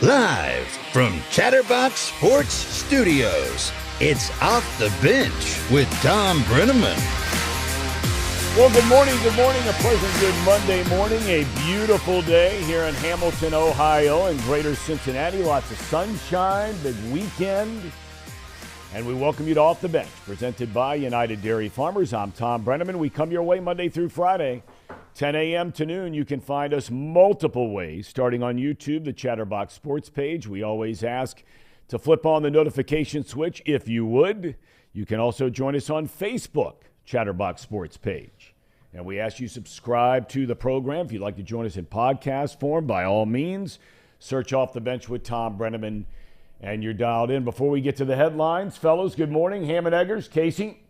Live from Chatterbox Sports Studios, it's Off the Bench with Thom Brennaman. Well, good morning. A pleasant good Monday morning. A beautiful day here in Hamilton, Ohio, and greater Cincinnati. Lots of sunshine, big weekend. And we welcome you to Off the Bench, presented by United Dairy Farmers. I'm Thom Brennaman. We come your way Monday through Friday, 10 a.m. to noon. You can find us multiple ways, starting on YouTube, the Chatterbox Sports page. We always ask to flip on the notification switch if you would. You can also join us on Facebook, Chatterbox Sports page. And we ask you subscribe to the program. If you'd like to join us in podcast form, by all means, search Off the Bench with Thom Brennaman, and you're dialed in. Before we get to the headlines, fellas, good morning. Hammond Eggers, Casey,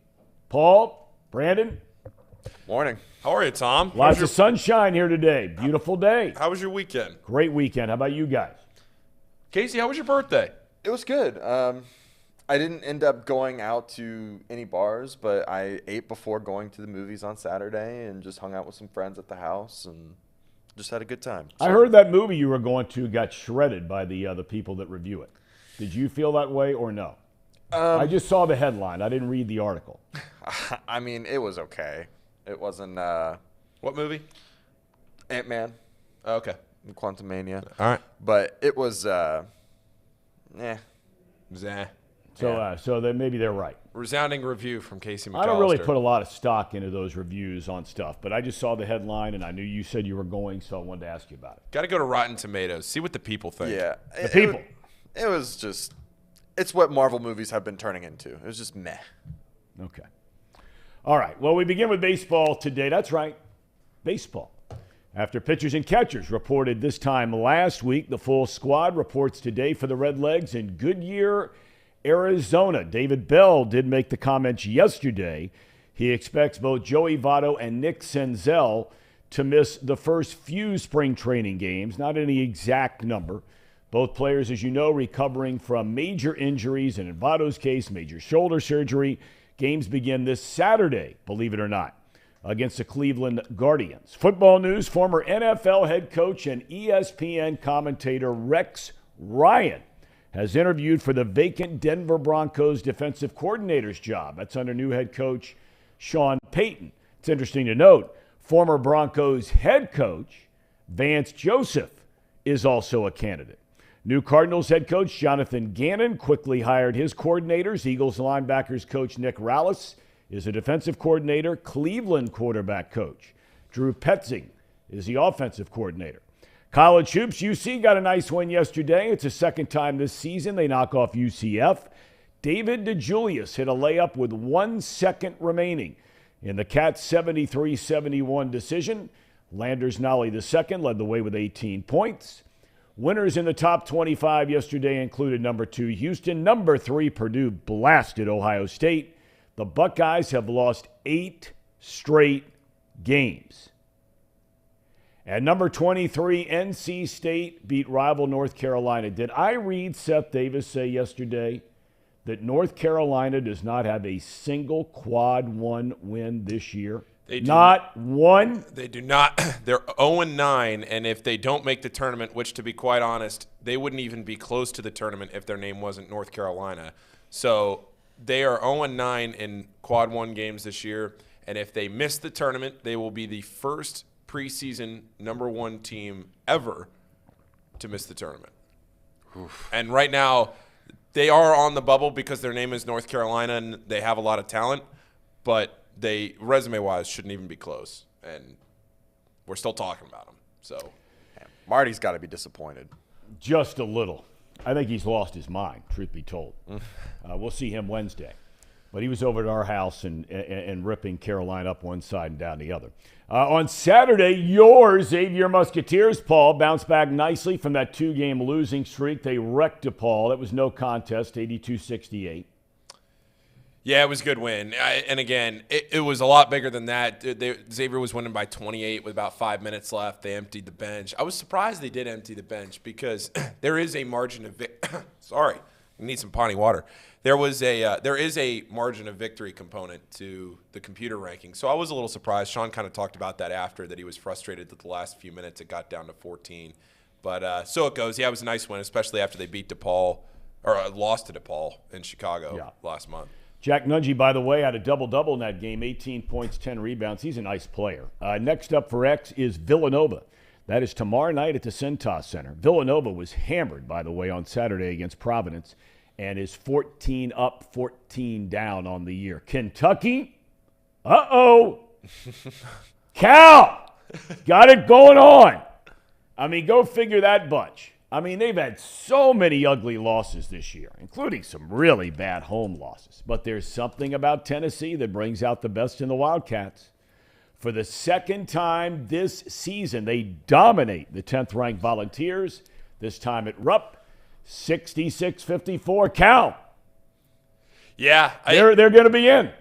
Paul, Brandon. Morning. How are you, Tom? Lots of sunshine here today. Beautiful day. How was your weekend? Great weekend. How about you guys? Casey, how was your birthday? It was good. I didn't end up going out to any bars, but I ate before going to the movies on Saturday and just hung out with some friends at the house and just had a good time. I heard that movie you were going to got shredded by the people that review it. Did you feel that way or no? I just saw the headline. I didn't read the article. I mean, it was okay. It wasn't What movie? Ant-Man, Oh, okay. Quantumania. All right. But it was, Zah. So then maybe they're right. Resounding review from Casey McAllister. I don't really put a lot of stock into those reviews on stuff, but I just saw the headline, and I knew you said you were going, so I wanted to ask you about it. Got to go to Rotten Tomatoes. See what the people think. yeah. The people. It was just, it's what Marvel movies have been turning into. It was just meh. Okay. All right. Well, we begin with baseball today. That's right. Baseball. After pitchers and catchers reported this time last week, the full squad reports today for the Redlegs in Goodyear, Arizona. David Bell did make the comments yesterday. He expects both Joey Votto and Nick Senzel to miss the first few spring training games, not any exact number. Both players, as you know, recovering from major injuries, and in Votto's case, major shoulder surgery. Games begin this Saturday, believe it or not, against the Cleveland Guardians. Football news, former NFL head coach and ESPN commentator Rex Ryan has interviewed for the vacant Denver Broncos defensive coordinator's job. That's under new head coach Sean Payton. It's interesting to note, former Broncos head coach Vance Joseph is also a candidate. New Cardinals head coach Jonathan Gannon quickly hired his coordinators. Eagles linebackers coach Nick Rallis is a defensive coordinator. Cleveland quarterback coach Drew Petzing is the offensive coordinator. College hoops, UC got a nice win yesterday. It's the second time this season they knock off UCF. David DeJulius hit a layup with 1 second remaining in the Cats' 73-71 decision. Landers Nolly II led the way with 18 points. Winners in the top 25 yesterday included number 2 Houston, number 3 Purdue blasted Ohio State. The Buckeyes have lost 8 straight games. At number 23, NC State beat rival North Carolina. Did I read Seth Davis say yesterday that North Carolina does not have a single quad 1 win this year? Not one? They do not. They're 0-9, and if they don't make the tournament, which to be quite honest, they wouldn't even be close to the tournament if their name wasn't North Carolina. So they are 0-9 in quad 1 games this year, and if they miss the tournament, they will be the first preseason number 1 team ever to miss the tournament. Oof. And right now, they are on the bubble because their name is North Carolina and they have a lot of talent, but they, resume-wise, shouldn't even be close, and we're still talking about them. So, Marty's got to be disappointed. Just a little. I think he's lost his mind, truth be told. We'll see him Wednesday. But he was over at our house and ripping Carolina up one side and down the other. On Saturday, your Xavier Musketeers, Paul, bounced back nicely from that 2-game losing streak. They wrecked DePaul. That was no contest, 82-68. Yeah, it was a good win. And again, it was a lot bigger than that. Xavier was winning by 28 with about 5 minutes left. They emptied the bench. I was surprised they did empty the bench because there is a margin of sorry, I need some Pawnee water. There is a margin of victory component to the computer ranking. So I was a little surprised. Sean kind of talked about that after, that he was frustrated that the last few minutes it got down to 14. But so it goes. Yeah, it was a nice win, especially after they beat DePaul or lost to DePaul in Chicago last month. Jack Nungy, by the way, had a double-double in that game, 18 points, 10 rebounds. He's a nice player. Next up for X is Villanova. That is tomorrow night at the Cintas Center. Villanova was hammered, by the way, on Saturday against Providence and is 14 up, 14 down on the year. Kentucky, Cal, got it going on. I mean, go figure that bunch. I mean, they've had so many ugly losses this year, including some really bad home losses. But there's something about Tennessee that brings out the best in the Wildcats. For the second time this season, they dominate the 10th-ranked Volunteers. This time at Rupp, 66-54. Cal. Yeah. They're going to be in.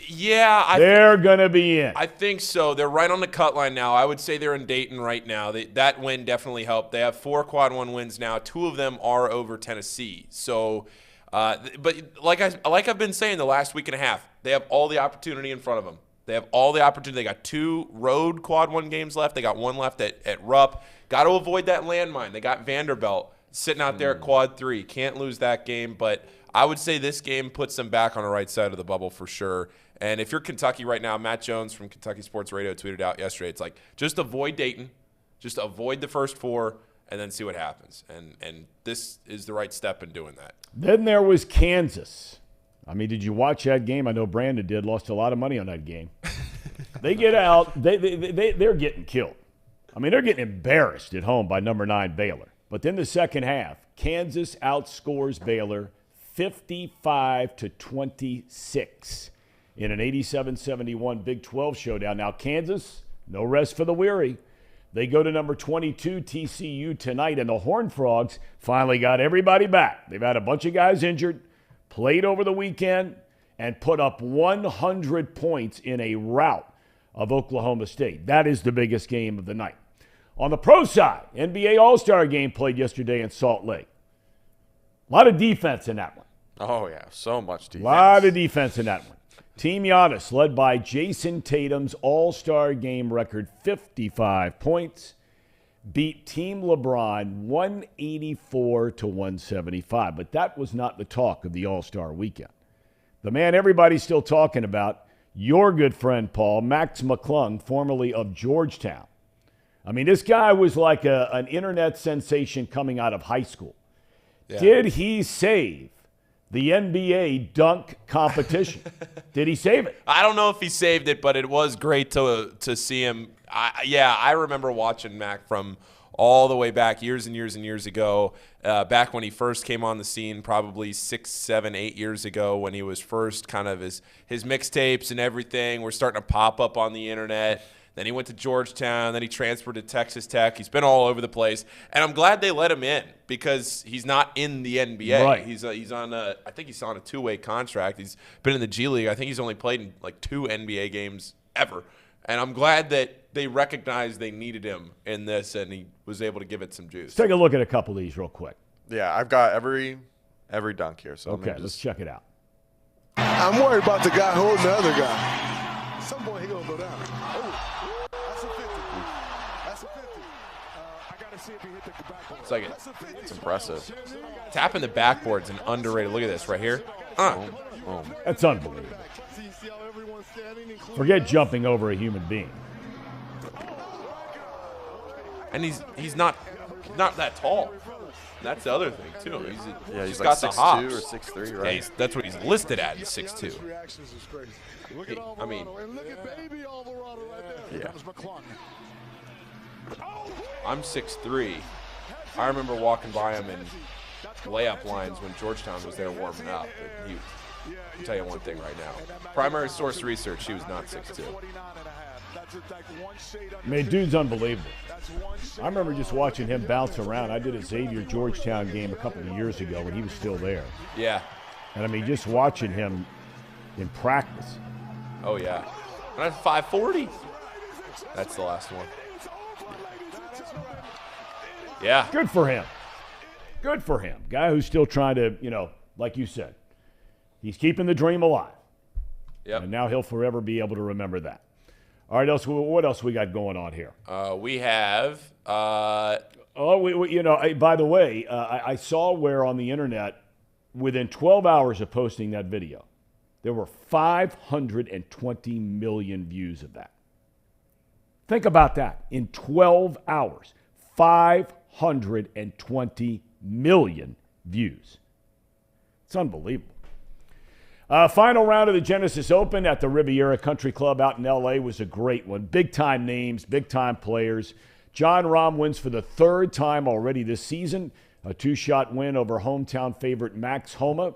Yeah. They're going to be in. I think so. They're right on the cut line now. I would say they're in Dayton right now. That win definitely helped. They have 4 quad 1 wins now. 2 of them are over Tennessee. So, but like I've been saying the last week and a half, they have all the opportunity in front of them. They have all the opportunity. They got 2 road quad 1 games left. They got 1 left at Rupp. Got to avoid that landmine. They got Vanderbilt sitting out there at quad 3. Can't lose that game. But I would say this game puts them back on the right side of the bubble for sure. And if you're Kentucky right now, Matt Jones from Kentucky Sports Radio tweeted out yesterday, it's like, just avoid Dayton, just avoid the first 4, and then see what happens. And this is the right step in doing that. Then there was Kansas. I mean, did you watch that game? I know Brandon did. Lost a lot of money on that game. They get out. They're getting killed. I mean, they're getting embarrassed at home by number 9 Baylor. But then the second half, Kansas outscores Baylor 55-26. In an 87-71 Big 12 showdown. Now, Kansas, no rest for the weary. They go to number 22, TCU, tonight, and the Horned Frogs finally got everybody back. They've had a bunch of guys injured, played over the weekend, and put up 100 points in a rout of Oklahoma State. That is the biggest game of the night. On the pro side, NBA All-Star game played yesterday in Salt Lake. A lot of defense in that one. Oh, yeah, so much defense. A lot of defense in that one. Team Giannis, led by Jason Tatum's All-Star game record 55 points, beat Team LeBron 184-175. But that was not the talk of the All-Star weekend. The man everybody's still talking about, your good friend, Paul, Max McClung, formerly of Georgetown. I mean, this guy was like an internet sensation coming out of high school. Yeah. Did he save the NBA dunk competition? Did he save it? I don't know if he saved it, but it was great to see him. I remember watching Mac from all the way back years and years and years ago, back when he first came on the scene, probably 6, 7, 8 years ago, when he was first kind of his mixtapes and everything were starting to pop up on the internet. Then he went to Georgetown. Then he transferred to Texas Tech. He's been all over the place, and I'm glad they let him in because he's not in the NBA. Right. He's on I think he's on a 2-way contract. He's been in the G League. I think he's only played in like 2 NBA games ever, and I'm glad that they recognized they needed him in this, and he was able to give it some juice. Let's take a look at a couple of these real quick. Yeah, I've got every dunk here. So okay, let's check it out. I'm worried about the guy holding the other guy. Some point he gonna go down. It's impressive. Tapping the backboard's an underrated. Look at this right here. That's unbelievable. Forget jumping over a human being. And he's not that tall. That's the other thing too. He's got like the hops. 6'2" or 6'3", right? Yeah, that's what he's listed at, is 6'2". I mean, yeah. I'm 6'3". I remember walking by him in layup lines when Georgetown was there warming up. I'll tell you one thing right now. Primary source research, he was not 6'2". I mean, dude's unbelievable. I remember just watching him bounce around. I did a Xavier Georgetown game a couple of years ago when he was still there. Yeah. And I mean, just watching him in practice. Oh, yeah. And that's 540. That's the last one. Yeah. Good for him. Good for him. Guy who's still trying to, like you said, he's keeping the dream alive. Yep. And now he'll forever be able to remember that. All right, what else we got going on here? We have Oh, by the way, I saw where on the internet, within 12 hours of posting that video, there were 520 million views of that. Think about that. In 12 hours, 520 million views. It's unbelievable. Final round of the Genesis Open at the Riviera Country Club out in L.A. was a great one. Big-time names, big-time players. Jon Rahm wins for the third time already this season. A 2-shot win over hometown favorite Max Homa.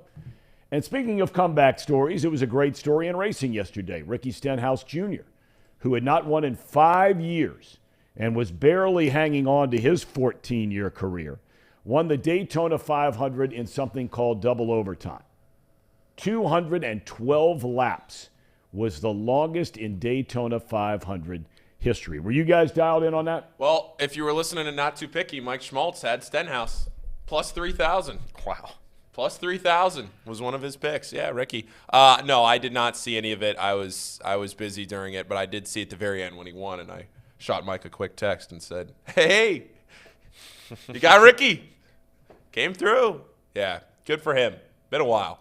And speaking of comeback stories, it was a great story in racing yesterday. Ricky Stenhouse Jr., who had not won in 5 years and was barely hanging on to his 14-year career, won the Daytona 500 in something called double overtime. 212 laps was the longest in Daytona 500 history. Were you guys dialed in on that? Well, if you were listening to Not Too Picky, Mike Schmaltz had Stenhouse plus 3,000. Wow. Plus 3,000 was one of his picks. Yeah, Ricky. No, I did not see any of it. I was busy during it, but I did see at the very end when he won, and I shot Mike a quick text and said, hey, you got Ricky. Came through. Yeah, good for him. Been a while.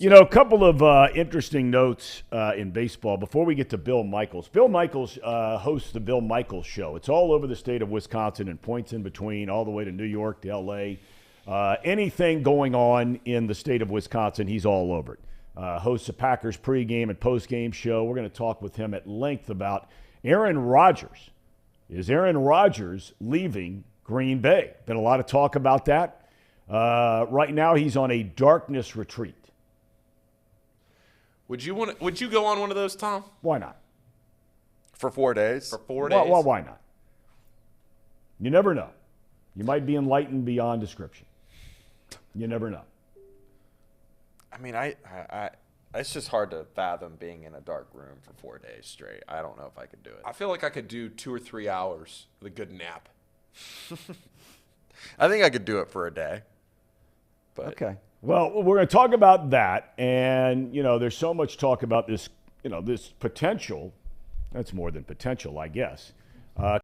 A couple of interesting notes in baseball before we get to Bill Michaels. Bill Michaels hosts the Bill Michaels Show. It's all over the state of Wisconsin and points in between, all the way to New York, to L.A. Anything going on in the state of Wisconsin, he's all over it. Hosts a Packers pregame and postgame show. We're going to talk with him at length about Aaron Rodgers. Is Aaron Rodgers leaving Green Bay? Been a lot of talk about that. Right now, he's on a darkness retreat. Would you go on one of those, Tom? Why not? For 4 days? For 4 days? Well, why not? You never know. You might be enlightened beyond description. You never know. I mean, it's just hard to fathom being in a dark room for 4 days straight. I don't know if I could do it. I feel like I could do 2 or 3 hours with a good nap. I think I could do it for a day. But okay. Well, we're going to talk about that. And, there's so much talk about this, this potential. That's more than potential, I guess.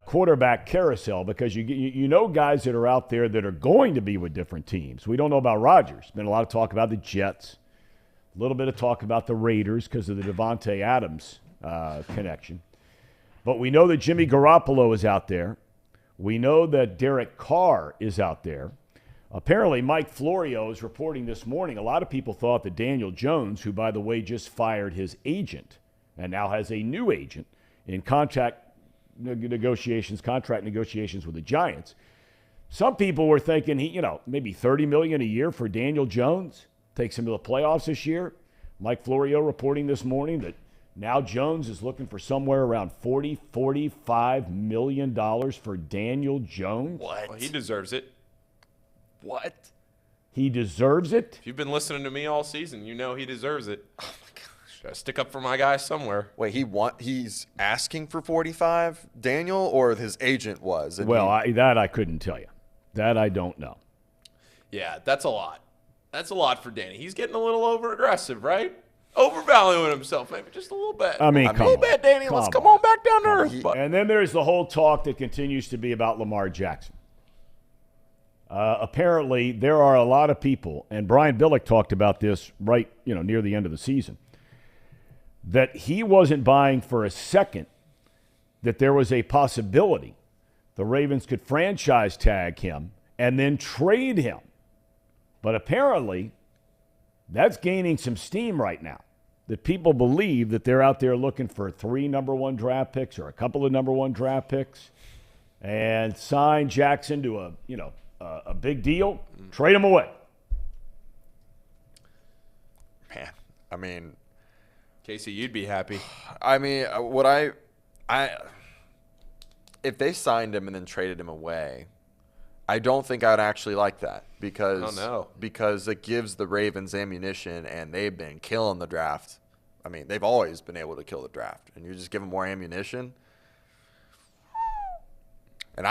Quarterback carousel, because you know guys that are out there that are going to be with different teams. We don't know about Rodgers. Been a lot of talk about the Jets. A little bit of talk about the Raiders because of the Devontae Adams connection. But we know that Jimmy Garoppolo is out there. We know that Derek Carr is out there. Apparently, Mike Florio is reporting this morning. A lot of people thought that Daniel Jones, who, by the way, just fired his agent and now has a new agent in contract negotiations with the Giants. Some people were thinking maybe $30 million a year for Daniel Jones, takes him to the playoffs this year. Mike Florio reporting this morning that now Jones is looking for somewhere around $45 million for Daniel Jones. What? Well, he deserves it. What? He deserves it? If you've been listening to me all season, you know he deserves it. Oh, my gosh. Gotta stick up for my guy somewhere. Wait, he's asking for 45, Daniel, or his agent was? That I couldn't tell you. That I don't know. Yeah, that's a lot. That's a lot for Danny. He's getting a little over-aggressive, right? Overvaluing himself, maybe just a little bit. I mean, a little bit, Danny. Let's come on back down to earth. And then there's the whole talk that continues to be about Lamar Jackson. Apparently, there are a lot of people, and Brian Billick talked about this right, near the end of the season, that he wasn't buying for a second that there was a possibility the Ravens could franchise tag him and then trade him. But apparently, that's gaining some steam right now, that people believe that they're out there looking for 3 number 1 draft picks or a couple of number 1 draft picks and sign Jackson to a big deal, trade him away. Man, I mean, Casey, you'd be happy. I mean, if they signed him and then traded him away, I don't think I'd actually like that because it gives the Ravens ammunition, and they've been killing the draft. I mean, they've always been able to kill the draft, and you just give them more ammunition. And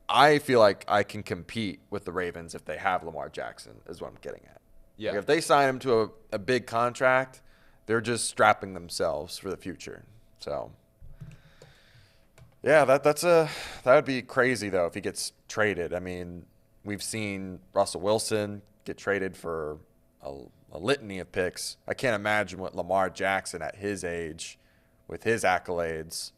I feel like I can compete with the Ravens if they have Lamar Jackson, is what I'm getting at. Yeah. Like if they sign him to a big contract, they're just strapping themselves for the future. So Yeah, that would be crazy though if he gets traded. I mean, we've seen Russell Wilson get traded for a litany of picks. I can't imagine what Lamar Jackson at his age, with his accolades.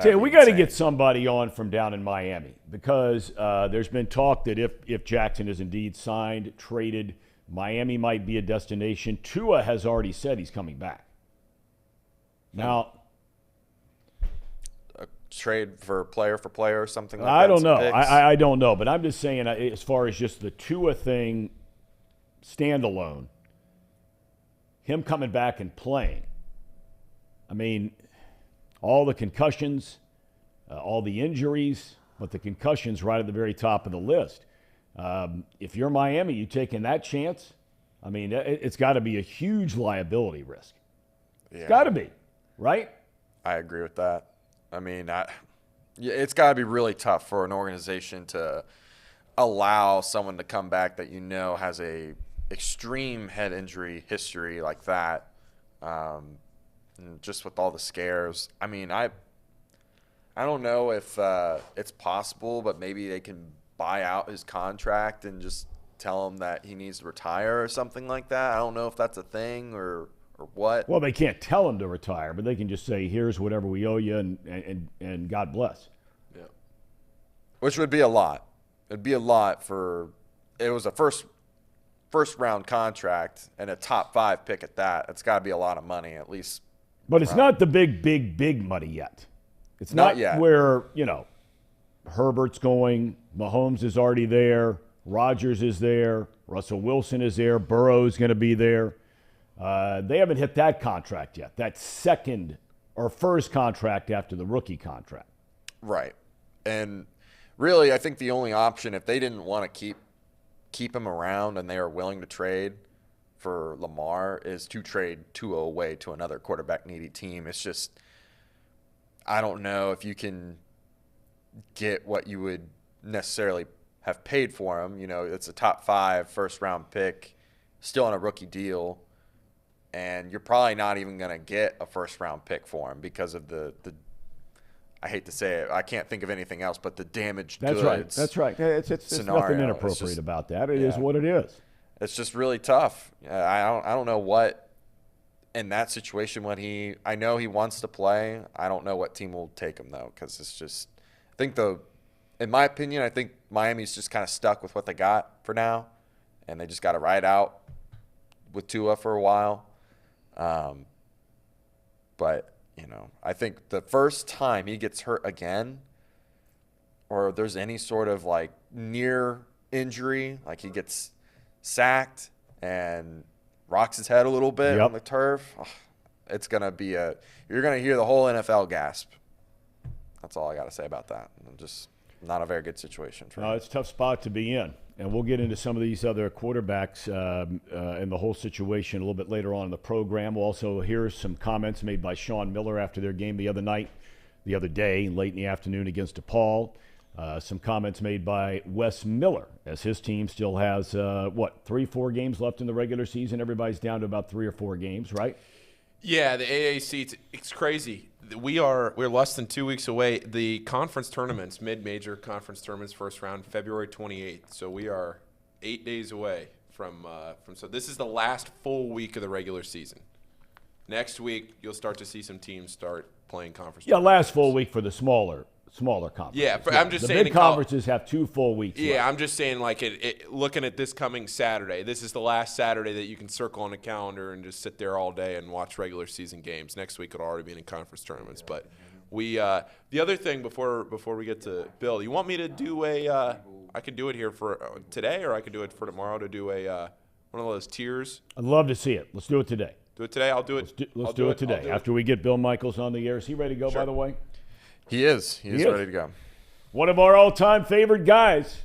Yeah, we got to get somebody on from down in Miami because there's been talk that if Jackson is indeed signed, traded, Miami might be a destination. Tua has already said he's coming back. Now, a trade for player or something like that. I don't know. I don't know, but I'm just saying as far as just the Tua thing standalone, him coming back and playing. I mean, all the concussions, all the injuries, but the concussions right at the very top of the list. If you're Miami, you taking that chance? I mean, it's got to be a huge liability risk. Yeah. It's got to be, right? I agree with that. I mean, it's got to be really tough for an organization to allow someone to come back that you know has a extreme head injury history like that. And just with all the scares. I mean, I don't know if it's possible, but maybe they can buy out his contract and just tell him that he needs to retire or something like that. I don't know if that's a thing or what. Well, they can't tell him to retire, but they can just say, here's whatever we owe you, and God bless. Yeah. Which would be a lot. It'd be a lot it was a first round contract and a top 5 pick at that. It's got to be a lot of money, at least. But it's not the big money yet. It's not yet. Where, Herbert's going, Mahomes is already there, Rodgers is there, Russell Wilson is there, Burrow's going to be there. They haven't hit that contract yet, that second or first contract after the rookie contract. Right. And really, I think the only option, if they didn't want to keep him around and they are willing to trade for Lamar, is to trade Tua away to another quarterback-needy team. It's just, I don't know if you can get what you would necessarily have paid for him. It's a top 5 first-round pick, still on a rookie deal, and you're probably not even going to get a first-round pick for him because of the I hate to say it, I can't think of anything else, but the damaged goods. That's right. It's nothing inappropriate about that. It is what it is. It's just really tough. I don't know what in that situation I know he wants to play. I don't know what team will take him though, because it's just in my opinion, I think Miami's just kind of stuck with what they got for now, and they just got to ride out with Tua for a while. But I think the first time he gets hurt again, or there's any sort of like near injury, like he gets sacked and rocks his head a little bit on the turf, it's going to be you're going to hear the whole NFL gasp. That's all I got to say about that. Just not a very good situation for him. It's a tough spot to be in. And we'll get into some of these other quarterbacks and the whole situation a little bit later on in the program. We'll also hear some comments made by Sean Miller after their game the other day, late in the afternoon against DePaul. Some comments made by Wes Miller as his team still has, 3-4 games left in the regular season. Everybody's down to about 3 or 4 games, right? Yeah, the AAC, it's crazy. We're less than 2 weeks away. The conference tournaments, mid-major conference tournaments, first round, February 28th. So we are 8 days away from. So this is the last full week of the regular season. Next week, you'll start to see some teams start playing conference. Yeah, last full week for the smaller conferences. Yeah, I'm just saying the big conferences have 2 full weeks. Yeah, left. I'm just saying, like looking at this coming Saturday. This is the last Saturday that you can circle on the calendar and just sit there all day and watch regular season games. Next week it'll already be in conference tournaments. But the other thing before we get to Bill, you want me to do I could do it here for today, or I could do it for tomorrow to do one of those tiers. I'd love to see it. Let's do it today. Do it today. I'll do it. Let's do it today. After we get Bill Michaels on the air. Is he ready to go? Sure. By the way. He is. He is ready to go. One of our all-time favorite guys.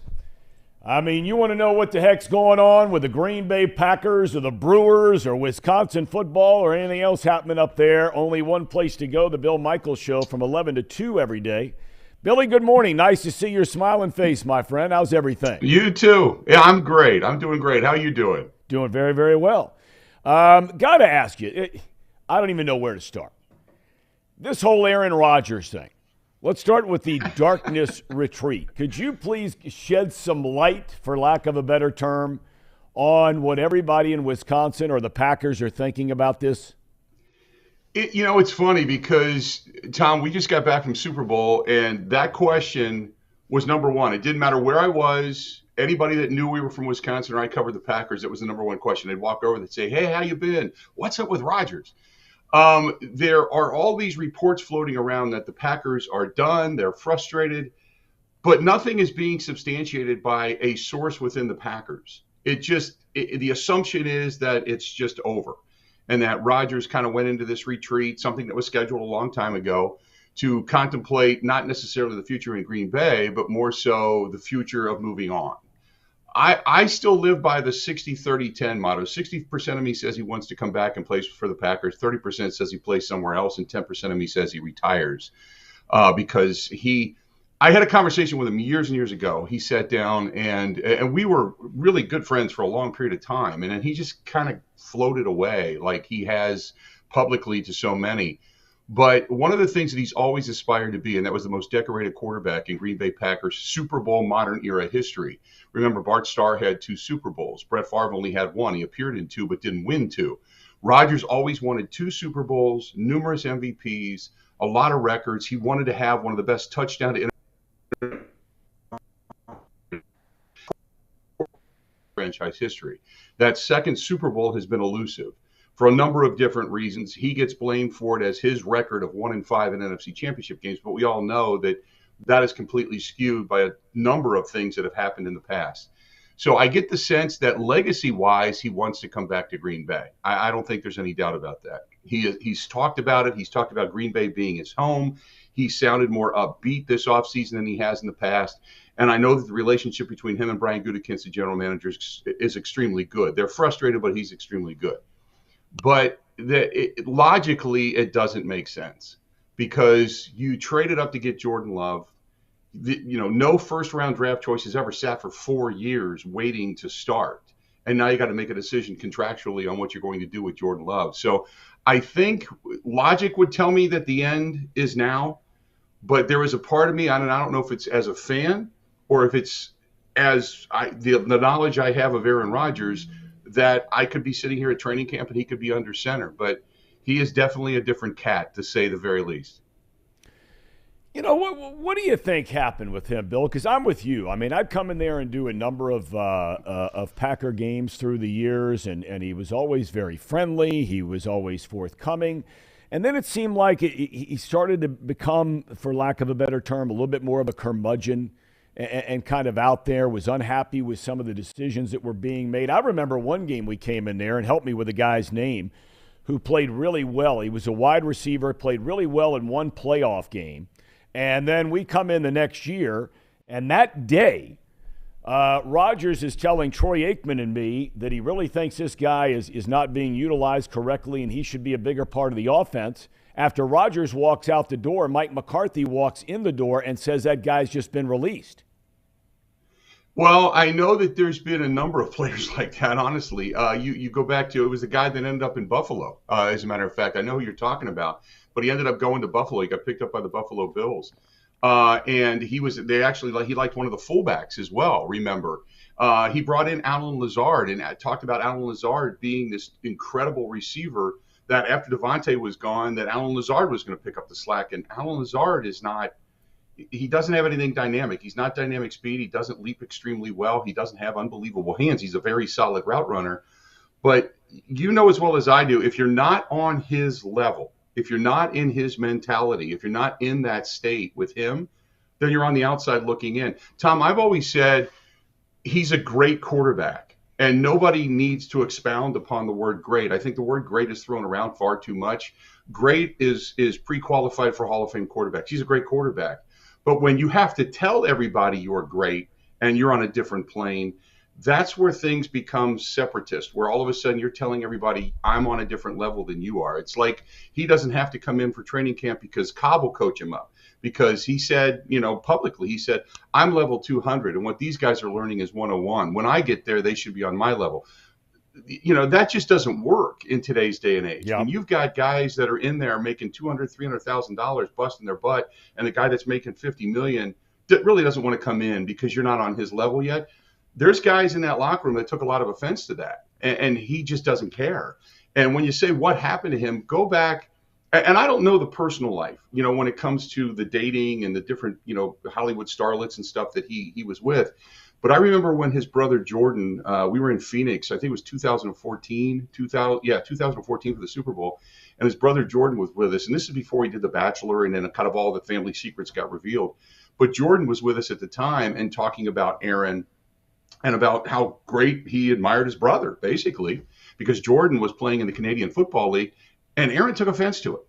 I mean, you want to know what the heck's going on with the Green Bay Packers or the Brewers or Wisconsin football or anything else happening up there, only one place to go, the Bill Michaels Show from 11 to 2 every day. Billy, good morning. Nice to see your smiling face, my friend. How's everything? You too. Yeah, I'm great. I'm doing great. How are you doing? Doing very, very well. Got to ask you, I don't even know where to start. This whole Aaron Rodgers thing. Let's start with the darkness retreat. Could you please shed some light, for lack of a better term, on what everybody in Wisconsin or the Packers are thinking about this? It's funny because, Tom, we just got back from Super Bowl, and that question was number one. It didn't matter where I was. Anybody that knew we were from Wisconsin or I covered the Packers, it was the number one question. They'd walk over and say, hey, how you been? What's up with Rodgers? There are all these reports floating around that the Packers are done. They're frustrated, but nothing is being substantiated by a source within the Packers. The assumption is that it's just over and that Rodgers kind of went into this retreat, something that was scheduled a long time ago, to contemplate not necessarily the future in Green Bay, but more so the future of moving on. I still live by the 60-30-10 motto. 60% of me says he wants to come back and play for the Packers. 30% says he plays somewhere else, and 10% of me says he retires because I had a conversation with him years and years ago. He sat down, and we were really good friends for a long period of time, and then he just kind of floated away like he has publicly to so many. But one of the things that he's always aspired to be, and that was the most decorated quarterback in Green Bay Packers Super Bowl modern era history. Remember, Bart Starr had 2 Super Bowls. Brett Favre only had 1. He appeared in 2, but didn't win 2. Rodgers always wanted 2 Super Bowls, numerous MVPs, a lot of records. He wanted to have one of the best touchdown to franchise history. That second Super Bowl has been elusive for a number of different reasons. He gets blamed for it as his record of 1-5 in NFC Championship games, but we all know that is completely skewed by a number of things that have happened in the past. So I get the sense that legacy-wise, he wants to come back to Green Bay. I don't think there's any doubt about that. He's talked about it. He's talked about Green Bay being his home. He sounded more upbeat this offseason than he has in the past. And I know that the relationship between him and Brian Gutekunst, the general manager, is extremely good. They're frustrated, but he's extremely good. But logically, it doesn't make sense because you traded up to get Jordan Love. No first-round draft choice has ever sat for 4 years waiting to start. And now you got to make a decision contractually on what you're going to do with Jordan Love. So I think logic would tell me that the end is now. But there is a part of me, I don't know if it's as a fan or if it's as the knowledge I have of Aaron Rodgers, that I could be sitting here at training camp and he could be under center. But he is definitely a different cat, to say the very least. What do you think happened with him, Bill? Because I'm with you. I mean, I'd come in there and do a number of Packer games through the years, and he was always very friendly. He was always forthcoming. And then it seemed like he started to become, for lack of a better term, a little bit more of a curmudgeon and kind of out there, was unhappy with some of the decisions that were being made. I remember one game we came in there, and help me with the guy's name, who played really well. He was a wide receiver, played really well in one playoff game. And then we come in the next year, and that day, Rodgers is telling Troy Aikman and me that he really thinks this guy is not being utilized correctly and he should be a bigger part of the offense. After Rodgers walks out the door, Mike McCarthy walks in the door and says that guy's just been released. Well, I know that there's been a number of players like that, honestly. You go back to, it was the guy that ended up in Buffalo, as a matter of fact. I know who you're talking about, but he ended up going to Buffalo. He got picked up by the Buffalo Bills. And he liked one of the fullbacks as well, remember. He brought in Alan Lazard and talked about Alan Lazard being this incredible receiver that after Devontae was gone, that Alan Lazard was going to pick up the slack. And Alan Lazard he doesn't have anything dynamic. He's not dynamic speed. He doesn't leap extremely well. He doesn't have unbelievable hands. He's a very solid route runner. But you know as well as I do, if you're not on his level, if you're not in his mentality, if you're not in that state with him, then you're on the outside looking in. Tom, I've always said he's a great quarterback, and nobody needs to expound upon the word great. I think the word great is thrown around far too much. Great is pre-qualified for Hall of Fame quarterbacks. He's a great quarterback. But when you have to tell everybody you're great and you're on a different plane, that's where things become separatist, where all of a sudden you're telling everybody, I'm on a different level than you are. It's like he doesn't have to come in for training camp because Cobb will coach him up. Because he said, publicly, he said, I'm level 200, and what these guys are learning is 101. When I get there, they should be on my level. that just doesn't work in today's day and age. Yep. When you've got guys that are in there making $200,000, $300,000 busting their butt, and the guy that's making $50 million that really doesn't want to come in because you're not on his level yet. There's guys in that locker room that took a lot of offense to that, and he just doesn't care. And when you say what happened to him, go back. And I don't know the personal life, when it comes to the dating and the different, Hollywood starlets and stuff that he was with. But I remember when his brother Jordan, we were in Phoenix, I think it was 2014 for the Super Bowl. And his brother Jordan was with us. And this is before he did The Bachelor, and then kind of all the family secrets got revealed. But Jordan was with us at the time and talking about Aaron and about how great he admired his brother, basically, because Jordan was playing in the Canadian Football League. And Aaron took offense to it.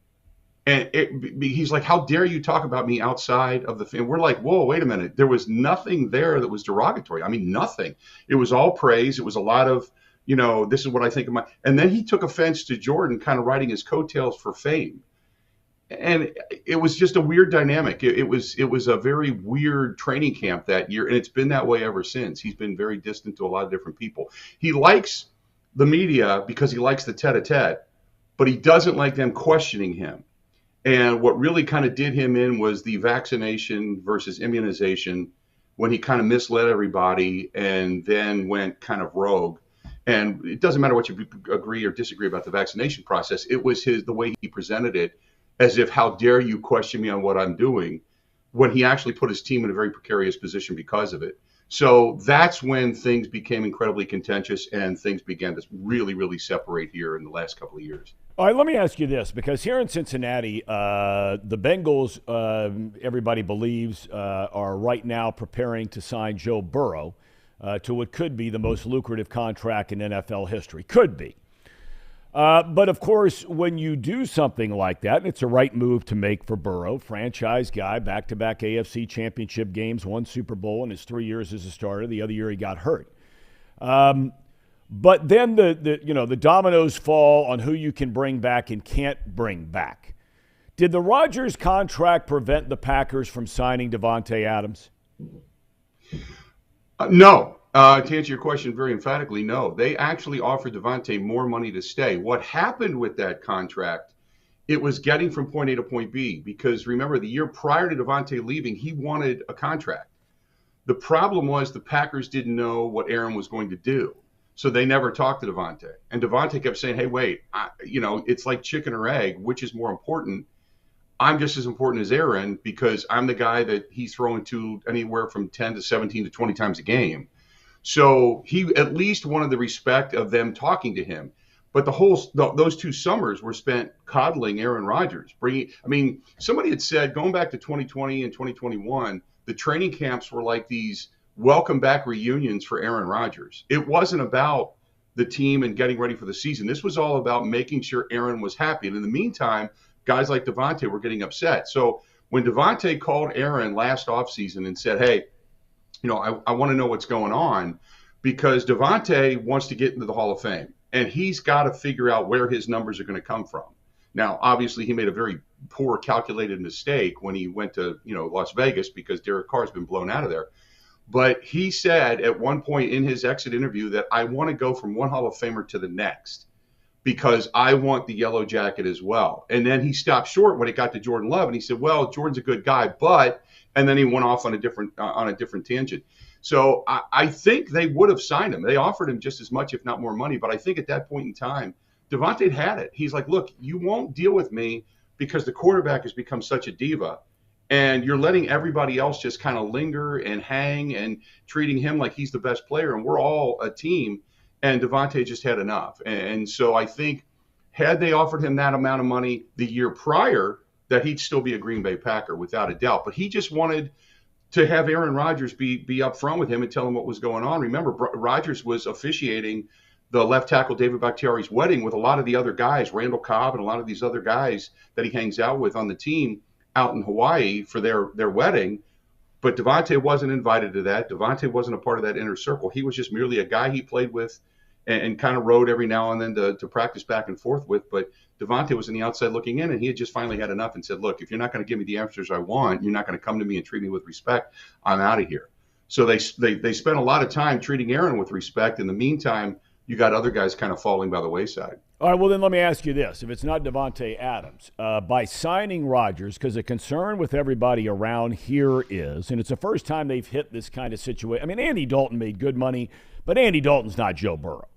And he's like, how dare you talk about me outside of the film? We're like, whoa, wait a minute. There was nothing there that was derogatory. I mean, nothing. It was all praise. It was a lot of, this is what I think of my. And then he took offense to Jordan kind of riding his coattails for fame. And it was just a weird dynamic. It was a very weird training camp that year. And it's been that way ever since. He's been very distant to a lot of different people. He likes the media because he likes the tete-a-tete, but he doesn't like them questioning him. And what really kind of did him in was the vaccination versus immunization, when he kind of misled everybody and then went kind of rogue. And it doesn't matter what you agree or disagree about the vaccination process. It was the way he presented it, as if, how dare you question me on what I'm doing, when he actually put his team in a very precarious position because of it. So that's when things became incredibly contentious and things began to really, really separate here in the last couple of years. All right, let me ask you this, because here in Cincinnati, the Bengals, everybody believes, are right now preparing to sign Joe Burrow to what could be the most lucrative contract in NFL history. Could be. But, of course, when you do something like that, and it's a right move to make for Burrow, franchise guy, back-to-back AFC championship games, won Super Bowl in his 3 years as a starter. The other year he got hurt. But then the dominoes fall on who you can bring back and can't bring back. Did the Rodgers contract prevent the Packers from signing Davante Adams? No. To answer your question very emphatically, no. They actually offered Davante more money to stay. What happened with that contract, it was getting from point A to point B, because remember, the year prior to Davante leaving, he wanted a contract. The problem was the Packers didn't know what Aaron was going to do. So they never talked to Davante. And Davante kept saying, hey, wait, it's like chicken or egg. Which is more important? I'm just as important as Aaron, because I'm the guy that he's throwing to anywhere from 10 to 17 to 20 times a game. So he at least wanted the respect of them talking to him. But those 2 summers were spent coddling Aaron Rodgers. Somebody had said, going back to 2020 and 2021, the training camps were like these welcome back reunions for Aaron Rodgers. It wasn't about the team and getting ready for the season. This was all about making sure Aaron was happy. And in the meantime, guys like Davante were getting upset. So when Davante called Aaron last offseason and said, hey, I want to know what's going on, because Davante wants to get into the Hall of Fame, and he's got to figure out where his numbers are going to come from. Now, obviously, he made a very poor calculated mistake when he went to, Las Vegas, because Derek Carr's been blown out of there. But he said at one point in his exit interview that I want to go from one Hall of Famer to the next, because I want the yellow jacket as well. And then he stopped short when it got to Jordan Love, and he said, well, Jordan's a good guy, but, and then he went off on a different tangent. So I think they would have signed him. They offered him just as much, if not more money. But I think at that point in time, Davante had it. He's like, look, you won't deal with me because the quarterback has become such a diva, and you're letting everybody else just kind of linger and hang and treating him like he's the best player. And we're all a team. And Davante just had enough. And so I think had they offered him that amount of money the year prior, that he'd still be a Green Bay Packer without a doubt. But he just wanted to have Aaron Rodgers be up front with him and tell him what was going on. Remember, Rodgers was officiating the left tackle David Bakhtiari's wedding with a lot of the other guys, Randall Cobb and a lot of these other guys that he hangs out with on the team out in Hawaii for their wedding. But Davante wasn't invited to that. Davante wasn't a part of that inner circle. He was just merely a guy he played with and kind of rode every now and then to practice back and forth with. But Davante was on the outside looking in, and he had just finally had enough and said, look, if you're not going to give me the answers I want, you're not going to come to me and treat me with respect, I'm out of here. So they spent a lot of time treating Aaron with respect. In the meantime, you got other guys kind of falling by the wayside. All right, well, then let me ask you this. If it's not Devontae Adams, by signing Rodgers, because the concern with everybody around here is, and it's the first time they've hit this kind of situation. I mean, Andy Dalton made good money, but Andy Dalton's not Joe Burrow.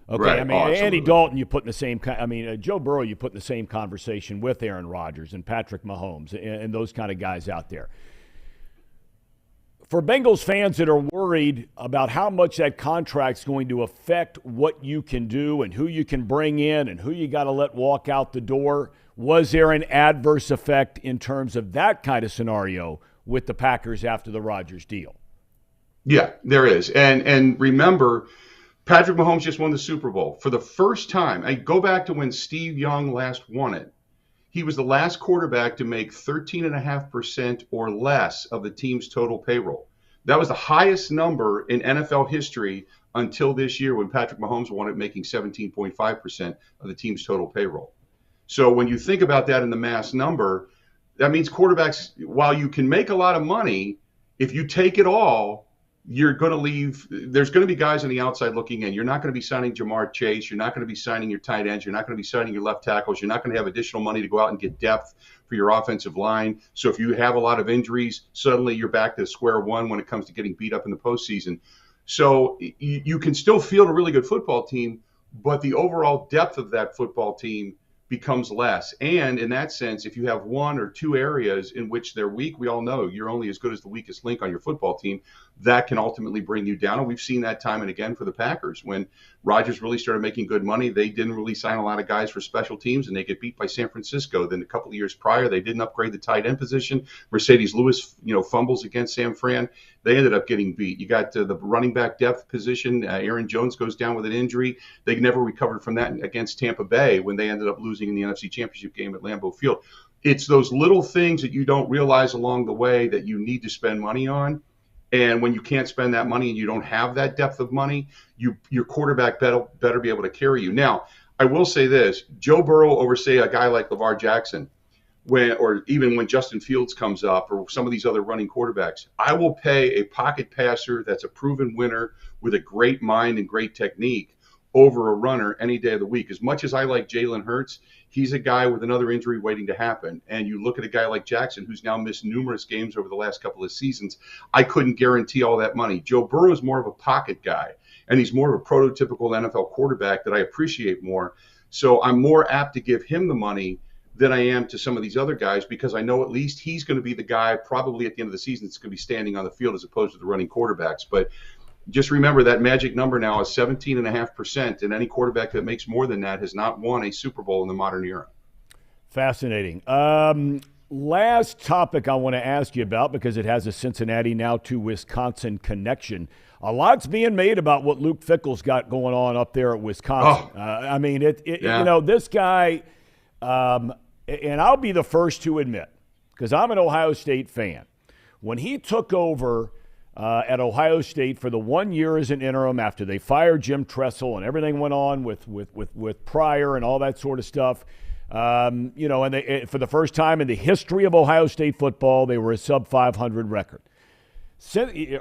Okay, right. I mean, Andy Dalton, you put in the same. Joe Burrow, you put in the same conversation with Aaron Rodgers and Patrick Mahomes and those kind of guys out there. For Bengals fans that are worried about how much that contract's going to affect what you can do and who you can bring in and who you got to let walk out the door, was there an adverse effect in terms of that kind of scenario with the Packers after the Rodgers deal? Yeah, there is. And remember, Patrick Mahomes just won the Super Bowl. For the first time, I go back to when Steve Young last won it. He was the last quarterback to make 13.5% or less of the team's total payroll. That was the highest number in NFL history until this year when Patrick Mahomes won it, making 17.5% of the team's total payroll. So when you think about that in the mass number, that means quarterbacks, while you can make a lot of money, if you take it all, you're going to leave. There's going to be guys on the outside looking in. You're not going to be signing Jamar Chase. You're not going to be signing your tight ends. You're not going to be signing your left tackles. You're not going to have additional money to go out and get depth for your offensive line. So if you have a lot of injuries, suddenly you're back to square one when it comes to getting beat up in the postseason. So you can still field a really good football team, but the overall depth of that football team becomes less. And in that sense, if you have one or two areas in which they're weak, we all know you're only as good as the weakest link on your football team. That can ultimately bring you down. And we've seen that time and again for the Packers. When Rodgers really started making good money, they didn't really sign a lot of guys for special teams, and they get beat by San Francisco. Then a couple of years prior, they didn't upgrade the tight end position. Mercedes Lewis, fumbles against San Fran. They ended up getting beat. You got the running back depth position. Aaron Jones goes down with an injury. They never recovered from that against Tampa Bay when they ended up losing in the NFC Championship game at Lambeau Field. It's those little things that you don't realize along the way that you need to spend money on. And when you can't spend that money and you don't have that depth of money, your quarterback better be able to carry you. Now, I will say this. Joe Burrow over, say, a guy like LeVar Jackson, or even when Justin Fields comes up, or some of these other running quarterbacks, I will pay a pocket passer that's a proven winner with a great mind and great technique over a runner any day of the week. As much as I like Jalen Hurts, he's a guy with another injury waiting to happen. And you look at a guy like Jackson, who's now missed numerous games over the last couple of seasons. I couldn't guarantee all that money. Joe Burrow is more of a pocket guy, and he's more of a prototypical NFL quarterback that I appreciate more. So I'm more apt to give him the money than I am to some of these other guys, because I know at least he's going to be the guy probably at the end of the season that's going to be standing on the field as opposed to the running quarterbacks. But just remember that magic number now is 17.5%, and any quarterback that makes more than that has not won a Super Bowl in the modern era. Fascinating. Last topic I want to ask you about, because it has a Cincinnati now to Wisconsin connection. A lot's being made about what Luke Fickell's got going on up there at Wisconsin. This guy, and I'll be the first to admit, because I'm an Ohio State fan, when he took over at Ohio State for the 1 year as an interim after they fired Jim Tressel and everything went on with Pryor and all that sort of stuff. And they, for the first time in the history of Ohio State football, they were a sub-500 record.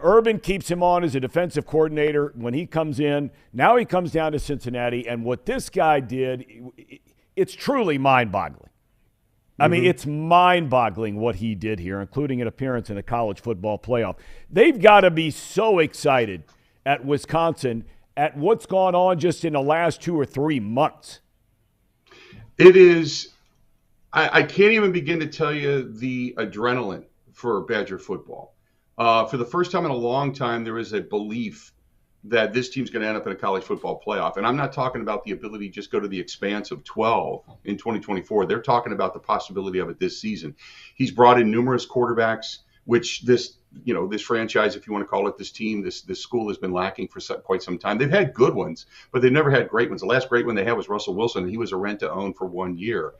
Urban keeps him on as a defensive coordinator when he comes in. Now he comes down to Cincinnati, and what this guy did, it's truly mind-boggling. I mean, it's mind-boggling what he did here, including an appearance in the college football playoff. They've got to be so excited at Wisconsin at what's gone on just in the last 2 or 3 months. It is – I can't even begin to tell you the adrenaline for Badger football. For the first time in a long time, there is a belief that this team's going to end up in a college football playoff. And I'm not talking about the ability to just go to the expanse of 12 in 2024. They're talking about the possibility of it this season. He's brought in numerous quarterbacks, which this franchise, if you want to call it this team, this school has been lacking for quite some time. They've had good ones, but they've never had great ones. The last great one they had was Russell Wilson, and he was a rent-to-own for 1 year.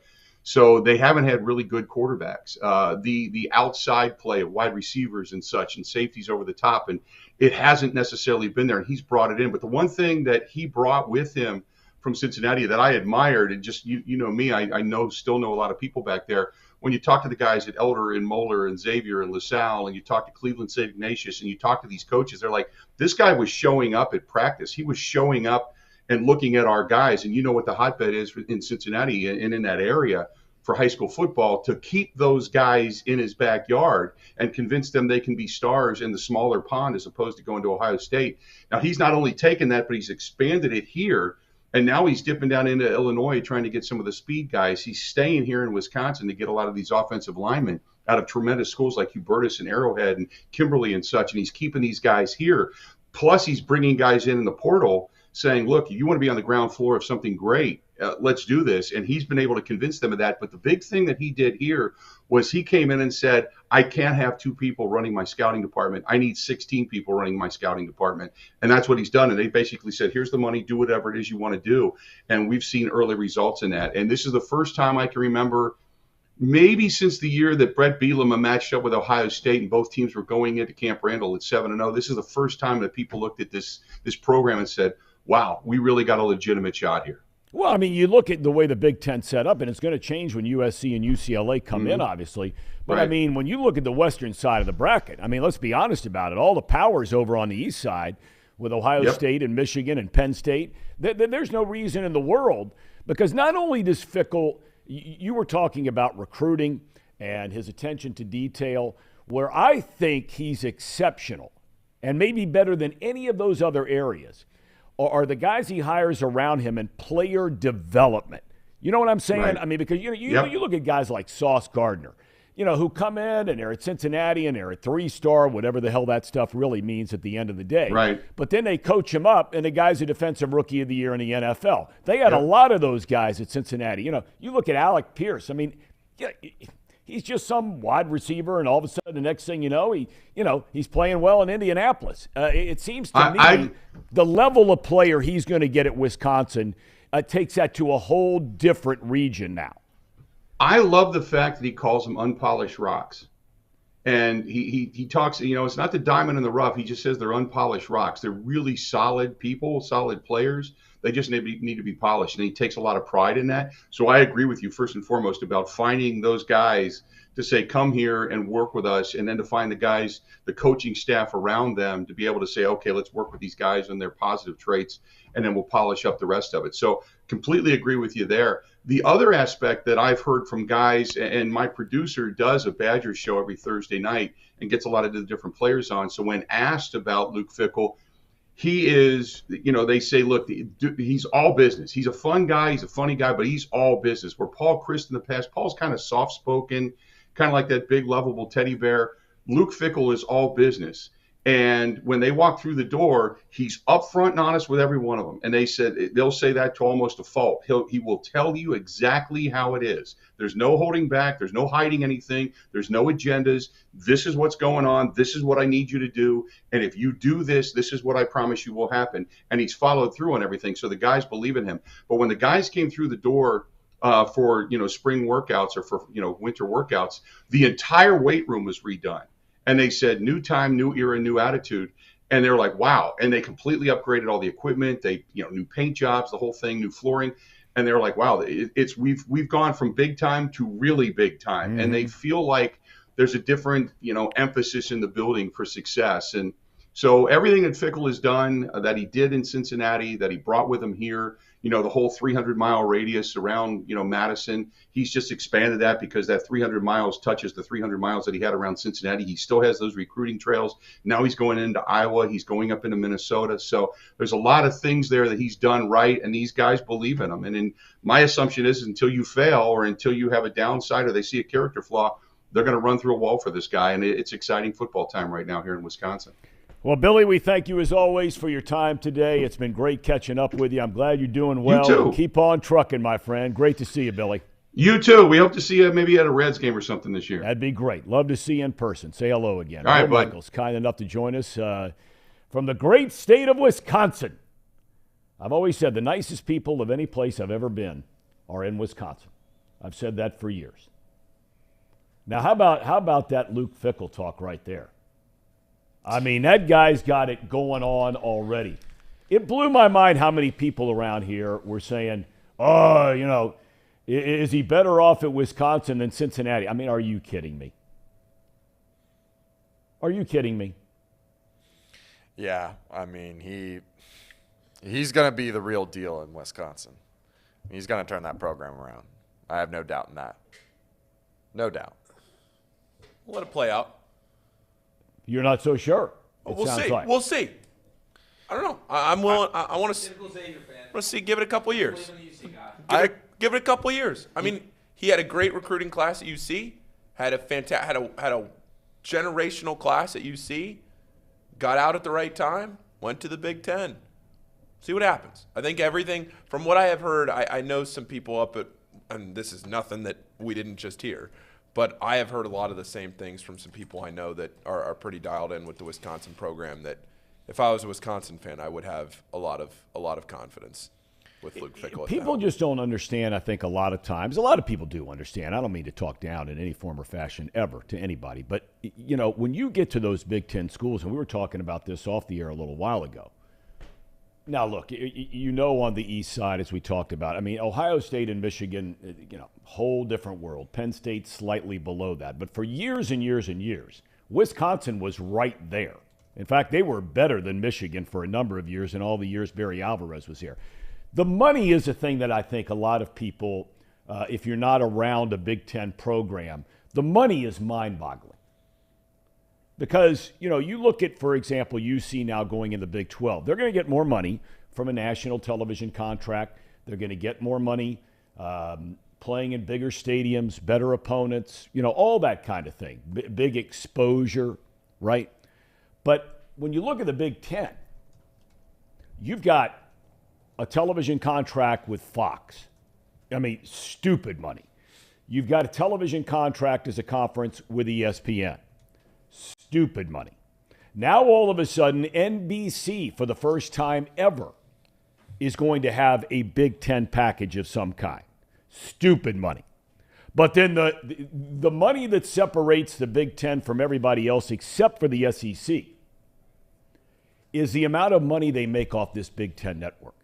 So they haven't had really good quarterbacks. The outside play of wide receivers and such and safeties over the top, and it hasn't necessarily been there, and he's brought it in. But the one thing that he brought with him from Cincinnati that I admired, and just you know me, I still know a lot of people back there. When you talk to the guys at Elder and Moeller and Xavier and LaSalle, and you talk to Cleveland St. Ignatius, and you talk to these coaches, they're like, this guy was showing up at practice. He was showing up and looking at our guys, and you know what the hotbed is in Cincinnati and in that area for high school football, to keep those guys in his backyard and convince them they can be stars in the smaller pond as opposed to going to Ohio State. Now, he's not only taken that, but he's expanded it here. And now he's dipping down into Illinois trying to get some of the speed guys. He's staying here in Wisconsin to get a lot of these offensive linemen out of tremendous schools like Hubertus and Arrowhead and Kimberly and such. And he's keeping these guys here. Plus, he's bringing guys in the portal saying, look, you want to be on the ground floor of something great, let's do this. And he's been able to convince them of that. But the big thing that he did here was he came in and said, I can't have 2 people running my scouting department. I need 16 people running my scouting department. And that's what he's done. And they basically said, here's the money, do whatever it is you want to do. And we've seen early results in that. And this is the first time I can remember, maybe since the year that Brett Bielema matched up with Ohio State and both teams were going into Camp Randall at 7-0. This is the first time that people looked at this program and said, wow, we really got a legitimate shot here. Well, I mean, you look at the way the Big Ten set up, and it's going to change when USC and UCLA come in, obviously. But, I mean, when you look at the western side of the bracket, I mean, let's be honest about it. All the powers over on the east side with Ohio State and Michigan and Penn State, there's no reason in the world, because not only does Fickell, you were talking about recruiting and his attention to detail, where I think he's exceptional and maybe better than any of those other areas, are the guys he hires around him in player development. You know what I'm saying? Right. I mean, because you look at guys like Sauce Gardner, who come in and they're at Cincinnati and they're a 3-star, whatever the hell that stuff really means at the end of the day. Right. But then they coach him up, and the guy's a defensive rookie of the year in the NFL. They had a lot of those guys at Cincinnati. You look at Alec Pierce. I mean, he's just some wide receiver, and all of a sudden, the next thing you know, he's playing well in Indianapolis. It seems to me the level of player he's going to get at Wisconsin takes that to a whole different region now. I love the fact that he calls them unpolished rocks. And he talks, it's not the diamond in the rough. He just says they're unpolished rocks. They're really solid people, solid players. They just need to be polished. And he takes a lot of pride in that. So I agree with you, first and foremost, about finding those guys to say, come here and work with us, and then to find the guys, the coaching staff around them to be able to say, okay, let's work with these guys and their positive traits, and then we'll polish up the rest of it. So completely agree with you there. The other aspect that I've heard from guys, and my producer does a Badgers show every Thursday night and gets a lot of the different players on. So when asked about Luke Fickell, he is, they say, look, he's all business. He's a fun guy. He's a funny guy, but he's all business. Where Paul Christ in the past, Paul's kind of soft-spoken, kind of like that big, lovable teddy bear. Luke Fickell is all business. And when they walk through the door, he's upfront and honest with every one of them. And they'll say that to almost a fault. He will tell you exactly how it is. There's no holding back. There's no hiding anything. There's no agendas. This is what's going on. This is what I need you to do. And if you do this, this is what I promise you will happen. And he's followed through on everything. So the guys believe in him. But when the guys came through the door for spring workouts or for winter workouts, the entire weight room was redone. And they said, new time, new era, new attitude. And they're like, wow. And they completely upgraded all the equipment. They, new paint jobs, the whole thing, new flooring. And they're like, wow, we've gone from big time to really big time. Mm-hmm. And they feel like there's a different, emphasis in the building for success. And so everything that Fickell has done, that he did in Cincinnati, that he brought with him here, the whole 300-mile radius around, Madison, he's just expanded that because that 300 miles touches the 300 miles that he had around Cincinnati. He still has those recruiting trails. Now he's going into Iowa. He's going up into Minnesota. So there's a lot of things there that he's done right, and these guys believe in him. And my assumption is until you fail or until you have a downside or they see a character flaw, they're going to run through a wall for this guy. And it's exciting football time right now here in Wisconsin. Well, Billy, we thank you as always for your time today. It's been great catching up with you. I'm glad you're doing well. You too. Keep on trucking, my friend. Great to see you, Billy. You too. We hope to see you maybe at a Reds game or something this year. That'd be great. Love to see you in person. Say hello again. All right, bud. Michael's kind enough to join us from the great state of Wisconsin. I've always said the nicest people of any place I've ever been are in Wisconsin. I've said that for years. Now, how about that Luke Fickell talk right there? I mean, that guy's got it going on already. It blew my mind how many people around here were saying, oh, is he better off at Wisconsin than Cincinnati? I mean, are you kidding me? Are you kidding me? Yeah, I mean, He's going to be the real deal in Wisconsin. He's going to turn that program around. I have no doubt in that. No doubt. We'll let it play out. You're not so sure. We'll see. We'll see. I don't know. I'm willing. I want to see. Give it a couple years. Give it a couple years. I mean, he had a great recruiting class at UC. Had a generational class at UC. Got out at the right time. Went to the Big Ten. See what happens. I think everything from what I have heard. I know some people up at, and this is nothing that we didn't just hear, but I have heard a lot of the same things from some people I know that are pretty dialed in with the Wisconsin program. That if I was a Wisconsin fan, I would have a lot of confidence with Luke Fickell. People just don't understand, I think, a lot of times. A lot of people do understand. I don't mean to talk down in any form or fashion ever to anybody. But, you know, when you get to those Big Ten schools, and we were talking about this off the air a little while ago. Now, look, you know, on the east side, as we talked about, I mean, Ohio State and Michigan, you know, whole different world. Penn State slightly below that. But for years and years and years, Wisconsin was right there. In fact, they were better than Michigan for a number of years, and all the years Barry Alvarez was here. The money is a thing that I think a lot of people, if you're not around a Big Ten program, the money is mind-boggling. Because, you know, you look at, for example, UC now going in the Big 12. They're going to get more money from a national television contract. They're going to get more money playing in bigger stadiums, better opponents, you know, all that kind of thing. Big exposure, right? But when you look at the Big Ten, you've got a television contract with Fox. I mean, stupid money. You've got a television contract as a conference with ESPN. Stupid money. Now, all of a sudden, NBC, for the first time ever, is going to have a Big Ten package of some kind. Stupid money. But then the money that separates the Big Ten from everybody else, except for the SEC, is the amount of money they make off this Big Ten network.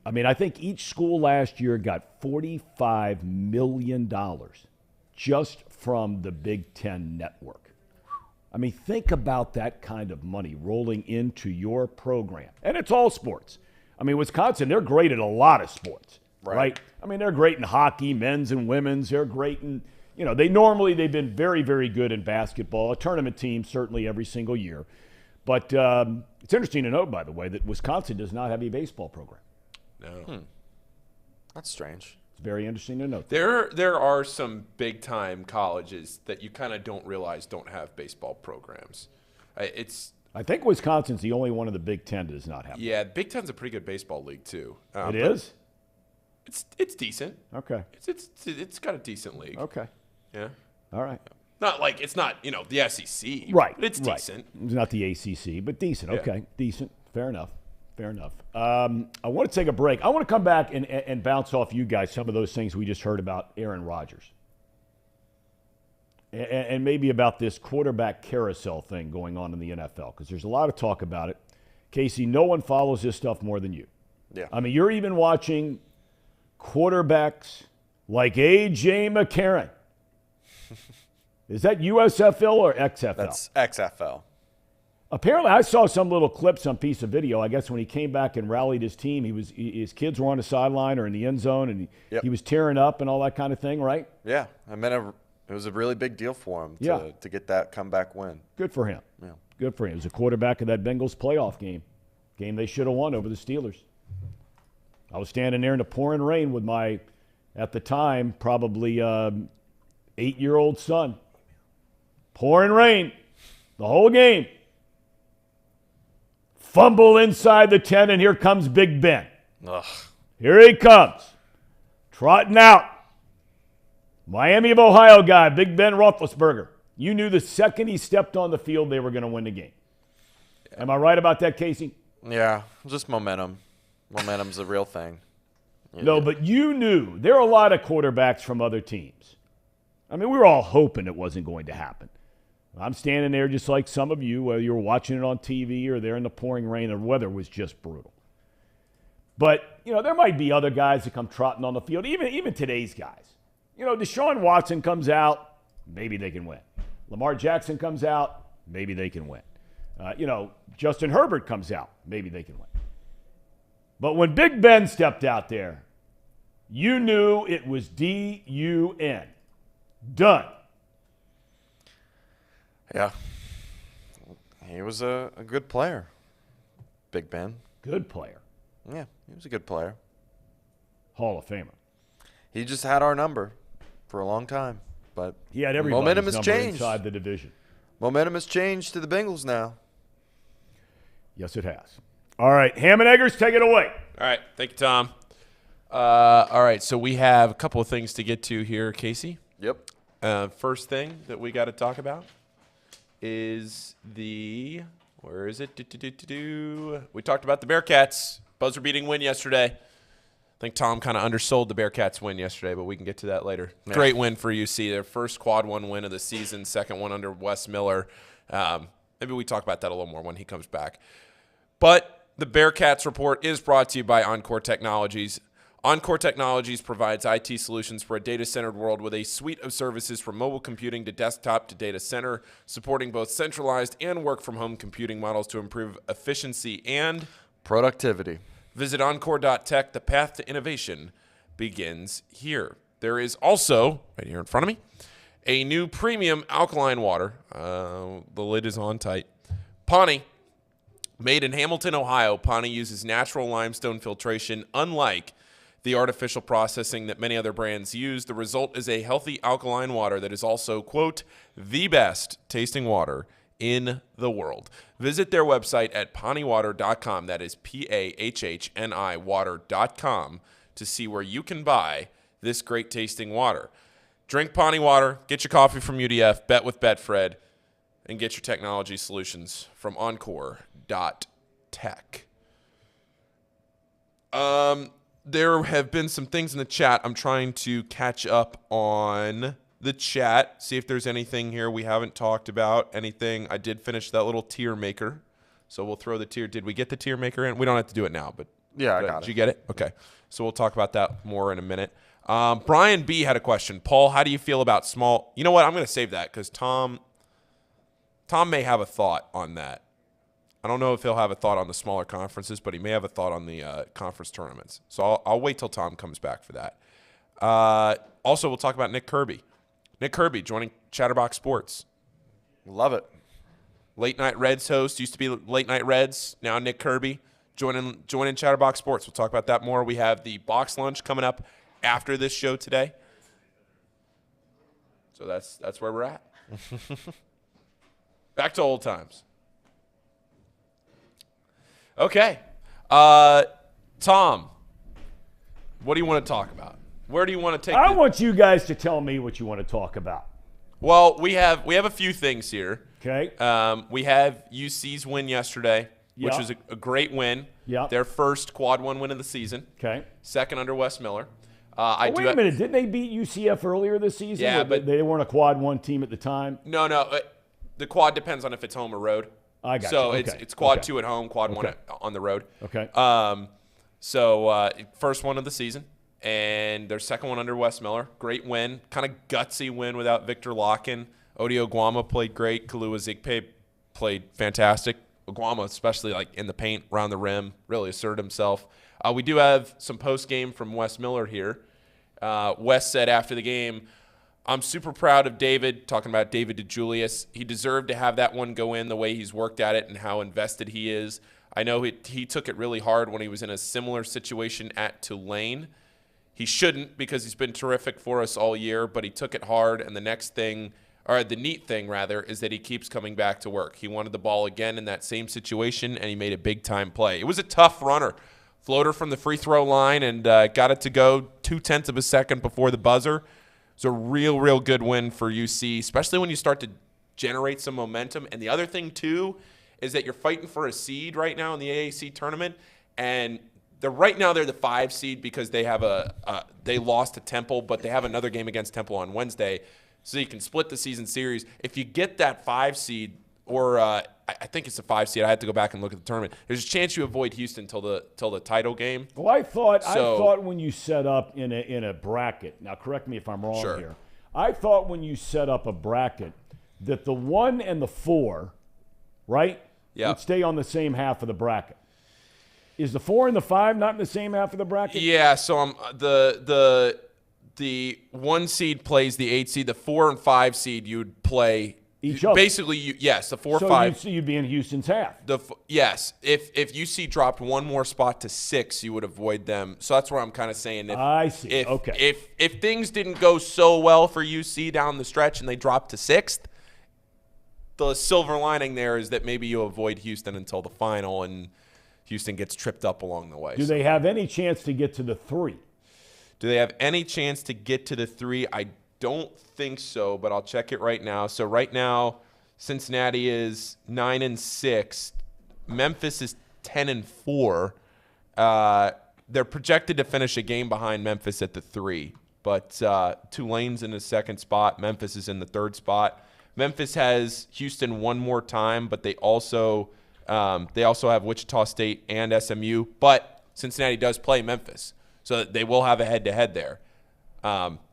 I mean, I think each school last year got $45 million just from the Big Ten network. I mean, think about that kind of money rolling into your program. And it's all sports. I mean, Wisconsin, they're great at a lot of sports, right? I mean, they're great in hockey, men's and women's. They're great in, you know, they've been very, very good in basketball, a tournament team certainly every single year. But it's interesting to note, by the way, that Wisconsin does not have a baseball program. No. That's strange. It's very interesting to note. There are some big-time colleges that you kind of don't realize don't have baseball programs. I think Wisconsin's the only one of the Big Ten that does not have. Yeah, Big Ten's a pretty good baseball league too. It is? It's decent. Okay. It's got a decent league. Okay. Yeah. All right. Not like it's not, you know, the SEC. Right. But it's decent. It's not the ACC, but decent. Yeah. Okay. Decent. Fair enough. I want to take a break. I want to come back and bounce off you guys some of those things we just heard about Aaron Rodgers. And maybe about this quarterback carousel thing going on in the NFL, because there's a lot of talk about it. Casey, no one follows this stuff more than you. Yeah. I mean, you're even watching quarterbacks like A.J. McCarron. Is that USFL or XFL? That's XFL. Apparently, I saw some little clip, some piece of video. I guess when he came back and rallied his team, his kids were on the sideline or in the end zone, and he was tearing up and all that kind of thing, right? Yeah. I mean, it was a really big deal for him to get that comeback win. Good for him. Yeah. Good for him. He was a quarterback of that Bengals playoff game they should have won over the Steelers. I was standing there in the pouring rain with my, at the time, probably 8-year-old son. Pouring rain the whole game. Fumble inside the 10, and here comes Big Ben. Ugh. Here he comes. Trotting out. Miami of Ohio guy, Big Ben Roethlisberger. You knew the second he stepped on the field, they were going to win the game. Am I right about that, Casey? Yeah, just momentum. Momentum's a real thing. No, but you knew. There are a lot of quarterbacks from other teams. I mean, we were all hoping it wasn't going to happen. I'm standing there just like some of you, whether you were watching it on TV or there in the pouring rain. The weather was just brutal. But, you know, there might be other guys that come trotting on the field, even today's guys. You know, Deshaun Watson comes out, maybe they can win. Lamar Jackson comes out, maybe they can win. Justin Herbert comes out, maybe they can win. But when Big Ben stepped out there, you knew it was D-U-N. Done. Yeah. He was a good player, Big Ben. Good player. Yeah, he was a good player. Hall of Famer. He just had our number for a long time. But He had everybody's momentum has number changed. inside the division. Momentum has changed to the Bengals now. Yes, it has. All right, Ham and Eggers, take it away. All right. Thank you, Tom. All right. So we have a couple of things to get to here, Casey. Yep. First thing that we got to talk about is where is it? We talked about the Bearcats. Buzzer beating win yesterday. I think Tom kind of undersold the Bearcats win yesterday, but we can get to that later. Yeah. Great win for UC. Their first quad one win of the season, second one under Wes Miller. Maybe we talk about that a little more when he comes back. But the Bearcats report is brought to you by Encore Technologies. Encore Technologies provides IT solutions for a data-centered world with a suite of services from mobile computing to desktop to data center, supporting both centralized and work-from-home computing models to improve efficiency and productivity. Visit Encore.tech. The path to innovation begins here. There is also, right here in front of me, a new premium alkaline water. The lid is on tight. Pawnee, made in Hamilton, Ohio. Pawnee uses natural limestone filtration, unlike the artificial processing that many other brands use. The result is a healthy alkaline water that is also, quote, the best tasting water in the world. Visit their website at pawneewater.com. That is P-A-H-H-N-I water.com to see where you can buy this great tasting water. Drink Pawnee water, get your coffee from UDF, bet with Betfred, and get your technology solutions from Encore.tech. There have been some things in the chat. I'm trying to catch up on the chat, see if there's anything here we haven't talked about, anything. I did finish that little tier maker, so we'll throw the tier. Did we get the tier maker in? We don't have to do it now, but yeah, I got it. Did you get it? Okay, so we'll talk about that more in a minute. Brian B. had a question. Paul, how do you feel about small? You know what? I'm going to save that because Tom may have a thought on that. I don't know if he'll have a thought on the smaller conferences, but he may have a thought on the conference tournaments. So I'll wait till Tom comes back for that. Also, we'll talk about Nick Kirby. Nick Kirby joining Chatterbox Sports. Love it. Late Night Reds host. Used to be Late Night Reds. Now Nick Kirby joining Chatterbox Sports. We'll talk about that more. We have the box lunch coming up after this show today. So that's where we're at. Back to old times. Okay. Tom, what do you want to talk about? Where do you want to take I want you guys to tell me what you want to talk about. Well, we have a few things here. Okay. We have UC's win yesterday, which was a great win. Yeah. Their first quad one win of the season. Okay. Second under Wes Miller. Wait a minute. Didn't they beat UCF earlier this season? Yeah, but they weren't a quad one team at the time. No. The quad depends on if it's home or road. I got so you. Okay. it's quad two at home, quad one on the road. Okay. First one of the season, and their second one under Wes Miller. Great win, kind of gutsy win without Victor Locken. Odi Oguama played great. Kalua Zigpe played fantastic. Oguama, especially like in the paint, around the rim, really asserted himself. We do have some post game from Wes Miller here. Wes said after the game, I'm super proud of David, talking about David DeJulius. He deserved to have that one go in the way he's worked at it and how invested he is. I know he took it really hard when he was in a similar situation at Tulane. He shouldn't because he's been terrific for us all year, but he took it hard. And the neat thing, is that he keeps coming back to work. He wanted the ball again in that same situation, and he made a big-time play. It was a tough runner. Floater from the free throw line and got it to go 0.2 of a second before the buzzer. It's a real good win for UC, especially when you start to generate some momentum. And the other thing, too, is that you're fighting for a seed right now in the AAC tournament. And right now they're the 5 seed because they have they lost to Temple, but they have another game against Temple on Wednesday. So you can split the season series. If you get that 5 seed, or I think it's a 5 seed. I had to go back and look at the tournament. There's a chance you avoid Houston till the title game. Well, I thought when you set up in a bracket. Now, correct me if I'm wrong here. I thought when you set up a bracket that the 1 and the 4, right, Yep. would stay on the same half of the bracket. Is the 4 and the 5 not in the same half of the bracket? Yeah, so the 1 seed plays the 8 seed. The 4 and 5 seed you'd play each other. Basically, yes, the 4 so 5. So you'd be in Houston's half. Yes, if UC dropped one more spot to 6, you would avoid them. So that's where I'm kind of saying. I see. Okay. If things didn't go so well for UC down the stretch and they dropped to 6th, the silver lining there is that maybe you avoid Houston until the final and Houston gets tripped up along the way. Do they have any chance to get to the 3? Do they have any chance to get to the 3? I don't think so, but I'll check it right now. So right now, Cincinnati is 9-6. Memphis is 10-4. They're projected to finish a game behind Memphis at the 3, but Tulane's in the 2nd spot. Memphis is in the 3rd spot. Memphis has Houston one more time, but they also have Wichita State and SMU. But Cincinnati does play Memphis, so they will have a head-to-head there,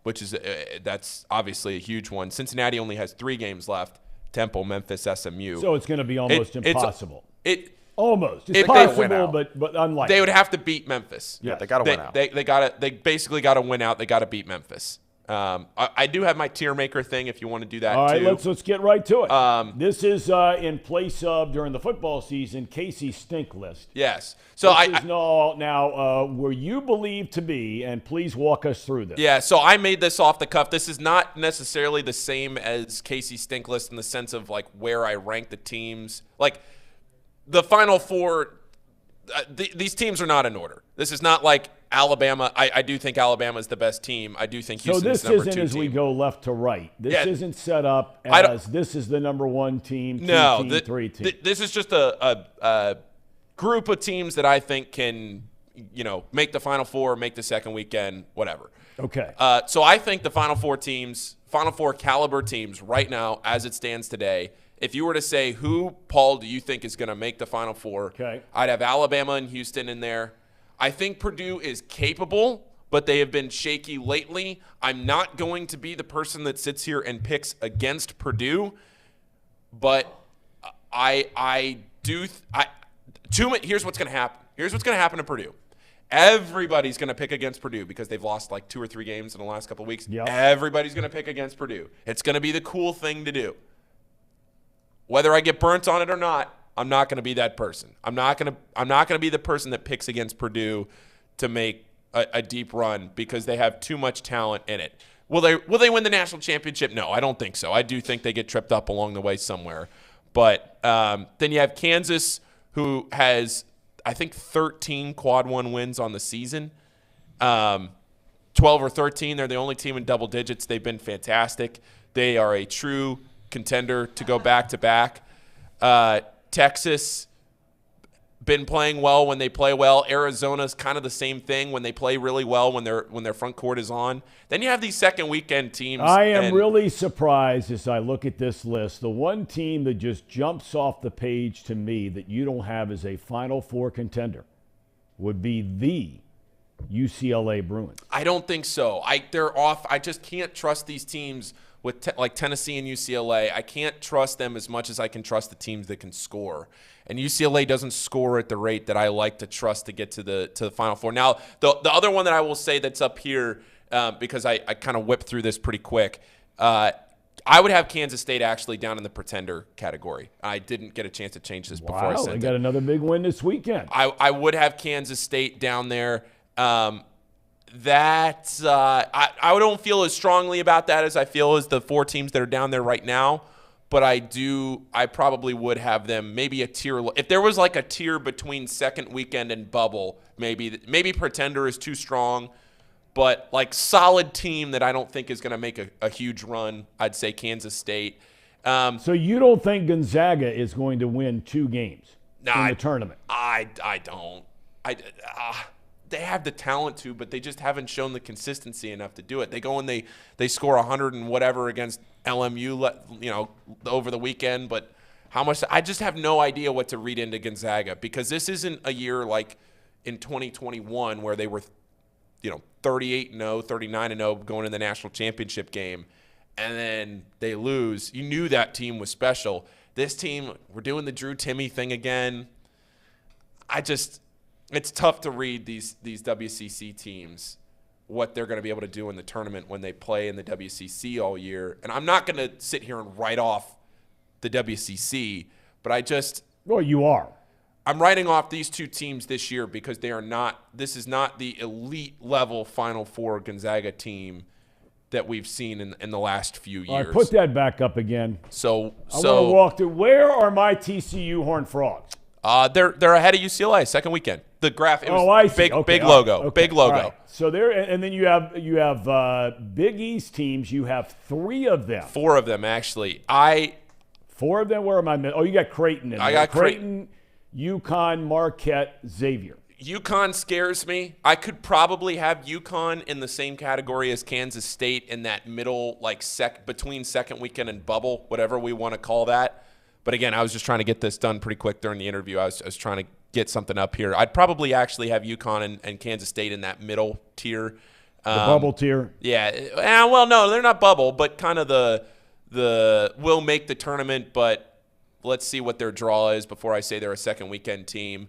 which is that's obviously a huge one. Cincinnati only has 3 games left: Temple, Memphis, SMU. So it's going to be almost impossible. Almost. It's possible, but unlikely. They would have to beat Memphis. Yeah, they got to win out. They basically got to win out. They got to beat Memphis. I do have my tier maker thing if you want to do that. All right, too. let's get right to it. This is in place of, during the football season, Casey's stink list. Yes. So this is now where you believe to be, and please walk us through this. Yeah, so I made this off the cuff. This is not necessarily the same as Casey's stink list in the sense of like where I rank the teams. Like the Final Four, these teams are not in order. This is not like Alabama. I do think Alabama is the best team. I do think Houston's so number 2 this isn't as team. we go left to right. This isn't set up as this is the number 1 team, 2 team, 3 team. This is just a group of teams that I think can, make the Final Four, make the second weekend, whatever. Okay. So I think the Final Four teams, Final Four caliber teams right now, as it stands today, if you were to say who, Paul, do you think is going to make the Final Four, okay, I'd have Alabama and Houston in there. I think Purdue is capable, but they have been shaky lately. I'm not going to be the person that sits here and picks against Purdue, but here's what's going to happen. Here's what's going to happen to Purdue. Everybody's going to pick against Purdue because they've lost like 2 or 3 games in the last couple of weeks. Yep. Everybody's going to pick against Purdue. It's going to be the cool thing to do. Whether I get burnt on it or not, I'm not going to be that person. I'm not going to be the person that picks against Purdue to make a deep run because they have too much talent in it. Will they win the national championship? No, I don't think so. I do think they get tripped up along the way somewhere. But then you have Kansas, who has, I think, 13 quad 1 wins on the season. 12 or 13. They're the only team in double digits. They've been fantastic. They are a true contender to go back-to-back. Texas been playing well when they play well. Arizona's kind of the same thing when they play really well when their front court is on. Then you have these second weekend teams. I am really surprised as I look at this list. The one team that just jumps off the page to me that you don't have as a Final Four contender would be the UCLA Bruins. I don't think so. They're off. I just can't trust these teams with like Tennessee and UCLA. I can't trust them as much as I can trust the teams that can score. And UCLA doesn't score at the rate that I like to trust to get to the Final Four. Now, the other one that I will say that's up here, because I kind of whipped through this pretty quick, I would have Kansas State actually down in the pretender category. I didn't get a chance to change this before I sent it. They got another big win this weekend. I would have Kansas State down there. I don't feel as strongly about that as I feel as the 4 teams that are down there right now, but I probably would have them maybe a tier. If there was like a tier between second weekend and bubble, maybe pretender is too strong, but like solid team that I don't think is going to make a huge run, I'd say Kansas State. So you don't think Gonzaga is going to win 2 games in the tournament? I don't. They have the talent to, but they just haven't shown the consistency enough to do it. They go and they score 100 and whatever against LMU, over the weekend. But how much? I just have no idea what to read into Gonzaga because this isn't a year like in 2021 where they were, 38-0, 39-0 going in the national championship game, and then they lose. You knew that team was special. This team, we're doing the Drew Timme thing again. It's tough to read these WCC teams, what they're going to be able to do in the tournament when they play in the WCC all year. And I'm not going to sit here and write off the WCC, but Well, you are. I'm writing off these two teams this year because this is not the elite level Final Four Gonzaga team that we've seen in the last few years. All right, put that back up again. So I want to walk through. Where are my TCU Horned Frogs? They're ahead of UCLA second weekend. The graph, it was I see. big logo, Okay. big logo. Right. So there, and then you have Big East teams. You have 3 of them. 4 of them actually. 4 of them. Where am I? Oh, you got Creighton in there. I got Creighton, UConn, Marquette, Xavier. UConn scares me. I could probably have UConn in the same category as Kansas State in that middle, like between second weekend and bubble, whatever we want to call that. But again, I was just trying to get this done pretty quick during the interview. I was trying to get something up here. I'd probably actually have UConn and Kansas State in that middle tier. The bubble tier? Yeah. Well, no, they're not bubble, but kind of the will make the tournament, but let's see what their draw is before I say they're a second weekend team.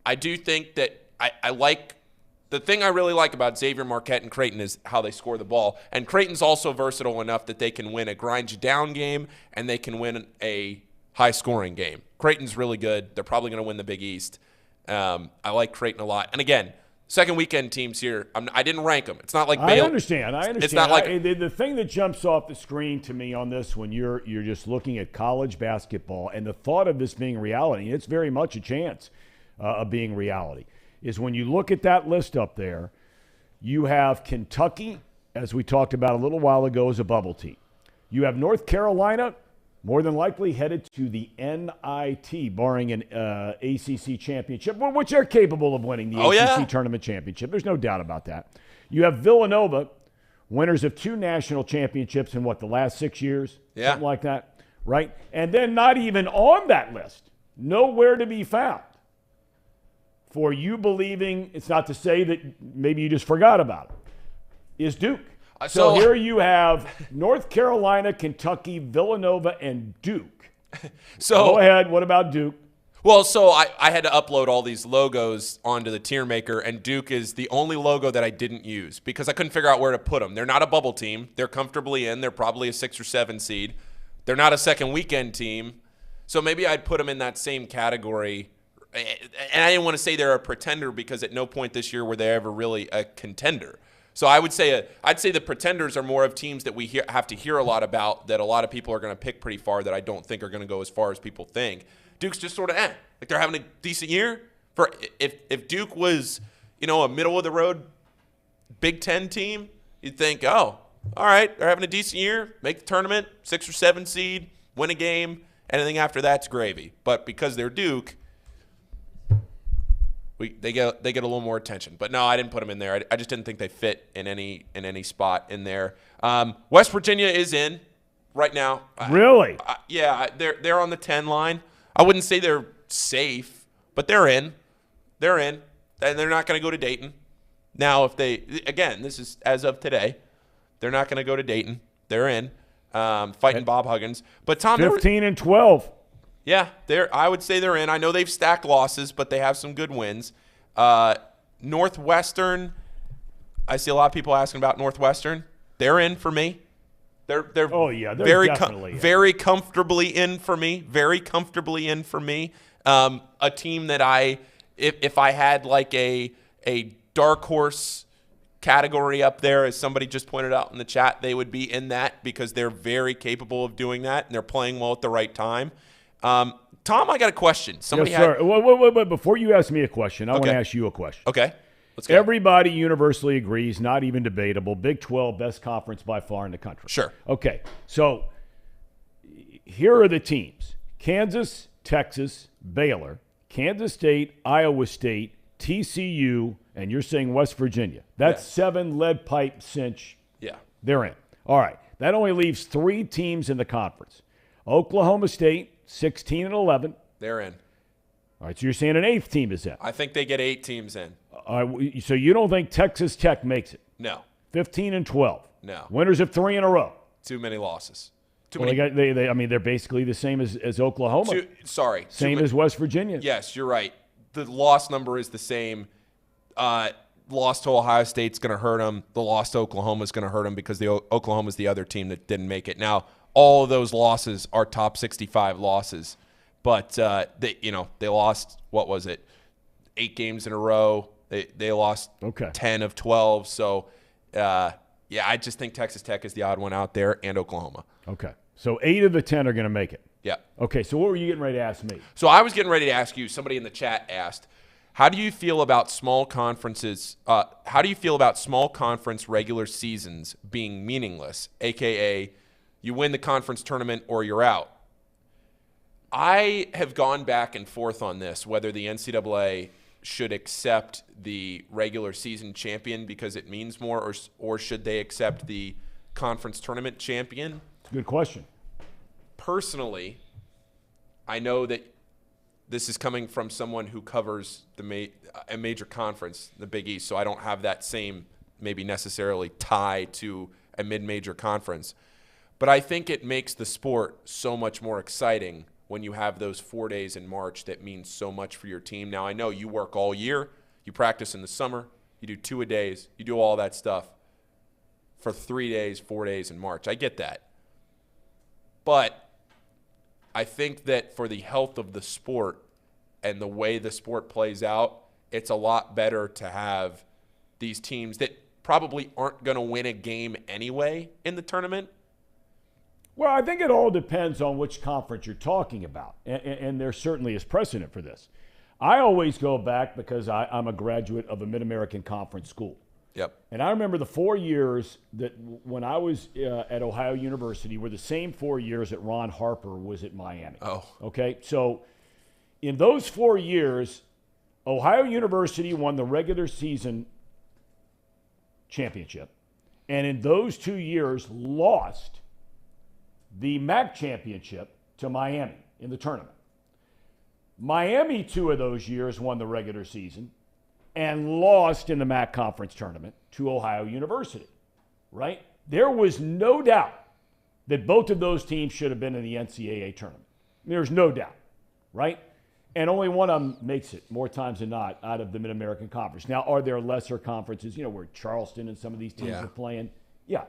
I do think that I like – the thing I really like about Xavier, Marquette, and Creighton is how they score the ball. And Creighton's also versatile enough that they can win a grind-you-down game and they can win a high-scoring game. Creighton's really good. They're probably going to win the Big East. I like Creighton a lot. And again, second weekend teams here, I didn't rank them. It's not like Baylor. I understand. It's not like the thing that jumps off the screen to me on this when you're just looking at college basketball and the thought of this being reality, and it's very much a chance of being reality, is when you look at that list up there, you have Kentucky, as we talked about a little while ago, as a bubble team. You have North Carolina, more than likely headed to the NIT, barring an ACC championship, which they're capable of winning the ACC tournament championship. There's no doubt about that. You have Villanova, winners of 2 national championships in, the last 6 years? Yeah. Something like that, right? And then not even on that list, nowhere to be found for you believing, it's not to say that maybe you just forgot about it, is Duke. So here you have North Carolina, Kentucky, Villanova, and Duke. So go ahead. What about Duke? Well, so I had to upload all these logos onto the tier maker, and Duke is the only logo that I didn't use because I couldn't figure out where to put them. They're not a bubble team. They're comfortably in. They're probably a 6 or 7 seed. They're not a second weekend team. So maybe I'd put them in that same category. And I didn't want to say they're a pretender because at no point this year were they ever really a contender. So I'd say the pretenders are more of teams that we have to hear a lot about, that a lot of people are going to pick pretty far, that I don't think are going to go as far as people think. Duke's just sort of like they're having a decent year. For if Duke was, a middle of the road Big Ten team, you'd think, oh, all right, they're having a decent year, make the tournament, 6 or 7 seed, win a game. Anything after that's gravy. But because they're Duke, they get a little more attention. But no, I didn't put them in there. I just didn't think they fit in any spot in there. West Virginia is in right now. Really? Yeah, they're on the 10 line. I wouldn't say they're safe, but they're in. They're in, and they're not going to go to Dayton. Now, this is as of today, they're not going to go to Dayton. They're in, fighting Bob Huggins. But Tom, 15 and 12. Yeah, I would say they're in. I know they've stacked losses, but they have some good wins. Northwestern, I see a lot of people asking about Northwestern. They're in for me. They're definitely very comfortably in for me. Very comfortably in for me. A team that if I had like a dark horse category up there, as somebody just pointed out in the chat, they would be in that because they're very capable of doing that and they're playing well at the right time. Tom, I got a question. Yes, sir. Wait, before you ask me a question, I want to ask you a question. Okay. Let's go. Everybody universally agrees, not even debatable, Big 12, best conference by far in the country. Sure. Okay. So here are the teams. Kansas, Texas, Baylor, Kansas State, Iowa State, TCU, and you're saying West Virginia. That's 7 lead pipe cinch. Yeah. They're in. All right. That only leaves 3 teams in the conference. Oklahoma State, 16 and 11. They're in. All right, so you're saying an 8th team is in. I think they get 8 teams in. So you don't think Texas Tech makes it? No. 15 and 12. No. Winners of 3 in a row. Too many losses. They're basically the same as Oklahoma. Same as West Virginia. Yes, you're right. The loss number is the same. Loss to Ohio State's going to hurt them. The loss to Oklahoma is going to hurt them because Oklahoma's the other team that didn't make it. Now, all of those losses are top 65 losses, but they lost, what was it, 8 games in a row. They lost 10 of 12. So, I just think Texas Tech is the odd one out there, and Oklahoma. Okay. So 8 of the 10 are going to make it. Yeah. Okay, so what were you getting ready to ask me? So I was getting ready to ask you, somebody in the chat asked, how do you feel about small conferences? How do you feel about small conference regular seasons being meaningless, a.k.a. you win the conference tournament or you're out? I have gone back and forth on this, whether the NCAA should accept the regular season champion because it means more, or should they accept the conference tournament champion? Good question. Personally, I know that this is coming from someone who covers a major conference, the Big East, so I don't have that same maybe necessarily tie to a mid-major conference. But I think it makes the sport so much more exciting when you have those 4 days in March that means so much for your team. Now, I know you work all year. You practice in the summer. You do 2-a-days. You do all that stuff for 3 days, 4 days in March. I get that. But I think that for the health of the sport and the way the sport plays out, it's a lot better to have these teams that probably aren't going to win a game anyway in the tournament. Well, I think it all depends on which conference you're talking about, and there certainly is precedent for this. I always go back because I'm a graduate of a Mid-American Conference school. Yep. And I remember the 4 years that when I was at Ohio University were the same 4 years that Ron Harper was at Miami. Oh. Okay? So in those 4 years, Ohio University won the regular season championship, and in those 2 years lost the MAC championship to Miami in the tournament. Miami 2 of those years won the regular season and lost in the MAC conference tournament to Ohio University, right? There was no doubt that both of those teams should have been in the NCAA tournament. There's no doubt, right? And only one of them makes it more times than not out of the Mid-American Conference. Now, are there lesser conferences, where Charleston and some of these teams are playing? Yeah.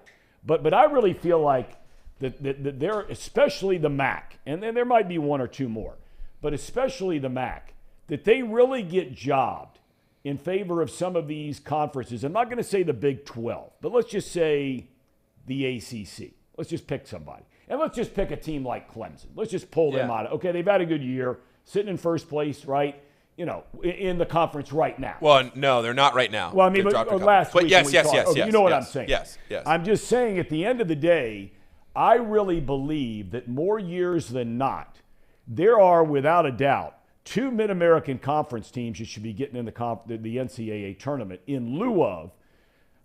But I really feel like that they're, especially the MAC, and then there might be 1 or 2 more, but especially the MAC, that they really get jobbed in favor of some of these conferences. I'm not going to say the Big 12, but let's just say the ACC. Let's just pick somebody. And let's just pick a team like Clemson. Let's just pull them out. Okay, they've had a good year, sitting in first place, right? In the conference right now. Well, no, they're not right now. Well, I mean, last week. Yes. You know what I'm saying. Yes. I'm just saying at the end of the day, I really believe that more years than not, there are, without a doubt, 2 Mid-American Conference teams that should be getting in the NCAA tournament in lieu of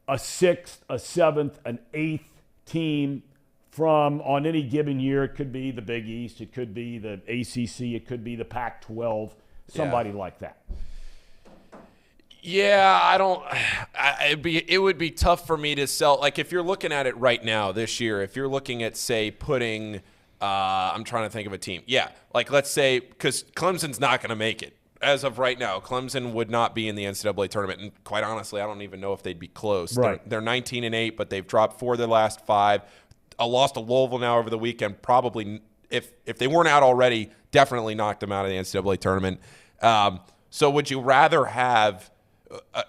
a 6th, a 7th, an 8th team from, on any given year, it could be the Big East, it could be the ACC, it could be the Pac-12, somebody like that. Yeah, it would be tough for me to sell. Like, if you're looking at it right now this year, if you're looking at, say, putting I'm trying to think of a team. Yeah, like let's say, because Clemson's not going to make it. As of right now, Clemson would not be in the NCAA tournament. And quite honestly, I don't even know if they'd be close. Right. They're 19-8, but they've dropped 4 of their last 5. A loss to Louisville now over the weekend. Probably, if they weren't out already, definitely knocked them out of the NCAA tournament. So would you rather have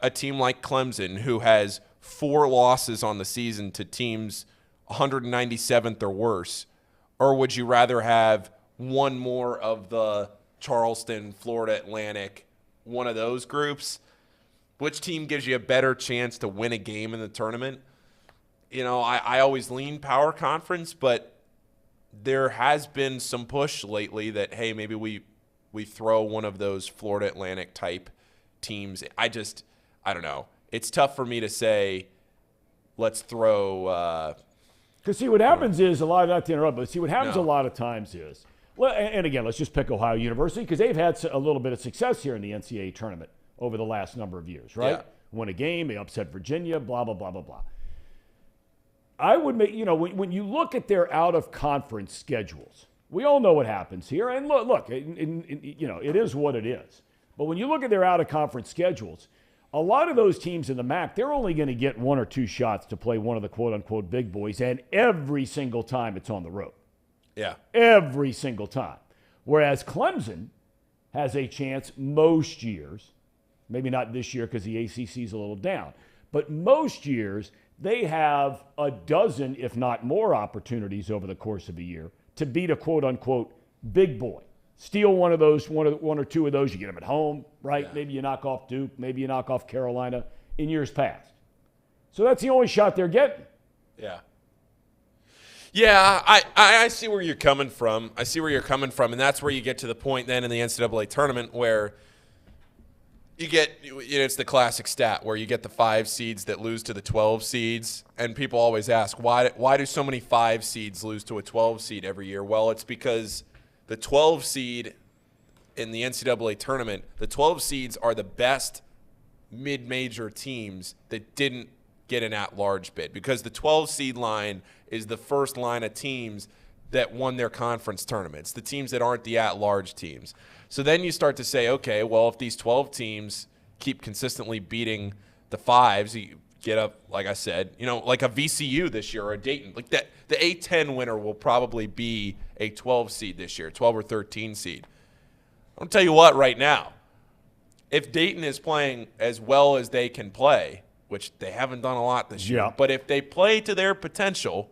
a team like Clemson, who has 4 losses on the season to teams 197th or worse, or would you rather have one more of the Charleston, Florida Atlantic, one of those groups? Which team gives you a better chance to win a game in the tournament? I always lean power conference, but there has been some push lately that, hey, maybe we throw one of those Florida Atlantic type teams. I don't know. It's tough for me to say, let's throw because see, what happens is a lot of times is, well, and again, let's just pick Ohio University because they've had a little bit of success here in the NCAA tournament over the last number of years, right? Yeah. Won a game, they upset Virginia, blah, blah, blah, blah, blah. I would make, when you look at their out-of-conference schedules, we all know what happens here. And look, it is what it is. But when you look at their out-of-conference schedules, a lot of those teams in the MAC, they're only going to get 1 or 2 shots to play one of the quote-unquote big boys, and every single time it's on the road. Yeah. Every single time. Whereas Clemson has a chance most years, maybe not this year because the ACC is a little down, but most years they have a dozen, if not more, opportunities over the course of a year to beat a quote-unquote big boy. Steal one of those, one or two of those, you get them at home, right? Yeah. Maybe you knock off Duke, maybe you knock off Carolina in years past. So that's the only shot they're getting. Yeah. Yeah, I see where you're coming from. And that's where you get to the point then in the NCAA tournament where you get, it's the classic stat where you get the 5 seeds that lose to the 12 seeds, and people always ask, why do so many 5 seeds lose to a 12 seed every year? Well, it's because the 12 seed in the NCAA tournament, the 12 seeds are the best mid-major teams that didn't get an at-large bid, because the 12 seed line is the first line of teams that won their conference tournaments, the teams that aren't the at-large teams. So then you start to say, okay, well, if these 12 teams keep consistently beating the 5s, you get up, like I said, like a VCU this year or a Dayton. Like that, the A10 winner will probably be a 12 seed this year, 12 or 13 seed. I'll tell you what right now, if Dayton is playing as well as they can play, which they haven't done a lot this year, but if they play to their potential,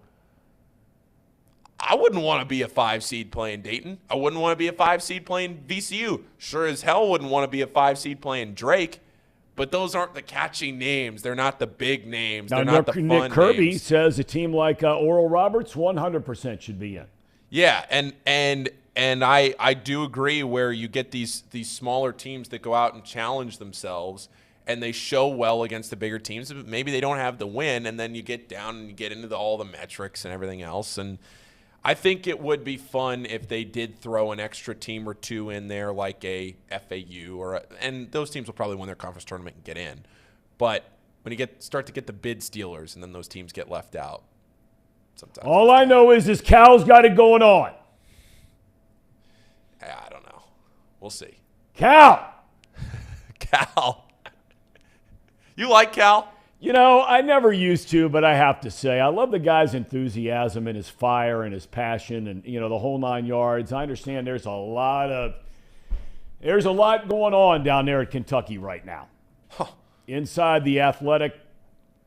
I wouldn't want to be a 5 seed playing Dayton. I wouldn't want to be a 5 seed playing VCU. Sure as hell wouldn't want to be a 5 seed playing Drake. But those aren't the catchy names. They're not the big names. They're not the fun names. Nick Kirby says a team like Oral Roberts 100% should be in. Yeah, and I do agree where you get these smaller teams that go out and challenge themselves, and they show well against the bigger teams. Maybe they don't have the win, and then you get down and you get into all the metrics and everything else. And I think it would be fun if they did throw an extra team or two in there, like a FAU and those teams will probably win their conference tournament and get in. But when you start to get the bid stealers, and then those teams get left out, sometimes. All I know is Cal's got it going on. I don't know. We'll see. Cal. You like Cal? I never used to, but I have to say, I love the guy's enthusiasm and his fire and his passion and, the whole 9 yards. I understand there's a lot going on down there at Kentucky right now. Huh. Inside the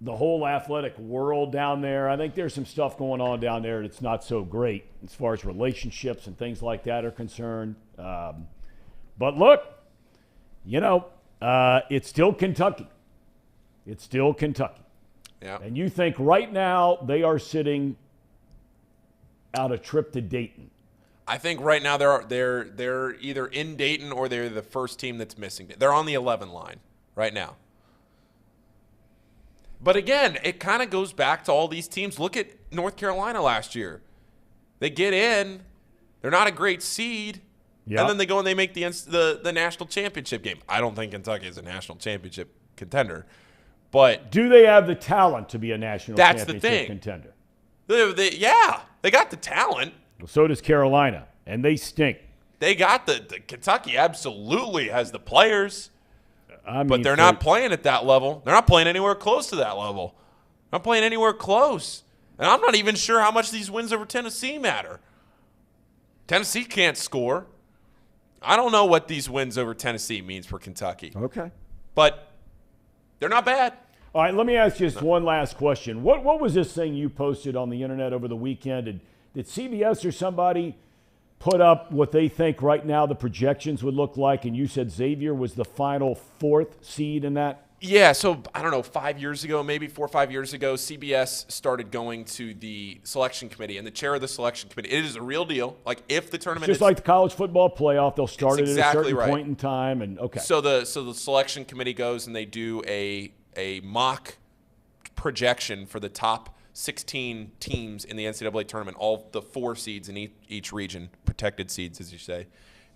whole athletic world down there, I think there's some stuff going on down there that's not so great as far as relationships and things like that are concerned. But look, it's still Kentucky. It's still Kentucky. Yeah. And you think right now they are sitting out a trip to Dayton. I think right now they're either in Dayton or they're the first team that's missing. They're on the 11 line right now. But again, it kind of goes back to all these teams. Look at North Carolina last year. They get in. They're not a great seed. Yep. And then they go and they make the national championship game. I don't think Kentucky is a national championship contender. But do they have the talent to be a national championship contender? They got the talent. Well, so does Carolina, and they stink. They got the Kentucky absolutely has the players, but they're not playing at that level. They're not playing anywhere close to that level. Not playing anywhere close. And I'm not even sure how much these wins over Tennessee matter. Tennessee can't score. I don't know what these wins over Tennessee means for Kentucky. Okay. But they're not bad. All right, let me ask you just one last question. What was this thing you posted on the internet over the weekend? Did CBS or somebody put up what they think right now the projections would look like, and you said Xavier was the final 4th seed in that? Yeah, so I don't know, 5 years ago, maybe 4 or 5 years ago, CBS started going to the selection committee, and the chair of the selection committee, it is a real deal. Like if the tournament just like the college football playoff, they'll start it at a certain point in time, and okay. So the selection committee goes and they do a mock projection for the top 16 teams in the NCAA tournament, all the 4 seeds in each region, protected seeds, as you say,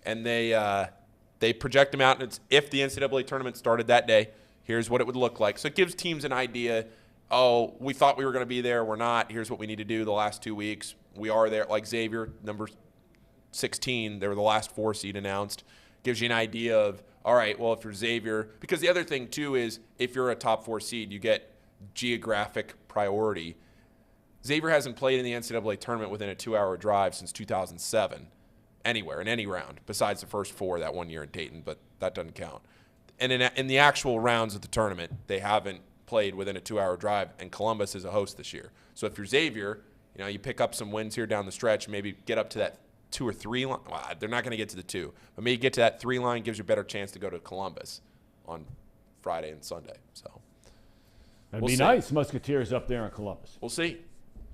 and they project them out. And it's if the NCAA tournament started that day, here's what it would look like. So it gives teams an idea oh, we thought we were going to be there. We're not. Here's what we need to do the last 2 weeks. We are there. Like Xavier, number 16, they were the last 4 seed announced. Gives you an idea of, all right, well, if you're Xavier, because the other thing, too, is if you're a top 4 seed, you get geographic priority. Xavier hasn't played in the NCAA tournament within a 2-hour drive since 2007, anywhere, in any round, besides the first 4 that 1 year in Dayton, but that doesn't count. And in the actual rounds of the tournament, they haven't played within a 2-hour drive, and Columbus is a host this year. So if you're Xavier, you pick up some wins here down the stretch, maybe get up to that 2 or 3 line. Well, they're not going to get to the 2, but maybe get to that 3 line, gives you a better chance to go to Columbus on Friday and Sunday. So that'd be nice. Musketeers up there in Columbus. We'll see.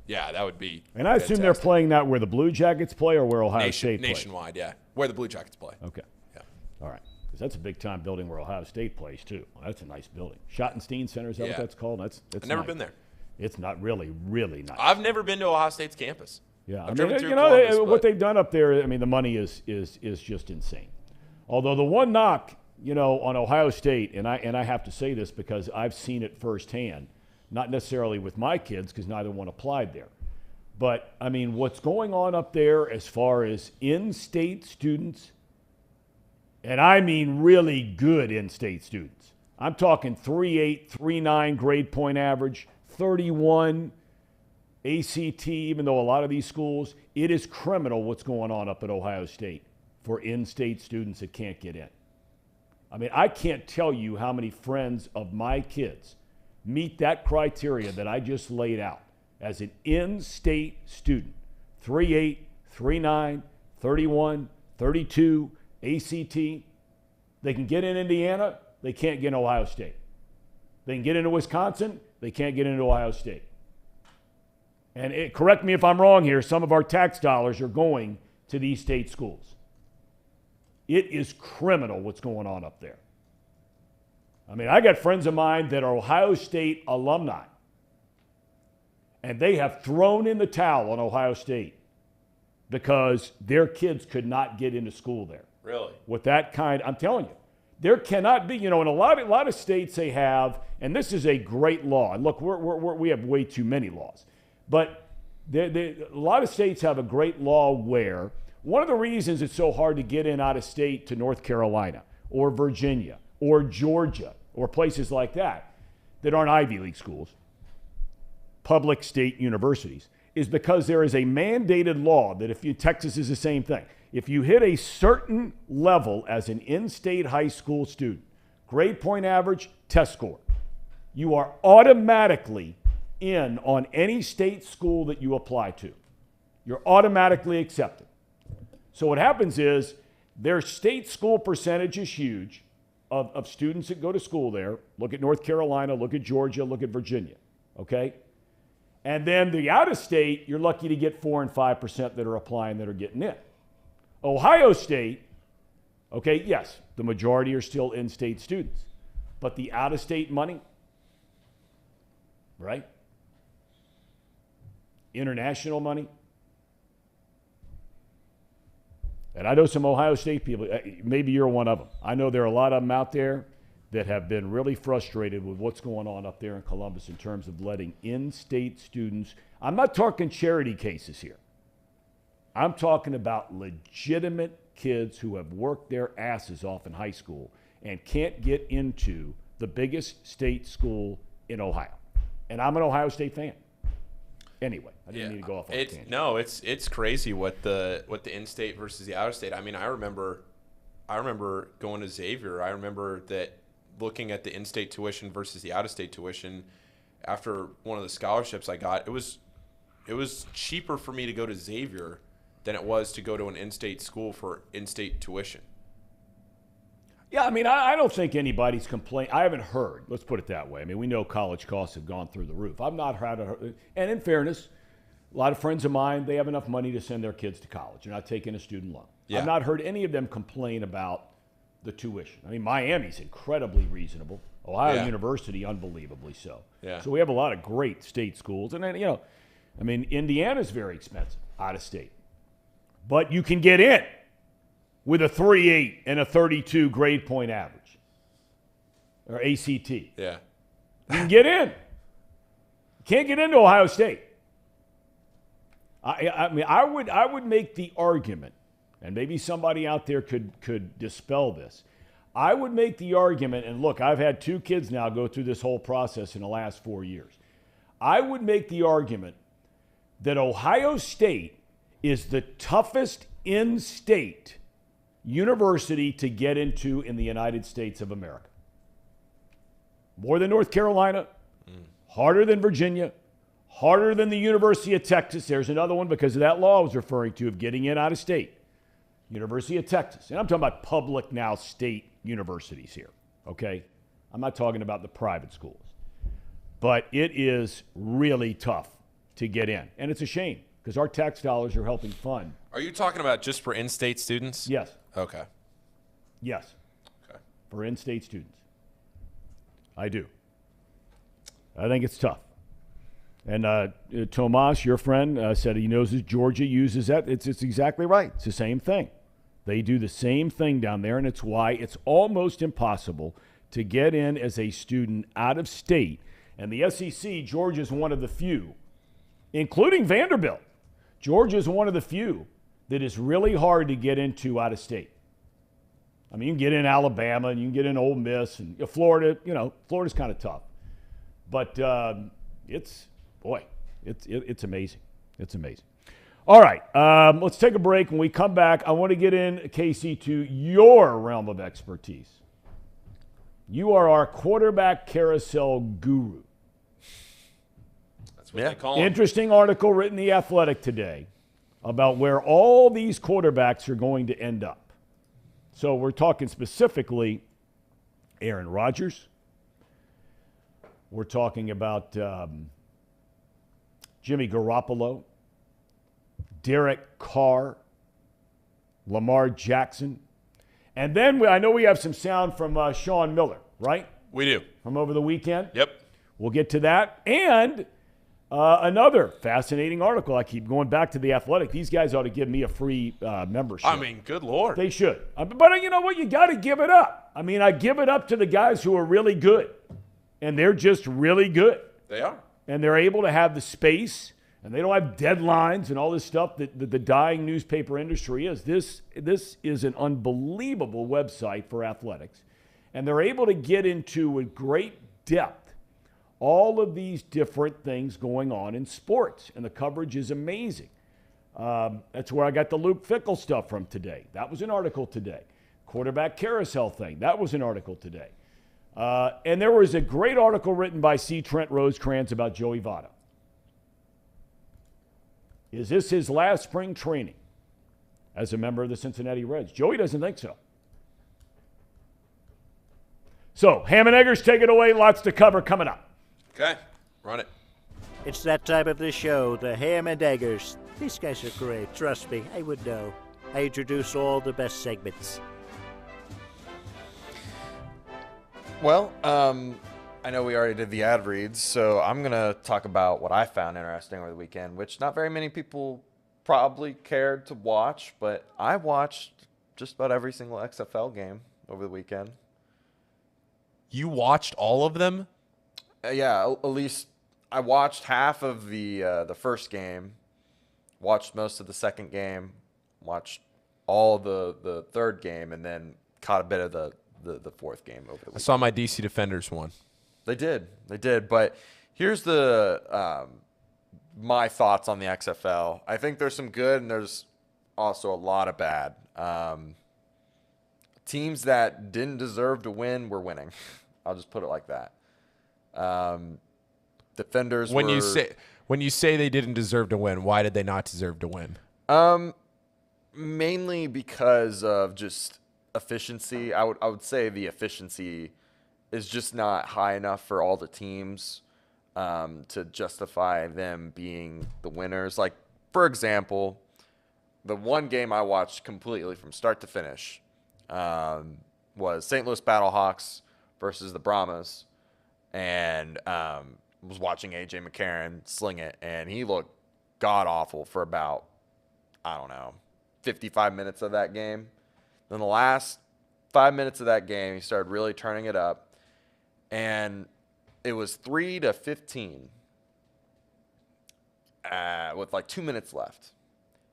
Yeah, that would be. And I assume they're playing that where the Blue Jackets play or where Ohio State plays? Nationwide, yeah. Where the Blue Jackets play. Okay. Yeah. All right. Because that's a big-time building where Ohio State plays, too. Well, that's a nice building. Schottenstein Center, is that what that's called? That's I've never been there. It's not really, really nice. I've never been to Ohio State's campus. Yeah. I've driven through Columbus, what they've done up there, the money is just insane. Although the one knock, on Ohio State, and I have to say this because I've seen it firsthand, not necessarily with my kids because neither one applied there. But, what's going on up there as far as in-state students, and I mean really good in-state students. I'm talking 3.8, 3.9 grade point average, 31 ACT, even though a lot of these schools, it is criminal what's going on up at Ohio State for in-state students that can't get in. I can't tell you how many friends of my kids meet that criteria that I just laid out. As an in-state student, 3.8, 3.9, 31, 32, ACT, they can get in Indiana, they can't get in Ohio State. They can get into Wisconsin, they can't get into Ohio State. And correct me if I'm wrong here, some of our tax dollars are going to these state schools. It is criminal what's going on up there. I got friends of mine that are Ohio State alumni. And they have thrown in the towel on Ohio State because their kids could not get into school there. Really? With that kind, I'm telling you, there cannot be, in a lot of states they have, and this is a great law. And look, we have way too many laws. But a lot of states have a great law where one of the reasons it's so hard to get in out of state to North Carolina or Virginia or Georgia or places like that aren't Ivy League schools, public state universities, is because there is a mandated law that Texas is the same thing. If you hit a certain level as an in-state high school student, grade point average, test score, you are automatically in on any state school that you apply to. You're automatically accepted. So what happens is their state school percentage is huge of students that go to school there. Look at North Carolina, look at Georgia, look at Virginia, okay? And then the out-of-state, you're lucky to get 4 and 5% that are applying that are getting in. Ohio State, okay, yes, the majority are still in-state students. But the out-of-state money, right? International money. And I know some Ohio State people, maybe you're one of them. I know there are a lot of them out there that have been really frustrated with what's going on up there in Columbus in terms of letting in-state students. I'm not talking charity cases here. I'm talking about legitimate kids who have worked their asses off in high school and can't get into the biggest state school in Ohio. And I'm an Ohio State fan. Anyway, I didn't need to go off on a tangent. No, it's crazy what the in-state versus the out-of-state. I remember going to Xavier. I remember that looking at the in-state tuition versus the out-of-state tuition after one of the scholarships I got, it was cheaper for me to go to Xavier than it was to go to an in-state school for in-state tuition. Yeah, I don't think anybody's complaining. I haven't heard. Let's put it that way. We know college costs have gone through the roof. I've not heard. And in fairness, a lot of friends of mine, they have enough money to send their kids to college. They're not taking a student loan. Yeah. I've not heard any of them complain about the tuition. Miami's incredibly reasonable. Ohio University, unbelievably so. Yeah. So we have a lot of great state schools. And then, Indiana's very expensive out of state. But you can get in with a 3.8 and a 32 grade point average, or ACT. Yeah. You can get in. Can't get into Ohio State. I mean, I would make the argument, and maybe somebody out there could dispel this. I would make the argument, and look, I've had 2 kids now go through this whole process in the last 4 years. I would make the argument that Ohio State is the toughest in-state university to get into in the United States of America. More than North Carolina, harder than Virginia, harder than the University of Texas. There's another one because of that law I was referring to of getting in out of state. University of Texas. And I'm talking about public now state universities here, okay? I'm not talking about the private schools. But it is really tough to get in. And it's a shame because our tax dollars are helping fund. Are you talking about just for in-state students? Yes. Okay. Yes. Okay. For in-state students. I do. I think it's tough. And Tomas, your friend, said he knows that Georgia uses that. It's exactly right. It's the same thing. They do the same thing down there, and it's why it's almost impossible to get in as a student out of state. And the SEC, Georgia's one of the few, including Vanderbilt. Georgia's one of the few that is really hard to get into out of state. I mean, you can get in Alabama and you can get in Ole Miss and Florida. You know, Florida's kind of tough. But it's amazing. It's amazing. All right, let's take a break. When we come back, I want to get in, Casey, to your realm of expertise. You are our quarterback carousel guru. That's what they call him. Interesting article written in The Athletic today about where all these quarterbacks are going to end up. So we're talking specifically Aaron Rodgers. We're talking about Jimmy Garoppolo, Derek Carr, Lamar Jackson. And then I know we have some sound from Sean Miller, right? We do. From over the weekend. Yep. We'll get to that. And another fascinating article. I keep going back to The Athletic. These guys ought to give me a free membership. I mean, good Lord. They should. But you know what? You got to give it up. I mean, I give it up to the guys who are really good. And they're just really good. They are. And they're able to have the space, and they don't have deadlines and all this stuff that the dying newspaper industry is. This is an unbelievable website for athletics. And they're able to get into with great depth all of these different things going on in sports. And the coverage is amazing. That's where I got the Luke Fickell stuff from today. That was an article today. Quarterback carousel thing. That was an article today. And there was a great article written by C. Trent Rosecrans about Joey Votto. Is this his last spring training as a member of the Cincinnati Reds? Joey doesn't think so. So, Ham and Eggers, take it away. Lots to cover coming up. Okay, run it. It's that time of the show, the Ham and Eggers. These guys are great. Trust me, I would know. I introduce all the best segments. Well, I know we already did the ad reads, so I'm going to talk about what I found interesting over the weekend, which not very many people probably cared to watch, but I watched just about every single XFL game over the weekend. You watched all of them? Yeah, at least I watched half of the first game, watched most of the second game, watched all the third game, and then caught a bit of the fourth game over the weekend. I saw my DC Defenders one. They did. But here's the my thoughts on the XFL. I think there's some good and there's also a lot of bad. Teams that didn't deserve to win were winning. I'll just put it like that. Defenders when you say they didn't deserve to win, why did they not deserve to win? Mainly because of just efficiency. I would say the efficiency is just not high enough for all the teams to justify them being the winners. Like, for example, the one game I watched completely from start to finish was St. Louis Battlehawks versus the Brahmas, and was watching A.J. McCarron sling it, and he looked god-awful for about, 55 minutes of that game. Then the last 5 minutes of that game, he started really turning it up, and it was 3-15 with like 2 minutes left.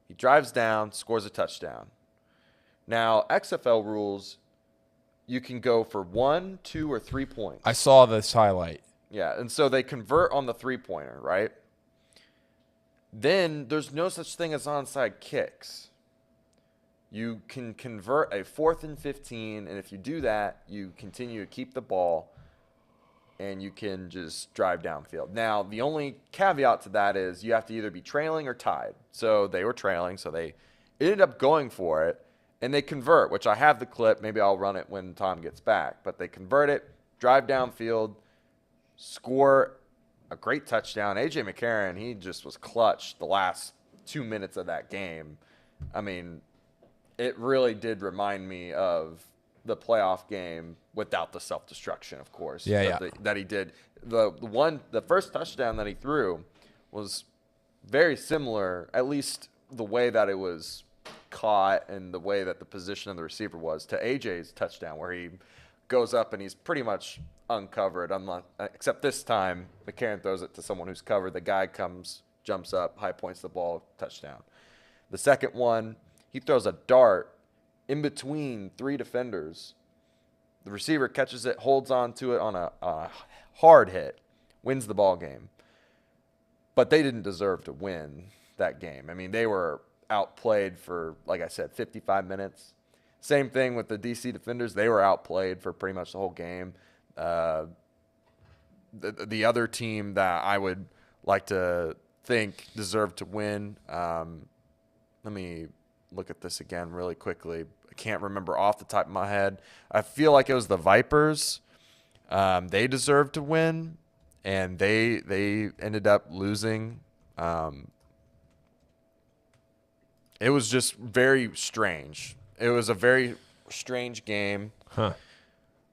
He drives down, scores a touchdown. Now, XFL rules, you can go for 1, 2, or 3 points. I saw this highlight. Yeah, and so they convert on the three-pointer, right? Then there's no such thing as onside kicks. You can convert a 4th and 15, and if you do that, you continue to keep the ball, and you can just drive downfield. Now, the only caveat to that is you have to either be trailing or tied. So they were trailing, so they ended up going for it, and they convert, which I have the clip. Maybe I'll run it when Tom gets back. But they convert it, drive downfield, score a great touchdown. A.J. McCarron, he just was clutch the last 2 minutes of that game. I mean, it really did remind me of the playoff game without the self-destruction, of course. That he did. The first touchdown that he threw was very similar, at least the way that it was caught and the way that the position of the receiver was, to AJ's touchdown, where he goes up and he's pretty much uncovered, except this time McCarron throws it to someone who's covered. The guy comes, jumps up, high points the ball, touchdown. The second one, he throws a dart in between 3 defenders. The receiver catches it, holds on to it on a hard hit, wins the ball game. But they didn't deserve to win that game. I mean, they were outplayed for, like I said, 55 minutes. Same thing with the DC defenders. They were outplayed for pretty much the whole game. The other team that I would like to think deserved to win, let me look at this again really quickly. I can't remember off the top of my head. I feel like it was the Vipers. They deserved to win, and they ended up losing. It was just very strange. It was a very strange game. Huh.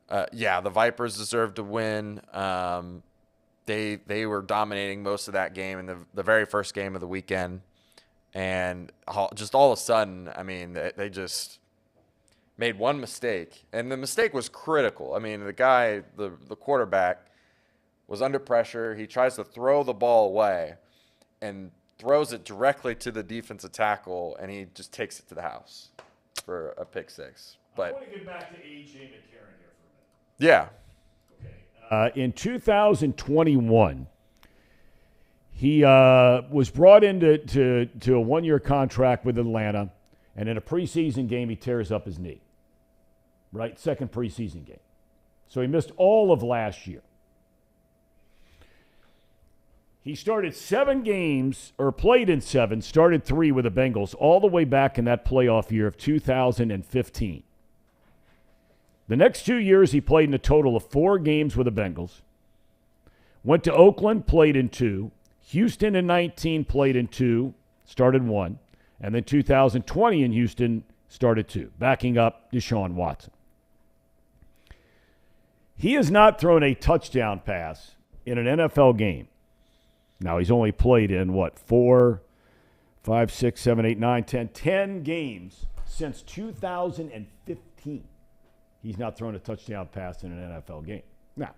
The Vipers deserved to win. They were dominating most of that game in the very first game of the weekend. And just all of a sudden, I mean, they just made one mistake. And the mistake was critical. I mean, the guy, the quarterback, was under pressure. He tries to throw the ball away and throws it directly to the defensive tackle, and he just takes it to the house for a pick six. But I want to get back to A.J. McCarron here for a minute. Yeah. Okay. In 2021, he was brought into a one-year contract with Atlanta, and in a preseason game, he tears up his knee. Right? Second preseason game. So he missed all of last year. He started 7 games, or played in 7, started 3 with the Bengals, all the way back in that playoff year of 2015. The next 2 years, he played in a total of 4 games with the Bengals. Went to Oakland, played in 2. Houston in 19, played in 2, started 1. And then 2020 in Houston, started 2, backing up Deshaun Watson. He has not thrown a touchdown pass in an NFL game. Now, he's only played in, 4, 5, 6, 7, 8, 9, 10 games since 2015. He's not thrown a touchdown pass in an NFL game. Now,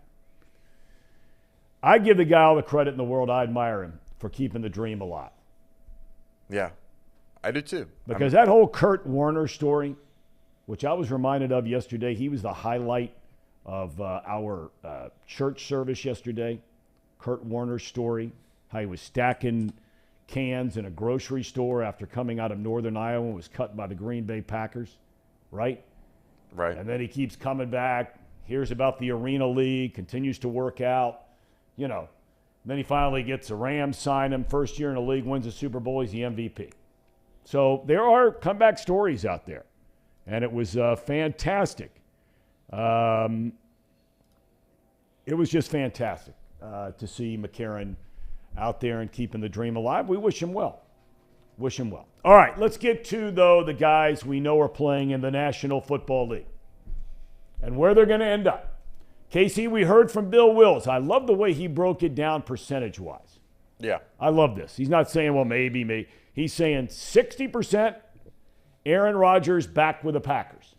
I give the guy all the credit in the world. I admire him for keeping the dream alive. Yeah, I do too. Because that whole Kurt Warner story, which I was reminded of yesterday, he was the highlight of our church service yesterday. Kurt Warner's story, how he was stacking cans in a grocery store after coming out of northern Iowa and was cut by the Green Bay Packers, right? Right. And then he keeps coming back, hears about the Arena League, continues to work out, Then he finally gets the Rams, sign him, first year in the league, wins the Super Bowl, he's the MVP. So there are comeback stories out there, and it was fantastic. It was just fantastic to see McCarron out there and keeping the dream alive. We wish him well. Wish him well. All right, let's get to, though, the guys we know are playing in the National Football League and where they're going to end up. Casey, we heard from Bill Wills. I love the way he broke it down percentage-wise. Yeah. I love this. He's not saying, well, maybe. He's saying 60% Aaron Rodgers back with the Packers.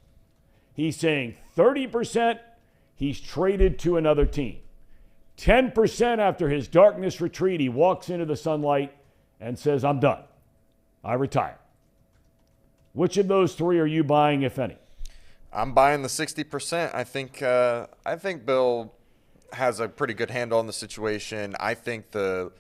He's saying 30% he's traded to another team. 10% after his darkness retreat, he walks into the sunlight, and says, I'm done. I retire. Which of those three are you buying, if any? I'm buying the 60%. I think Bill has a pretty good handle on the situation. I think the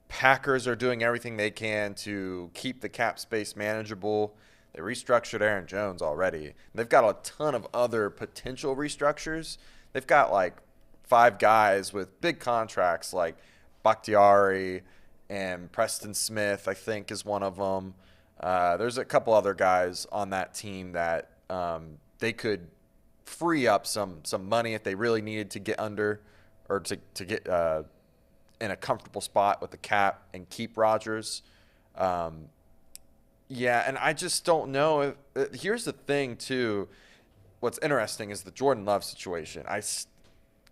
Packers are doing everything they can to keep the cap space manageable. They restructured Aaron Jones already. They've got a ton of other potential restructures. They've got like 5 guys with big contracts like Bakhtiari and Preston Smith, I think, is one of them. There's a couple other guys on that team that they could free up some money if they really needed to get under or to get in a comfortable spot with the cap and keep Rodgers. Yeah, and I just don't know. Here's the thing, too. What's interesting is the Jordan Love situation. I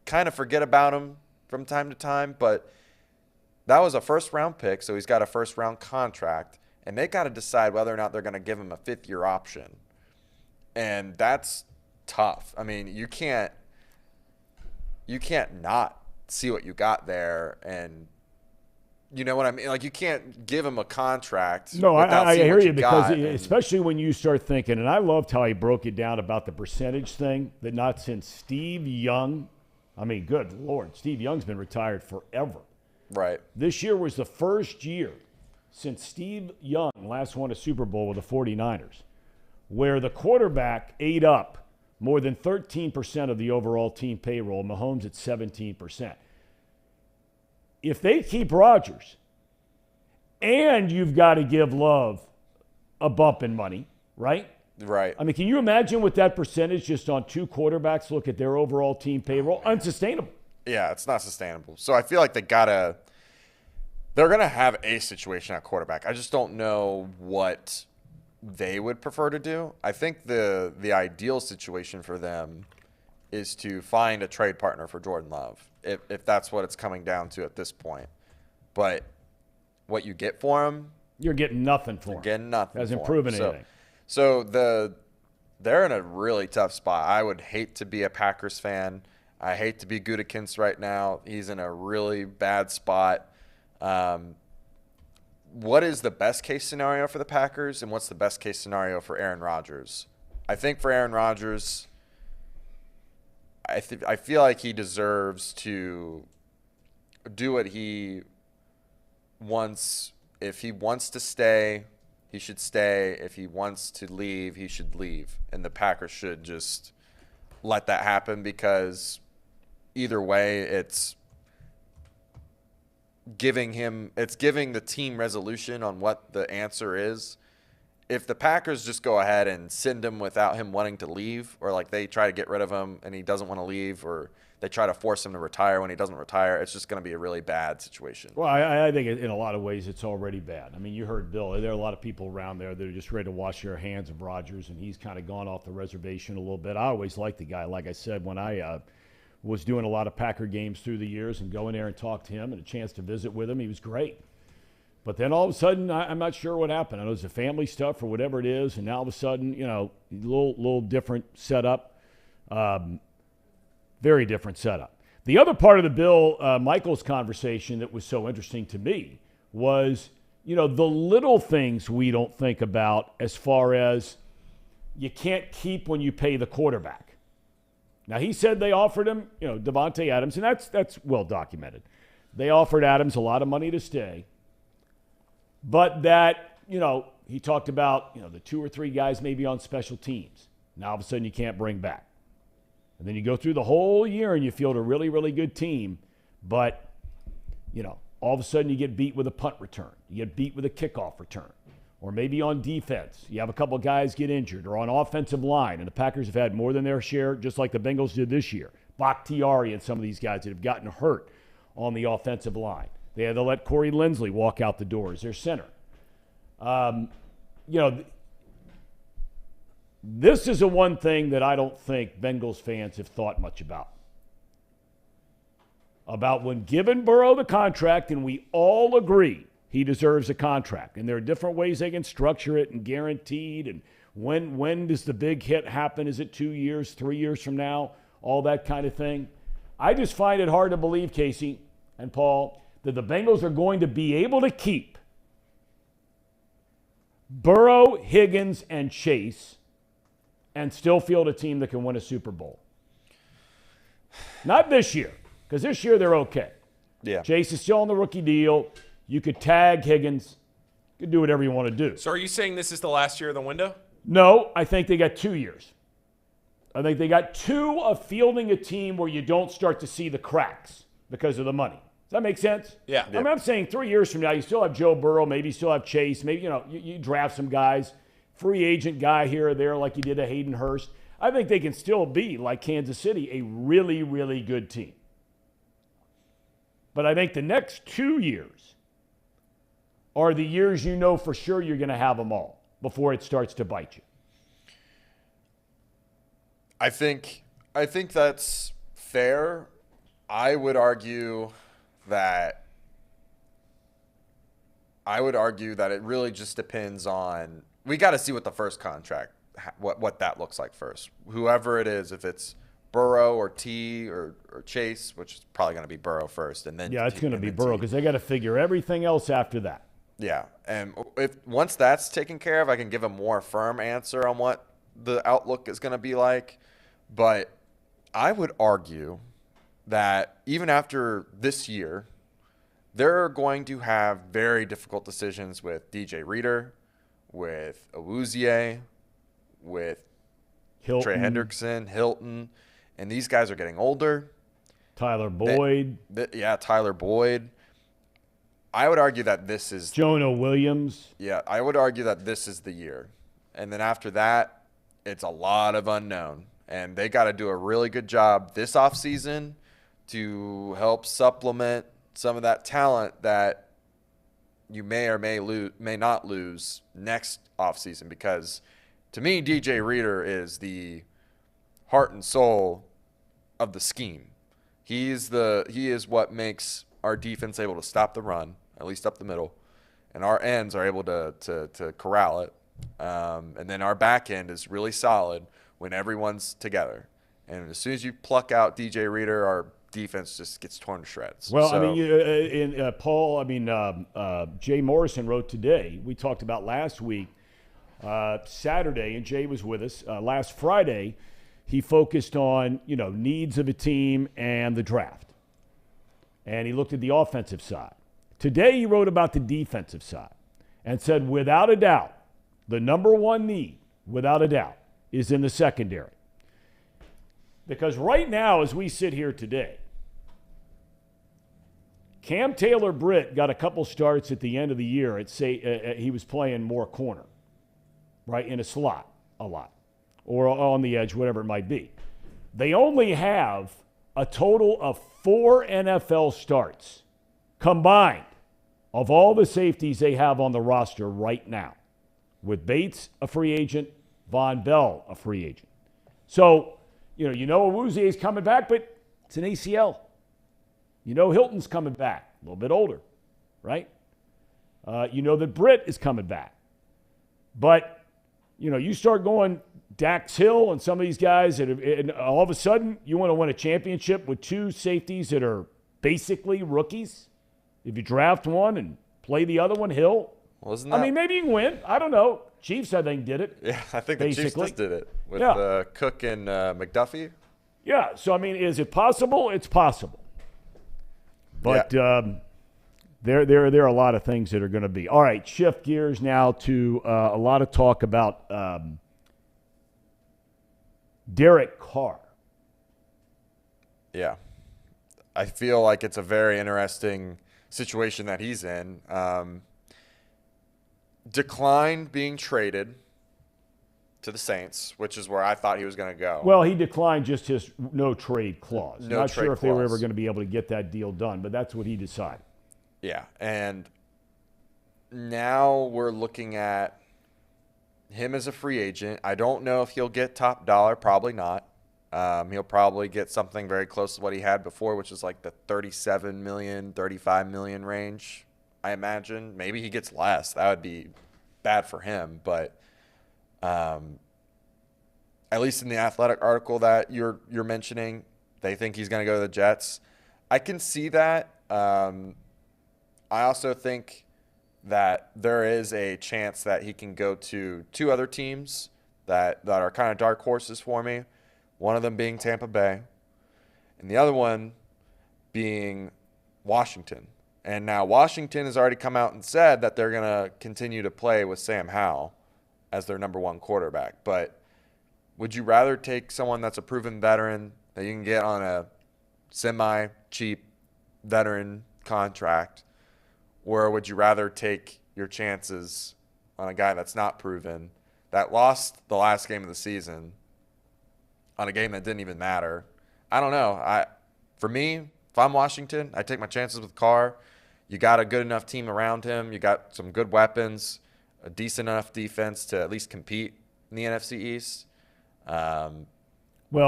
kind of forget about him from time to time, but that was a first-round pick, so he's got a first-round contract, and they got to decide whether or not they're going to give him a 5th-year option. And that's tough. I mean, you can't not see what you got there, and you know what I mean? Like, you can't give him a contract. No, I hear you, because got, especially when you start thinking, and I loved how he broke it down about the percentage thing, that not since Steve Young, I mean, good Lord, Steve Young's been retired forever. Right. This year was the first year since Steve Young last won a Super Bowl with the 49ers, where the quarterback ate up more than 13% of the overall team payroll, Mahomes at 17%. If they keep Rodgers, and you've got to give Love a bump in money, right? Right. I mean, can you imagine with that percentage just on 2 quarterbacks, look at their overall team payroll? Unsustainable. Yeah, it's not sustainable. So I feel like they're going to have a situation at quarterback. I just don't know what they would prefer to do. I think the ideal situation for them is to find a trade partner for Jordan Love, if that's what it's coming down to at this point. But what you get for him, you're getting nothing for him. Getting nothing. Hasn't proven anything. So they're in a really tough spot. I would hate to be a Packers fan. I hate to be Gutekunst right now. He's in a really bad spot. What is the best case scenario for the Packers, and what's the best case scenario for Aaron Rodgers? I think for Aaron Rodgers, I feel like he deserves to do what he wants. If he wants to stay, he should stay. If he wants to leave, he should leave. And the Packers should just let that happen, because either way, it's giving the team resolution on what the answer is. If the Packers just go ahead and send him without him wanting to leave, or like they try to get rid of him and he doesn't want to leave, or they try to force him to retire when he doesn't retire, it's just going to be a really bad situation. Well, I think in a lot of ways it's already bad. I mean, you heard Bill. There are a lot of people around there that are just ready to wash their hands of Rodgers, and he's kind of gone off the reservation a little bit. I always liked the guy. Like I said, when I was doing a lot of Packer games through the years and going there and talk to him and a chance to visit with him, he was great. But then all of a sudden, I'm not sure what happened. I know it's a family stuff or whatever it is, and now all of a sudden, a little different setup, very different setup. The other part of the Bill Michaels conversation that was so interesting to me was, the little things we don't think about, as far as you can't keep when you pay the quarterback. Now, he said they offered him, Devontae Adams, and that's well documented. They offered Adams a lot of money to stay. But that, he talked about, the 2 or 3 guys maybe on special teams. Now, all of a sudden, you can't bring back. And then you go through the whole year and you field a really, really good team. But, all of a sudden you get beat with a punt return. You get beat with a kickoff return. Or maybe on defense, you have a couple of guys get injured. Or on offensive line, and the Packers have had more than their share, just like the Bengals did this year. Bakhtiari and some of these guys that have gotten hurt on the offensive line. They had to let Corey Linsley walk out the door as their center. This is the one thing that I don't think Bengals fans have thought much about. About when giving Burrow the contract, and we all agree he deserves a contract. And there are different ways they can structure it and guaranteed. And when does the big hit happen? Is it 2 years, 3 years from now? All that kind of thing. I just find it hard to believe, Casey and Paul, that the Bengals are going to be able to keep Burrow, Higgins, and Chase, and still field a team that can win a Super Bowl? Not this year, because this year they're okay. Yeah. Chase is still on the rookie deal. You could tag Higgins. You could do whatever you want to do. So are you saying this is the last year of the window? No, I think they got 2 years. I think they got 2 of fielding a team where you don't start to see the cracks because of the money. Does that make sense? Yeah. I mean, I'm saying 3 years from now, you still have Joe Burrow, maybe you still have Chase, maybe, you draft some guys, free agent guy here or there like you did a Hayden Hurst. I think they can still be, like Kansas City, a really, really good team. But I think the next 2 years are the years you know for sure you're going to have them all before it starts to bite you. I think that's fair. I would argue that it really just depends on. We got to see what the first contract, what that looks like first. Whoever it is, if it's Burrow or T or Chase, which is probably going to be Burrow first, and then it's going to be Burrow because they got to figure everything else after that. Yeah, and once that's taken care of, I can give a more firm answer on what the outlook is going to be like. But I would argue that even after this year, they're going to have very difficult decisions with DJ Reader, with Awuzie, with Hilton. Trey Hendrickson, Hilton, and these guys are getting older. Tyler Boyd. Tyler Boyd. I would argue that this is Jonah Williams. Yeah, I would argue that this is the year. And then after that, it's a lot of unknown. And they got to do a really good job this offseason to help supplement some of that talent that you may or may not lose next offseason. Because to me, DJ Reader is the heart and soul of the scheme. He is what makes our defense able to stop the run, at least up the middle, and our ends are able to corral it. And then our back end is really solid when everyone's together. And as soon as you pluck out DJ Reader, our defense just gets torn to shreds. Well, Jay Morrison wrote today, we talked about last week, Saturday, and Jay was with us, last Friday, he focused on, needs of a team and the draft. And he looked at the offensive side. Today he wrote about the defensive side and said, without a doubt, the number one need, without a doubt, is in the secondary. Because right now, as we sit here today, Cam Taylor-Britt got a couple starts at the end of the year. He was playing more corner, right, in a slot a lot, or on the edge, whatever it might be. They only have a total of 4 NFL starts combined of all the safeties they have on the roster right now, with Bates a free agent, Von Bell a free agent. So, Awuzie is coming back, but it's an ACL. Hilton's coming back, a little bit older, right? That Britt is coming back. But, you start going Dax Hill and some of these guys, and all of a sudden you want to win a championship with 2 safeties that are basically rookies. If you draft one and play the other one, Hill. Maybe you can win. I don't know. Chiefs, I think, did it. Yeah, I think the Chiefs just did it with Cook and McDuffie. Yeah, so, is it possible? It's possible. But there are a lot of things that are going to be. All right, shift gears now to a lot of talk about Derek Carr. Yeah. I feel like it's a very interesting situation that he's in. Declined being traded to the Saints, which is where I thought he was going to go. Well, he declined just his no-trade clause. Not sure if they were ever going to be able to get that deal done, but that's what he decided. Yeah, and now we're looking at him as a free agent. I don't know if he'll get top dollar. Probably not. He'll probably get something very close to what he had before, which is like the $37 million, $35 million range, I imagine. Maybe he gets less. That would be bad for him. But at least in the Athletic article that you're mentioning, they think he's going to go to the Jets. I can see that. I also think that there is a chance that he can go to 2 other teams that are kind of dark horses for me. One of them being Tampa Bay, and the other one being Washington. And now Washington has already come out and said that they're going to continue to play with Sam Howell as their number 1 quarterback. But would you rather take someone that's a proven veteran that you can get on a semi-cheap veteran contract, or would you rather take your chances on a guy that's not proven, that lost the last game of the season on a game that didn't even matter? I don't know. For me, if I'm Washington, I take my chances with Carr. You got a good enough team around him. You got some good weapons, a decent enough defense to at least compete in the NFC East. Well, when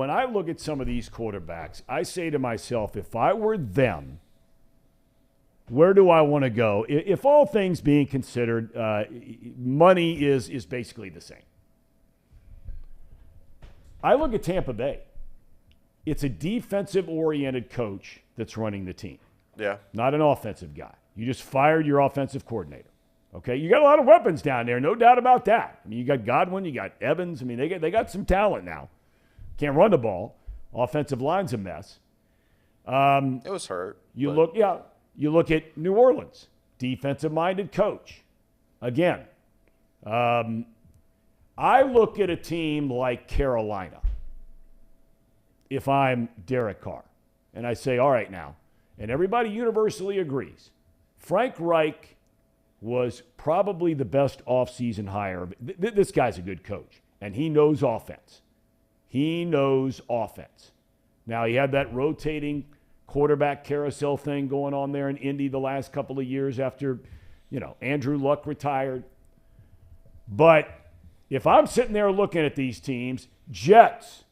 I look at some of these quarterbacks, I say to myself, if I were them, where do I want to go? If all things being considered, money is basically the same. I look at Tampa Bay. It's a defensive-oriented coach that's running the team. Yeah. Not an offensive guy. You just fired your offensive coordinator. Okay? You got a lot of weapons down there, no doubt about that. I mean, you got Godwin, you got Evans. I mean, they got some talent now. Can't run the ball. Offensive line's a mess. It was hurt. You look at New Orleans, defensive-minded coach. Again, I look at a team like Carolina if I'm Derek Carr, and I say, all right now, and everybody universally agrees, Frank Reich was probably the best offseason hire. This guy's a good coach, and he knows offense. He knows offense. Now, he had that rotating quarterback carousel thing going on there in Indy the last couple of years after, Andrew Luck retired. But if I'm sitting there looking at these teams, Jets,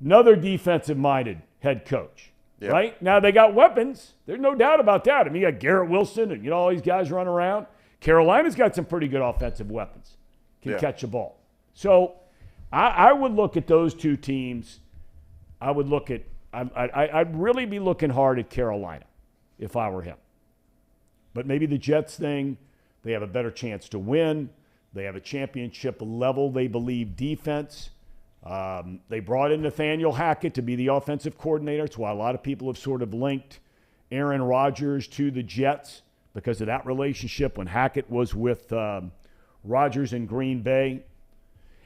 another defensive-minded head coach, Yep. right? Now, they got weapons. There's no doubt about that. I mean, you got Garrett Wilson and, all these guys running around. Carolina's got some pretty good offensive weapons. Can catch a ball. So I would look at those 2 teams. I'd really be looking hard at Carolina if I were him. But maybe the Jets thing, they have a better chance to win. They have a championship level, they believe, defense. They brought in Nathaniel Hackett to be the offensive coordinator. That's why a lot of people have sort of linked Aaron Rodgers to the Jets because of that relationship when Hackett was with Rodgers in Green Bay.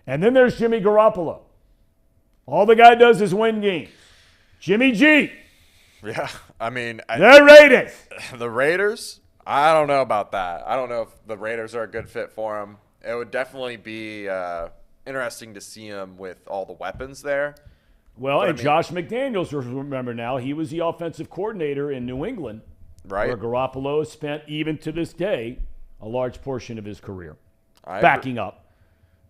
And then there's Jimmy Garoppolo. All the guy does is win games. Jimmy G. Yeah, I mean, The Raiders. The Raiders, I don't know about that. I don't know if the Raiders are a good fit for him. It would definitely be interesting to see him with all the weapons there. Well, and Josh McDaniels, remember now, he was the offensive coordinator in New England, right? Where Garoppolo has spent, even to this day, a large portion of his career Backing up.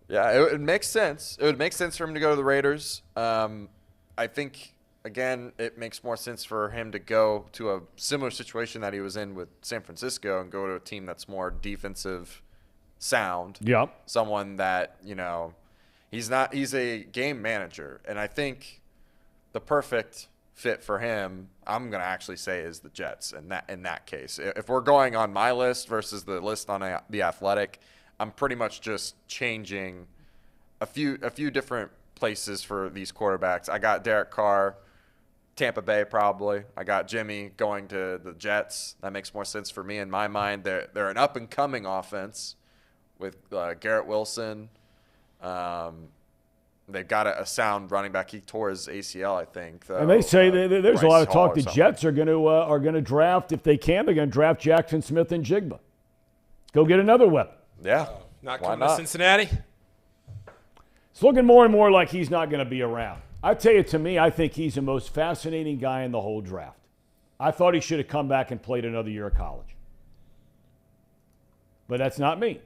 Yeah, it makes sense. It would make sense for him to go to the Raiders. I think, again, it makes more sense for him to go to a similar situation that he was in with San Francisco and go to a team that's more defensive sound. Yep. Someone that, he's a game manager. And I think the perfect fit for him, I'm going to actually say, is the Jets in that case. If we're going on my list versus the list on The Athletic, I'm pretty much just changing a few different places for these quarterbacks. I got Derek Carr, Tampa Bay probably. I got Jimmy going to the Jets. That makes more sense for me in my mind. They're an up-and-coming offense with Garrett Wilson. They've got a sound running back. He tore his ACL, I think. Though. And they say there's a lot of talk. The something. Jets are going to draft, if they can, they're going to draft Jackson Smith and Jigba. Go get another weapon. Yeah. Not coming to Cincinnati? It's looking more and more like he's not going to be around. I tell you, to me, I think he's the most fascinating guy in the whole draft. I thought he should have come back and played another year of college. But that's not me.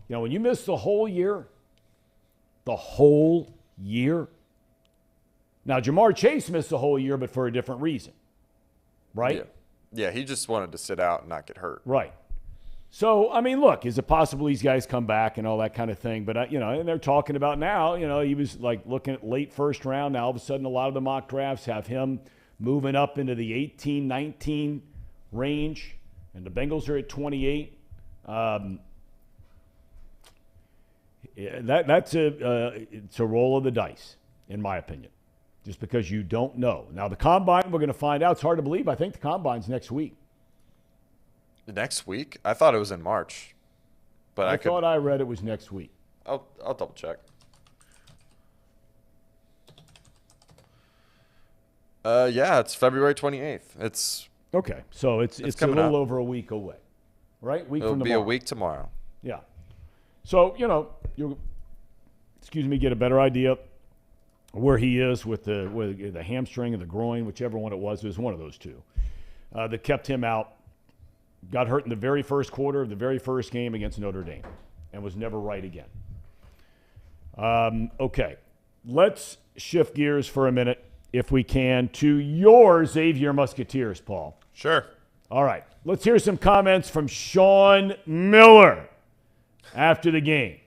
When you miss the whole year, Now, Jamar Chase missed the whole year, but for a different reason, right? Yeah, he just wanted to sit out and not get hurt. Right. So, I mean, look, is it possible these guys come back and all that kind of thing? But, and they're talking about now, he was like looking at late first round. Now, all of a sudden, a lot of the mock drafts have him moving up into the 18, 19 range. and the Bengals are at 28. It's a roll of the dice, in my opinion, just because you don't know. Now, the Combine, we're going to find out. It's hard to believe. I think the Combine's next week. Next week? I thought it was in March. But I thought I read it was next week. I'll double check. Yeah, it's February 28th. It's okay. So it's a little over a week away, right? Week It'll from be tomorrow. a week tomorrow. Yeah. So you'll get a better idea where he is with the hamstring or the groin, whichever one it was. It was one of those two that kept him out. Got hurt in the very first quarter of the very first game against Notre Dame and was never right again. Okay, let's shift gears for a minute, if we can, to your Xavier Musketeers, Paul. Sure. All right, let's hear some comments from Sean Miller after the game.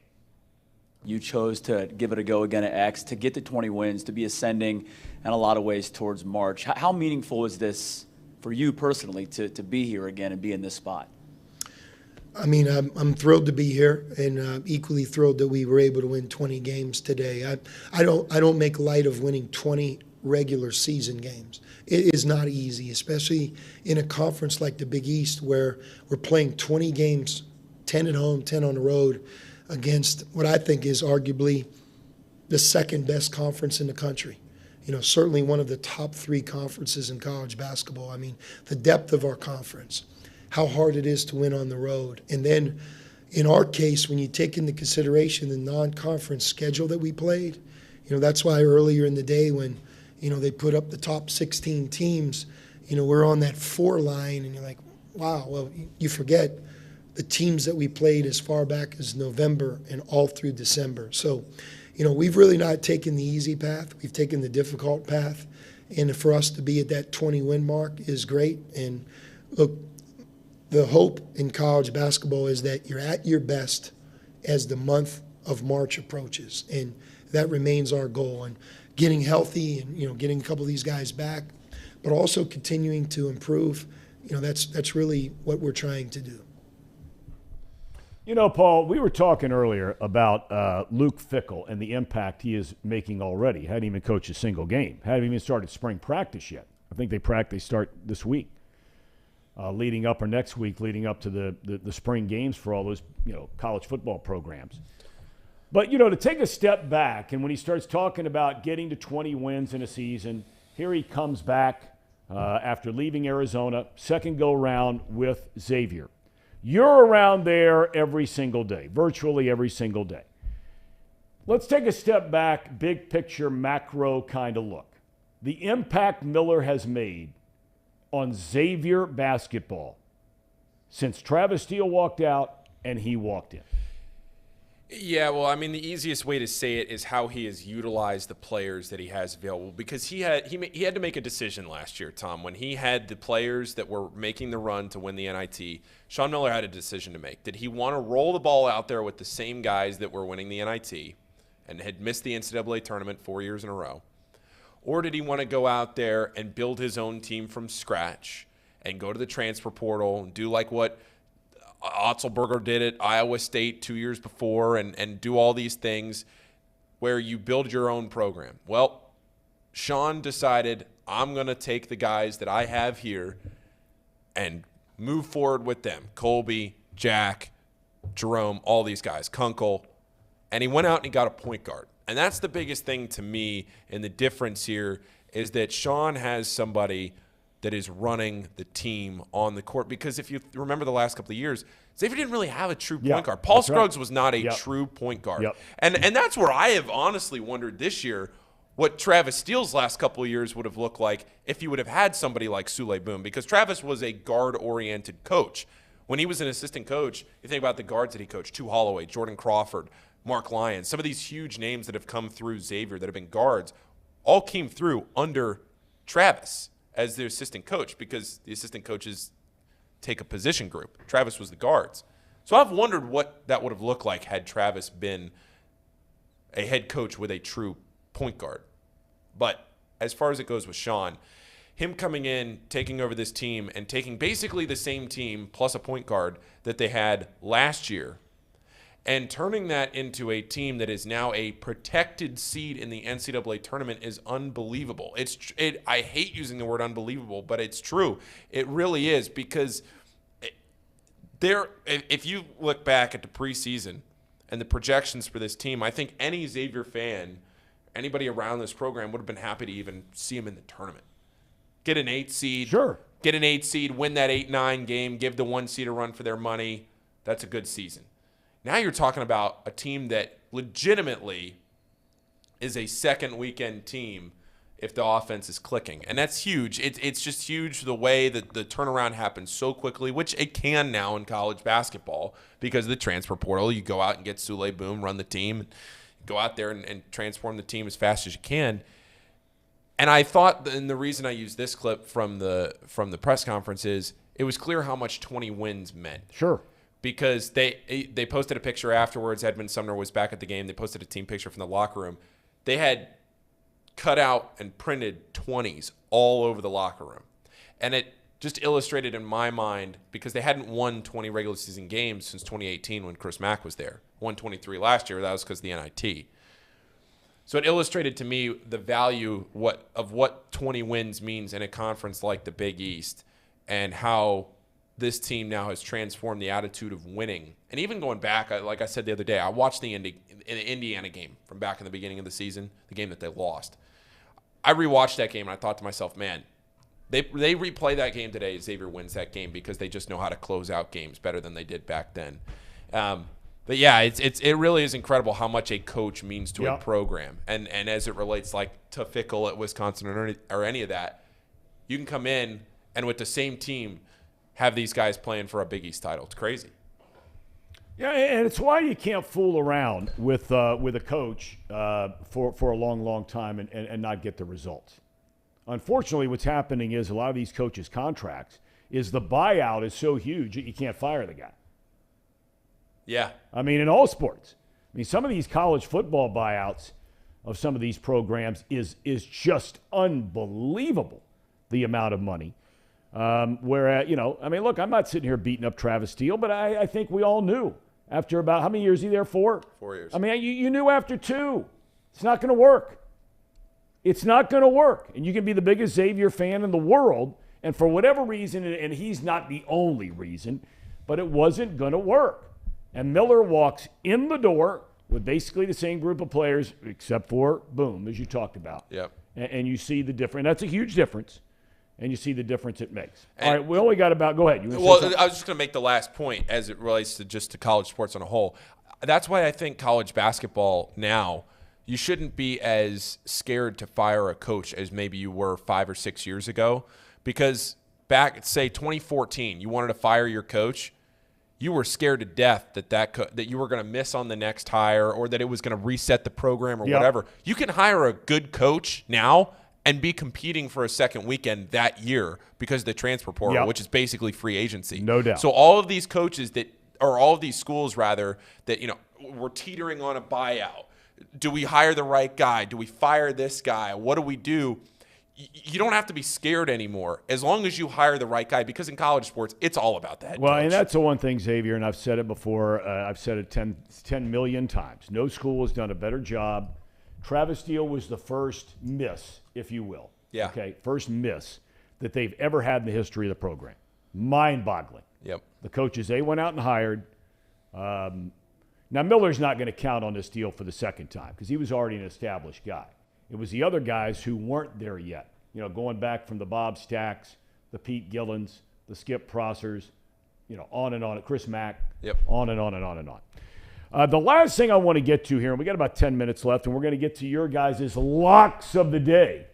You chose to give it a go again at X, to get to 20 wins, to be ascending in a lot of ways towards March. How meaningful is this for you personally to be here again and be in this spot? I mean, I'm thrilled to be here, and equally thrilled that we were able to win 20 games today. I don't make light of winning 20 regular season games. It is not easy, especially in a conference like the Big East, where we're playing 20 games, 10 at home, 10 on the road, against what I think is arguably the second best conference in the country. Certainly one of the top 3 conferences in college basketball. I mean, the depth of our conference, how hard it is to win on the road. And then in our case, when you take into consideration the non-conference schedule that we played, that's why earlier in the day when, they put up the top 16 teams, we're on that 4 line, and you're like, wow, well, you forget the teams that we played as far back as November and all through December. So, we've really not taken the easy path. We've taken the difficult path. And for us to be at that 20-win mark is great. And look, the hope in college basketball is that you're at your best as the month of March approaches. And that remains our goal. And getting healthy and, getting a couple of these guys back, but also continuing to improve, that's really what we're trying to do. Paul, we were talking earlier about Luke Fickell and the impact he is making already. Hadn't even coached a single game. Hadn't even started spring practice yet. I think they start this week, leading up to the spring games for all those college football programs. But to take a step back, and when he starts talking about getting to 20 wins in a season, here he comes back after leaving Arizona, second go round with Xavier. You're around there every single day, virtually every single day. Let's take a step back, big picture, macro kind of look. The impact Miller has made on Xavier basketball since Travis Steele walked out and he walked in. Yeah, well, I mean, the easiest way to say it is how he has utilized the players that he has available, because he had to make a decision last year, Tom. When he had the players that were making the run to win the NIT, Sean Miller had a decision to make. Did he want to roll the ball out there with the same guys that were winning the NIT and had missed the NCAA tournament 4 years in a row? Or did he want to go out there and build his own team from scratch and go to the transfer portal and do like what Otzelberger did at Iowa State 2 years before and do all these things where you build your own program? Well, Sean decided, I'm going to take the guys that I have here and move forward with them. Colby, Jack, Jerome, all these guys, Kunkel. And he went out and he got a point guard. And that's the biggest thing to me, and the difference here is that Sean has somebody that is running the team on the court. Because if you remember the last couple of years, Xavier didn't really have a true point guard. Paul Scruggs was not a true point guard. And that's where I have honestly wondered this year what Travis Steele's last couple of years would have looked like if he would have had somebody like Sule Boom. Because Travis was a guard-oriented coach. When he was an assistant coach, you think about the guards that he coached, Tu Holloway, Jordan Crawford, Mark Lyons, some of these huge names that have come through Xavier that have been guards all came through under Travis as their assistant coach, because the assistant coaches take a position group. Travis was the guards. So I've wondered what that would have looked like had Travis been a head coach with a true point guard. But as far as it goes with Sean, him coming in, taking over this team, and taking basically the same team plus a point guard that they had last year, and turning that into a team that is now a protected seed in the NCAA tournament is unbelievable. I hate using the word unbelievable, but it's true. It really is, because if you look back at the preseason and the projections for this team, I think any Xavier fan, anybody around this program, would have been happy to even see him in the tournament. Get an 8 seed. Sure. Get an 8 seed, win that 8-9 game, give the 1 seed a run for their money. That's a good season. Now you're talking about a team that legitimately is a second weekend team if the offense is clicking. And that's huge. It's just huge the way that the turnaround happens so quickly, which it can now in college basketball because of the transfer portal. You go out and get Sule Boom, run the team, go out there and transform the team as fast as you can. And I thought, and the reason I used this clip from the press conference is it was clear how much 20 wins meant. Sure. Because they posted a picture afterwards. Edmund Sumner was back at the game. They posted a team picture from the locker room. They had cut out and printed 20s all over the locker room. And it just illustrated in my mind, because they hadn't won 20 regular season games since 2018 when Chris Mack was there. Won 23 last year. That was because of the NIT. So it illustrated to me the value of what 20 wins means in a conference like the Big East, and how this team now has transformed the attitude of winning. And even going back, like I said the other day, I watched the Indiana game from back in the beginning of the season, the game that they lost. I rewatched that game, and I thought to myself, man, they replay that game today. Xavier wins that game because they just know how to close out games better than they did back then. But yeah, it really is incredible how much a coach means to a program. And as it relates like to Fickle at Wisconsin or any of that, you can come in and with the same team have these guys playing for a Big East title. It's crazy. Yeah, and it's why you can't fool around with a coach for a long, long time and not get the results. Unfortunately, what's happening is a lot of these coaches' contracts is the buyout is so huge that you can't fire the guy. Yeah. I mean, in all sports. I mean, some of these college football buyouts of some of these programs is just unbelievable, the amount of money. Whereas, I mean, look, I'm not sitting here beating up Travis Steele, but I think we all knew after about, how many years is he there for? 4 years. I mean, you knew after 2. It's not going to work. It's not going to work. And you can be the biggest Xavier fan in the world, and for whatever reason, and he's not the only reason, but it wasn't going to work. And Miller walks in the door with basically the same group of players, except for Boom, as you talked about. Yep. And you see the difference. That's a huge difference. And you see the difference it makes. All right, we only got about – go ahead. Well, I was just going to make the last point as it relates to college sports on a whole. That's why I think college basketball now, you shouldn't be as scared to fire a coach as maybe you were 5 or 6 years ago. Because back, say, 2014, you wanted to fire your coach, you were scared to death that you were going to miss on the next hire or that it was going to reset the program or whatever. You can hire a good coach now and be competing for a second weekend that year because of the transfer portal, which is basically free agency. No doubt. So all of these coaches all of these schools rather, that, we're teetering on a buyout. Do we hire the right guy? Do we fire this guy? What do we do? You don't have to be scared anymore as long as you hire the right guy, because in college sports, it's all about that. Well, and that's the one thing, Xavier, and I've said it before. I've said it 10 million times. No school has done a better job. Travis Steele was the first miss, if you will. Yeah. Okay, first miss that they've ever had in the history of the program. Mind-boggling. Yep. The coaches they went out and hired. Now, Miller's not going to count on this deal for the second time because he was already an established guy. It was the other guys who weren't there yet. Going back from the Bob Stacks, the Pete Gillens, the Skip Prossers, on and on. Chris Mack. Yep. On and on and on and on. The last thing I want to get to here, and we got about 10 minutes left, and we're going to get to your guys' locks of the day.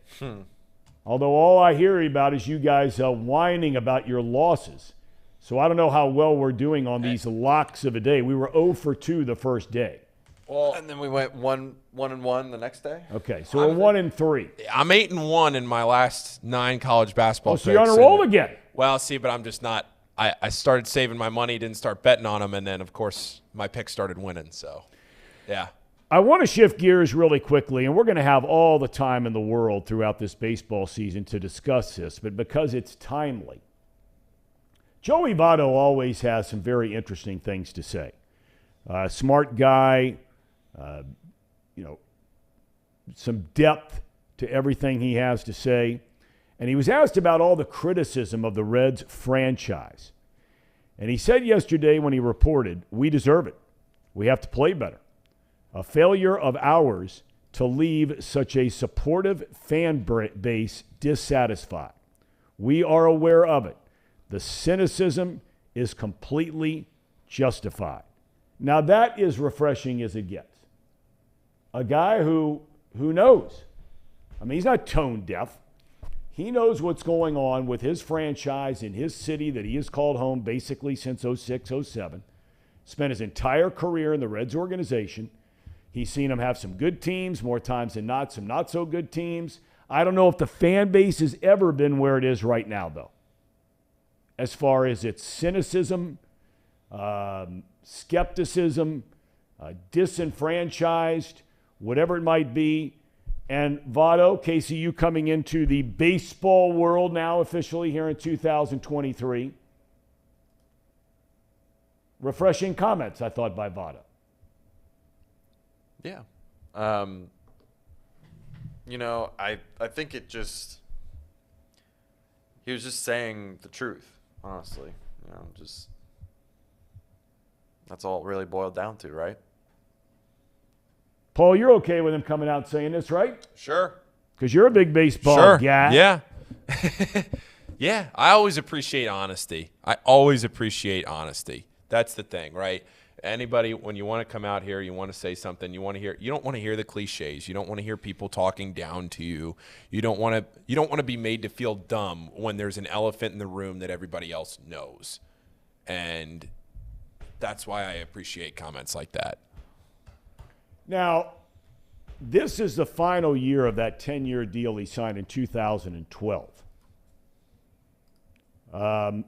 Although all I hear about is you guys whining about your losses. So I don't know how well we're doing on these locks of a day. We were 0 for 2 the first day. Well, and then we went 1-1 the next day. Okay, so we're 1 and 3. I'm 8-1 in my last 9 college basketball picks. So you're on a roll again. Well, see, but I'm just not. I started saving my money, didn't start betting on them, and then, of course, my picks started winning. So, yeah. I want to shift gears really quickly, and we're going to have all the time in the world throughout this baseball season to discuss this, but because it's timely, Joey Votto always has some very interesting things to say. Smart guy, some depth to everything he has to say. And he was asked about all the criticism of the Reds franchise. And he said yesterday when he reported, "We deserve it. We have to play better. A failure of ours to leave such a supportive fan base dissatisfied. We are aware of it. The cynicism is completely justified." Now that is refreshing as it gets. A guy who knows. I mean, he's not tone deaf. He knows what's going on with his franchise in his city that he has called home basically since 06, 07. Spent his entire career in the Reds organization. He's seen them have some good teams, more times than not, some not so good teams. I don't know if the fan base has ever been where it is right now, though, as far as its cynicism, skepticism, disenfranchised, whatever it might be. And Votto, Casey, you coming into the baseball world now officially here in 2023. Refreshing comments, I thought, by Votto. Yeah. I think he was just saying the truth, honestly. That's all it really boiled down to, right? Paul, you're okay with him coming out saying this, right? Sure. Because you're a big baseball guy. Yeah. Yeah, I always appreciate honesty. That's the thing, right? Anybody, when you want to come out here, you want to say something, you don't want to hear the cliches. You don't want to hear people talking down to you. You don't want to be made to feel dumb when there's an elephant in the room that everybody else knows. And that's why I appreciate comments like that. Now, this is the final year of that 10-year deal he signed in 2012.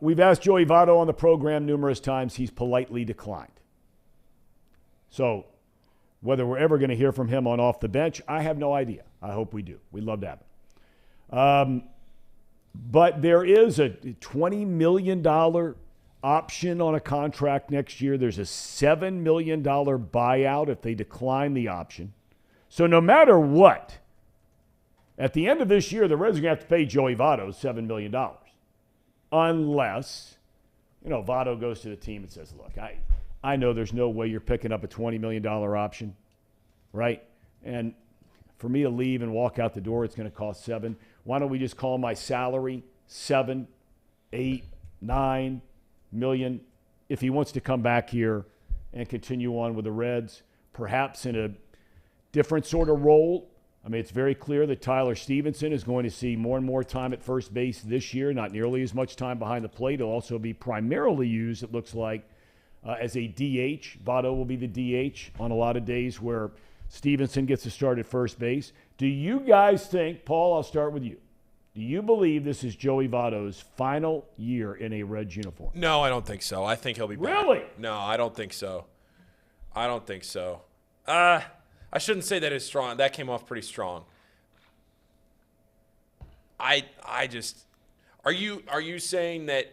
We've asked Joey Votto on the program numerous times. He's politely declined. So whether we're ever going to hear from him on Off the Bench, I have no idea. I hope we do. We'd love to have him. But there is a $20 million option on a contract next year. There's a $7 million buyout if they decline the option. So no matter what, at the end of this year, the Reds are going to have to pay Joey Votto $7 million. Unless, Votto goes to the team and says, look, I know there's no way you're picking up a $20 million option, right? And for me to leave and walk out the door, it's going to cost $7 million. Why don't we just call my salary $7, $8, $9 million if he wants to come back here and continue on with the Reds, perhaps in a different sort of role. I mean, it's very clear that Tyler Stevenson is going to see more and more time at first base this year, not nearly as much time behind the plate. He'll also be primarily used, it looks like, as a DH. Votto will be the DH on a lot of days where Stevenson gets to start at first base. Do you guys think, Paul, I'll start with you. Do you believe this is Joey Votto's final year in a Reds uniform? No, I don't think so. I think he'll be back. Really? No, I don't think so. I shouldn't say that as strong. That came off pretty strong. I just – are you saying that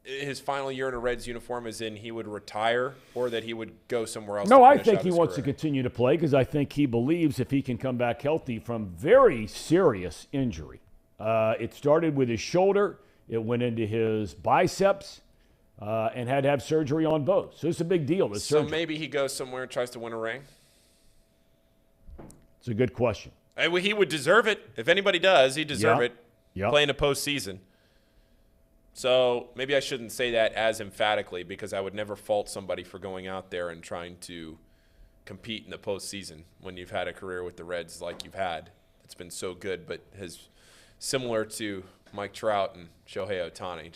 his final year in a Reds uniform is in he would retire or that he would go somewhere else? No, I think he wants to continue to play because I think he believes if he can come back healthy from very serious injury. It started with his shoulder. It went into his biceps and had to have surgery on both. So it's a big deal. So maybe he goes somewhere and tries to win a ring? It's a good question. He would deserve it. If anybody does, he'd deserve it. Yep. Playing a postseason. So maybe I shouldn't say that as emphatically because I would never fault somebody for going out there and trying to compete in the postseason when you've had a career with the Reds like you've had. It's been so good, but has similar to Mike Trout and Shohei Ohtani.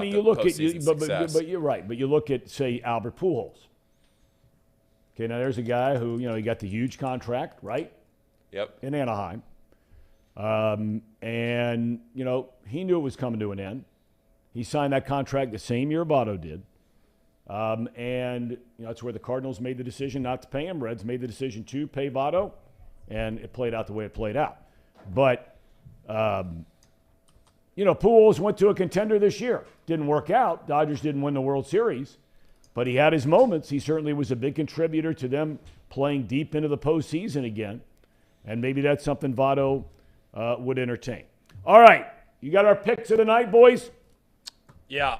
You look at but you're right. But you look at, say, Albert Pujols. Okay, now there's a guy who, he got the huge contract, right? Yep. In Anaheim. And, he knew it was coming to an end. He signed that contract the same year Votto did. And that's where the Cardinals made the decision not to pay him. Reds made the decision to pay Votto, and it played out the way it played out. But, Pujols went to a contender this year. Didn't work out. Dodgers didn't win the World Series, but he had his moments. He certainly was a big contributor to them playing deep into the postseason again, and maybe that's something Votto would entertain. All right, you got our picks of the night, boys? Yeah.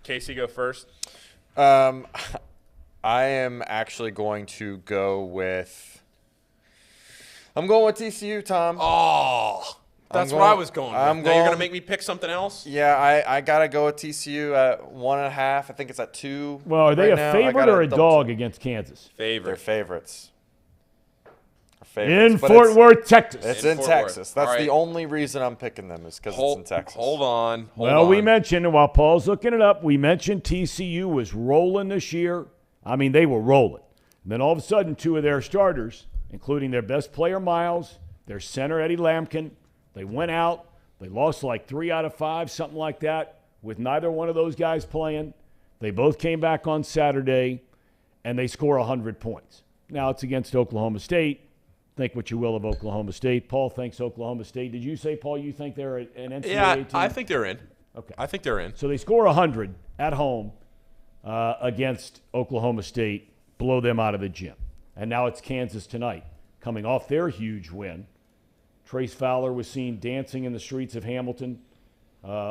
Casey, go first. I am actually going to go with – I'm going with TCU, Tom. Oh, that's what I was going with. Now you're going to make me pick something else? Yeah, I got to go with TCU at 1.5. I think it's at 2. Well, are they a favorite or a dog against Kansas? Favorite. They're favorites. In Fort Worth, Texas. It's in Texas. That's the only reason I'm picking them is because it's in Texas. Hold on. We mentioned, while Paul's looking it up, we mentioned TCU was rolling this year. I mean, they were rolling. And then all of a sudden, 2 of their starters, including their best player, Miles, their center, Eddie Lampkin, they went out. They lost like 3 out of 5, something like that, with neither one of those guys playing. They both came back on Saturday, and they score 100 points. Now, it's against Oklahoma State. Think what you will of Oklahoma State. Paul thinks Oklahoma State. Did you say, Paul, you think they're an NCAA team? Yeah, I think they're in. Okay. I think they're in. So they score 100 at home against Oklahoma State, blow them out of the gym. And now it's Kansas tonight, coming off their huge win. Trace Fowler was seen dancing in the streets of Hamilton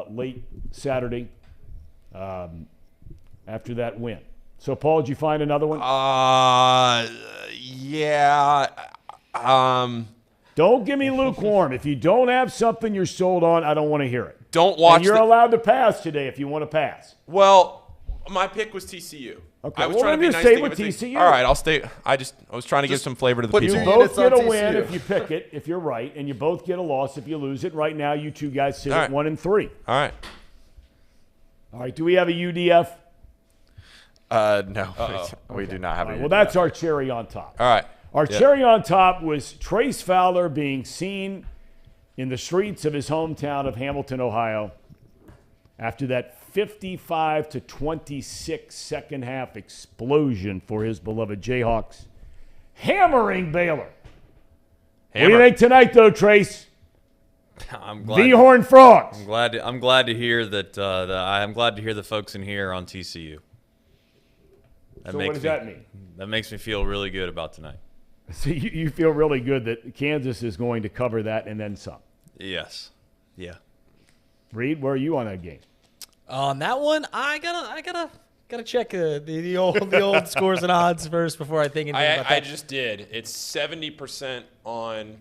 late Saturday after that win. So, Paul, did you find another one? Yeah. Don't give me lukewarm. If you don't have something you're sold on, I don't want to hear it. Don't watch. And you're allowed to pass today if you want to pass. Well, my pick was TCU. Okay. I was trying to be nice. Stay with TCU. All right, I'll stay. I was trying to give some flavor to the people. You both get a win if you pick it, if you're right, and you both get a loss if you lose it. Right now, you two guys sit at 1 and 3. All right. All right. Do we have a UDF? No, we do not have a UDF. Well, that's our cherry on top. All right. Our cherry on top was Trace Fowler being seen in the streets of his hometown of Hamilton, Ohio, after that 55-26 second-half explosion for his beloved Jayhawks, hammering Baylor. What do you think tonight, though, Trace? I'm glad. V-Horn Frogs. I'm glad to hear that. I'm glad to hear the folks in here on TCU. So what does that mean? That makes me feel really good about tonight. So you feel really good that Kansas is going to cover that and then some. Yes. Yeah. Reed, where are you on that game? On that one, I gotta check the old scores and odds first before I think anything about that. I just did. It's 70% on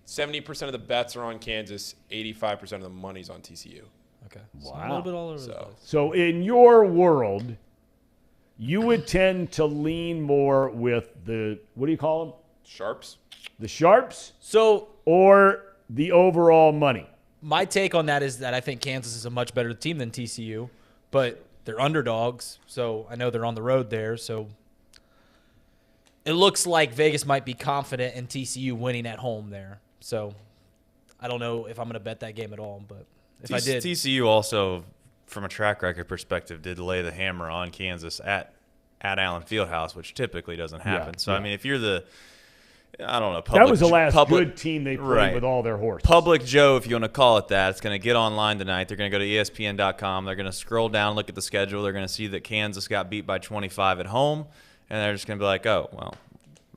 70% of the bets are on Kansas. 85% of the money's on TCU. Okay. Wow. So a little bit all over the place. So in your world, you would tend to lean more with the, what do you call them? Sharps. The sharps? So, or the overall money? My take on that is that I think Kansas is a much better team than TCU, but they're underdogs, so I know they're on the road there. So it looks like Vegas might be confident in TCU winning at home there. So I don't know if I'm going to bet that game at all, but if I did. TCU also, from a track record perspective, did lay the hammer on Kansas at Allen Fieldhouse, which typically doesn't happen. Yeah, so, I mean, if you're the – I don't know. That was the last good team they played with all their horses. Public Joe, if you want to call it that, it's going to get online tonight. They're going to go to ESPN.com. They're going to scroll down, look at the schedule. They're going to see that Kansas got beat by 25 at home, and they're just going to be like, oh, well,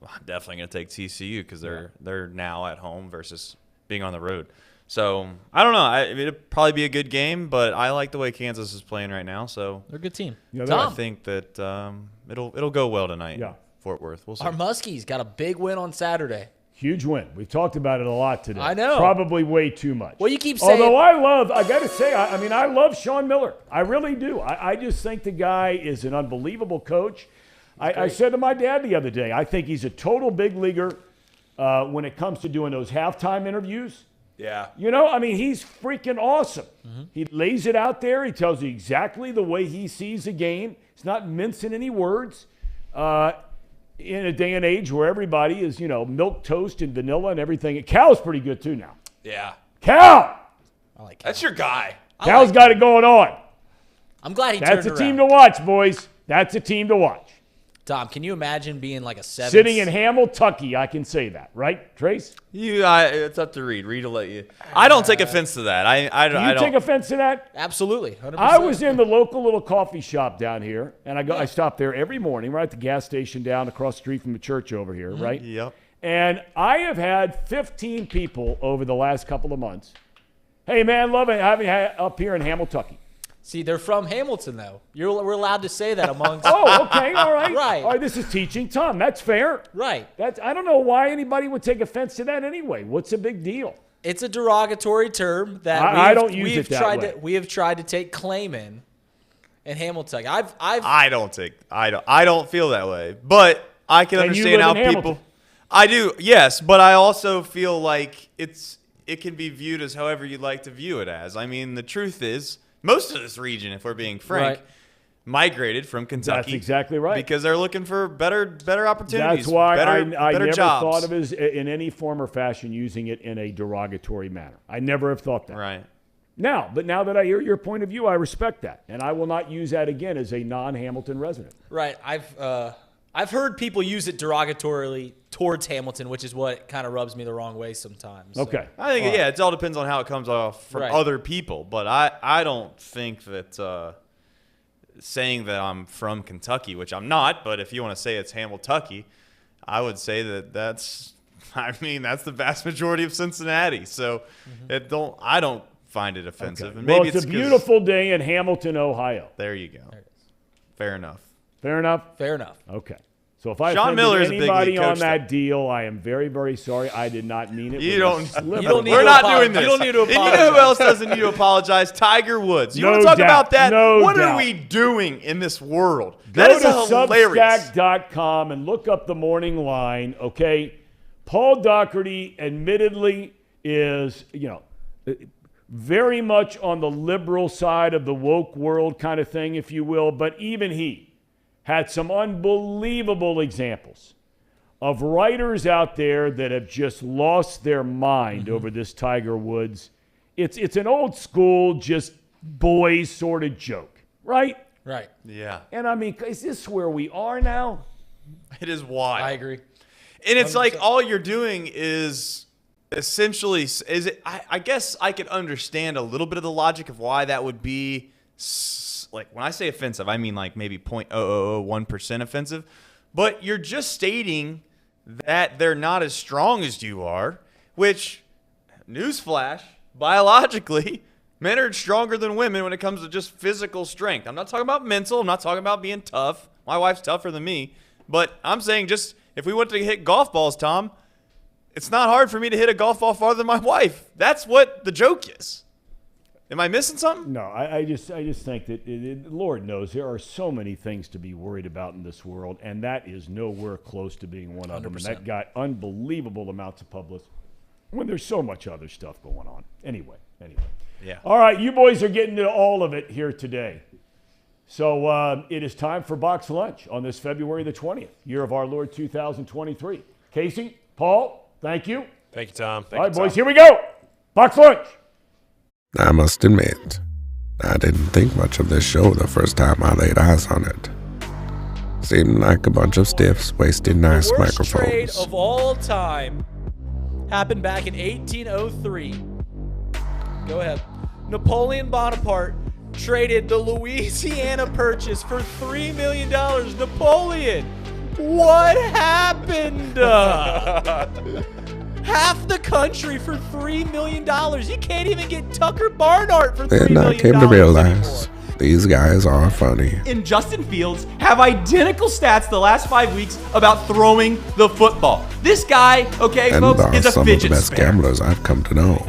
I'm definitely going to take TCU because they're now at home versus being on the road. So, I don't know. It'll probably be a good game, but I like the way Kansas is playing right now. So they're a good team. I think that it'll go well tonight. Yeah. Fort Worth. We'll see. Our Muskies got a big win on Saturday. Huge win. We've talked about it a lot today. I know. Probably way too much. Well, you keep saying. Although I got to say, I love Sean Miller. I really do. I just think the guy is an unbelievable coach. I said to my dad the other day, I think he's a total big leaguer when it comes to doing those halftime interviews. Yeah. He's freaking awesome. Mm-hmm. He lays it out there. He tells you exactly the way he sees the game. He's not mincing any words. In a day and age where everybody is, milk toast and vanilla and everything. Cal's pretty good too now. Yeah. Cal! I like Cal. That's your guy. Cal's got it going on. I'm glad he That's turned a team around. to watch, boys. That's a team to watch. Tom, can you imagine being like a 7? Sitting in Hamilton, I can say that, right, Trace? It's up to Reed. Reed will let you. I don't take offense to that. I Do you take offense to that? Absolutely, 100%. I was in the local little coffee shop down here, and I stop there every morning, right at the gas station down across the street from the church over here, right? Yep. And I have had 15 people over the last couple of months. Hey, man, love it having you up here in Hamilton. See, they're from Hamilton, though. We're allowed to say that amongst. Oh, okay, all right. Right. All right, this is teaching Tom. That's fair. Right. I don't know why anybody would take offense to that anyway. What's the big deal? It's a derogatory term that I don't use it that way. We have tried to take claim in Hamilton. I don't feel that way, but I can understand how people. I do, yes, but I also feel like it can be viewed as however you'd like to view it as. I mean, the truth is, most of this region, if we're being frank, migrated from Kentucky. That's exactly right. Because they're looking for better opportunities. That's why better I never jobs. thought of it in any form or fashion using it in a derogatory manner. I never have thought that. Right. But now that I hear your point of view, I respect that. And I will not use that again as a non-Hamilton resident. Right. I've heard people use it derogatorily towards Hamilton, which is what kind of rubs me the wrong way sometimes. So. Okay. I think, it all depends on how it comes off from other people. But I don't think that saying that I'm from Kentucky, which I'm not, but if you want to say it's Hamiltucky, I would say that's the vast majority of Cincinnati. So I don't find it offensive. Okay. And maybe it's a beautiful day in Hamilton, Ohio. There you go. Fair enough. Fair enough? Fair enough. Okay. So if I Sean offended Miller is a big anybody league on coach, that deal, I am very, very sorry. I did not mean it. You don't need We're not doing this. You don't need to apologize. And you know who else doesn't need to apologize? Tiger Woods. You want to talk about that? What are we doing in this world? That is hilarious. Substack.com and look up the morning line, okay? Paul Daugherty admittedly is, very much on the liberal side of the woke world kind of thing, if you will, but even he had some unbelievable examples of writers out there that have just lost their mind over this Tiger Woods. It's an old school, just boys sort of joke, right? Right. Yeah. And I mean, is this where we are now? It is wild. I agree. And it's 100%. Like all you're doing is essentially I guess I could understand a little bit of the logic of why that would be. Like when I say offensive, I mean like maybe 0.0001% offensive, but you're just stating that they're not as strong as you are, which, newsflash, biologically, men are stronger than women when it comes to just physical strength. I'm not talking about mental. I'm not talking about being tough. My wife's tougher than me, but I'm saying just if we went to hit golf balls, Tom, it's not hard for me to hit a golf ball farther than my wife. That's what the joke is. Am I missing something? No, I just think that Lord knows there are so many things to be worried about in this world, and that is nowhere close to being one of them. And that got unbelievable amounts of publicity when there's so much other stuff going on. Anyway. Yeah. All right, you boys are getting to all of it here today. So it is time for Box Lunch on this February the 20th, year of our Lord 2023. Casey, Paul, thank you. Thank you, Tom. All right, boys, here we go. Box Lunch. I must admit, I didn't think much of this show the first time I laid eyes on it. Seemed like a bunch of stiffs wasting nice microphones. The worst trade of all time happened back in 1803. Go ahead. Napoleon Bonaparte traded the Louisiana Purchase for $3 million. Napoleon, what happened? Half the country for $3 million. You can't even get Tucker Barnhart for $3 million. Then I came to realize these guys are funny. And Justin Fields have identical stats the last 5 weeks about throwing the football. This guy, okay, and folks, are is a some fidget of the best spinner. gamblers I've come to know.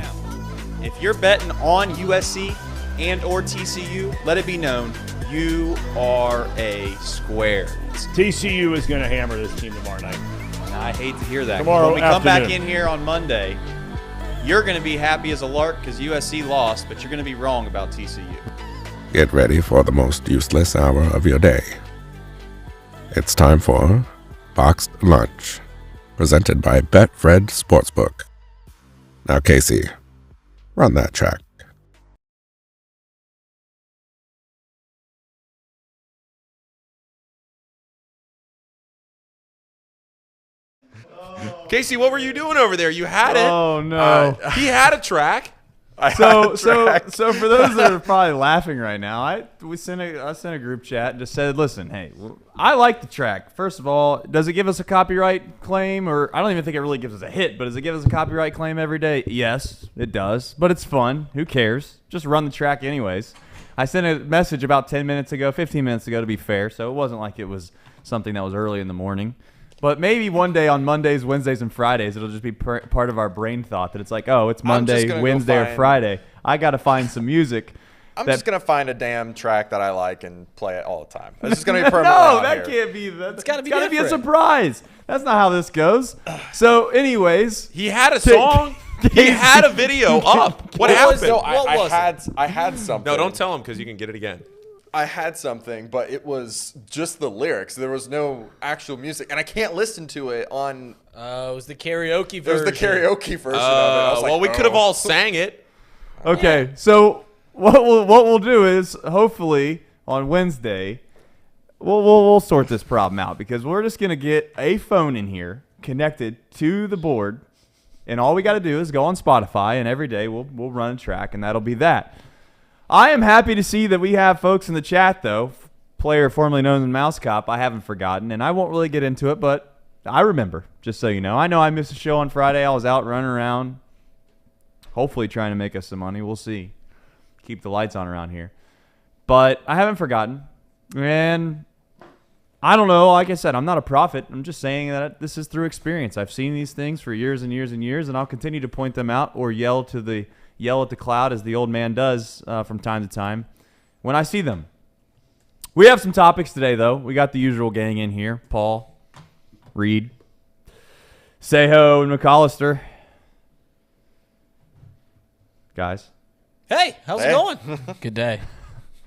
If you're betting on USC and or TCU, let it be known you are a square. TCU is going to hammer this team tomorrow night. I hate to hear that. Tomorrow when we come back afternoon. in here on Monday, you're going to be happy as a lark because USC lost, but you're going to be wrong about TCU. Get ready for the most useless hour of your day. It's time for Boxed Lunch, presented by Betfred Sportsbook. Now, Casey, run that track. Casey, what were you doing over there? You had it. Oh no. He had a track. So for those that are probably laughing right now, I sent a group chat and just said, listen, hey, I like the track. First of all, does it give us a copyright claim? Or I don't even think it really gives us a hit, but does it give us a copyright claim every day? Yes, it does. But it's fun. Who cares? Just run the track anyways. I sent a message about 15 minutes ago, to be fair, so it wasn't like it was something that was early in the morning. But maybe one day on Mondays, Wednesdays, and Fridays, it'll just be part of our brain thought that it's like, oh, it's Monday, Wednesday, or Friday. I got to find some music. I'm just going to find a damn track that I like and play it all the time. It's just going to be permanent. No, that can't be. It's got to be a surprise. That's not how this goes. So, anyways. He had a song. He had a video up. What happened? I had something. No, don't tell him because you can get it again. I had something, but it was just the lyrics. There was no actual music, and I can't listen to it on. It was the karaoke version. It was the karaoke version of it. I was like, we could have all sang it. Okay, so what we'll do is hopefully on Wednesday we'll sort this problem out because we're just gonna get a phone in here connected to the board, and all we got to do is go on Spotify, and every day we'll run a track, and that'll be that. I am happy to see that we have folks in the chat, though. Player formerly known as Mouse Cop, I haven't forgotten, and I won't really get into it, but I remember, just so you know. I know I missed a show on Friday. I was out running around, hopefully trying to make us some money. We'll see. Keep the lights on around here. But I haven't forgotten, and I don't know. Like I said, I'm not a prophet. I'm just saying that this is through experience. I've seen these things for years and years and years, and I'll continue to point them out or yell at the cloud as the old man does from time to time when I see them. We have some topics today, though. We got the usual gang in here. Paul, Reed, Seho, and McAllister. Guys. Hey, how's it going? Good day.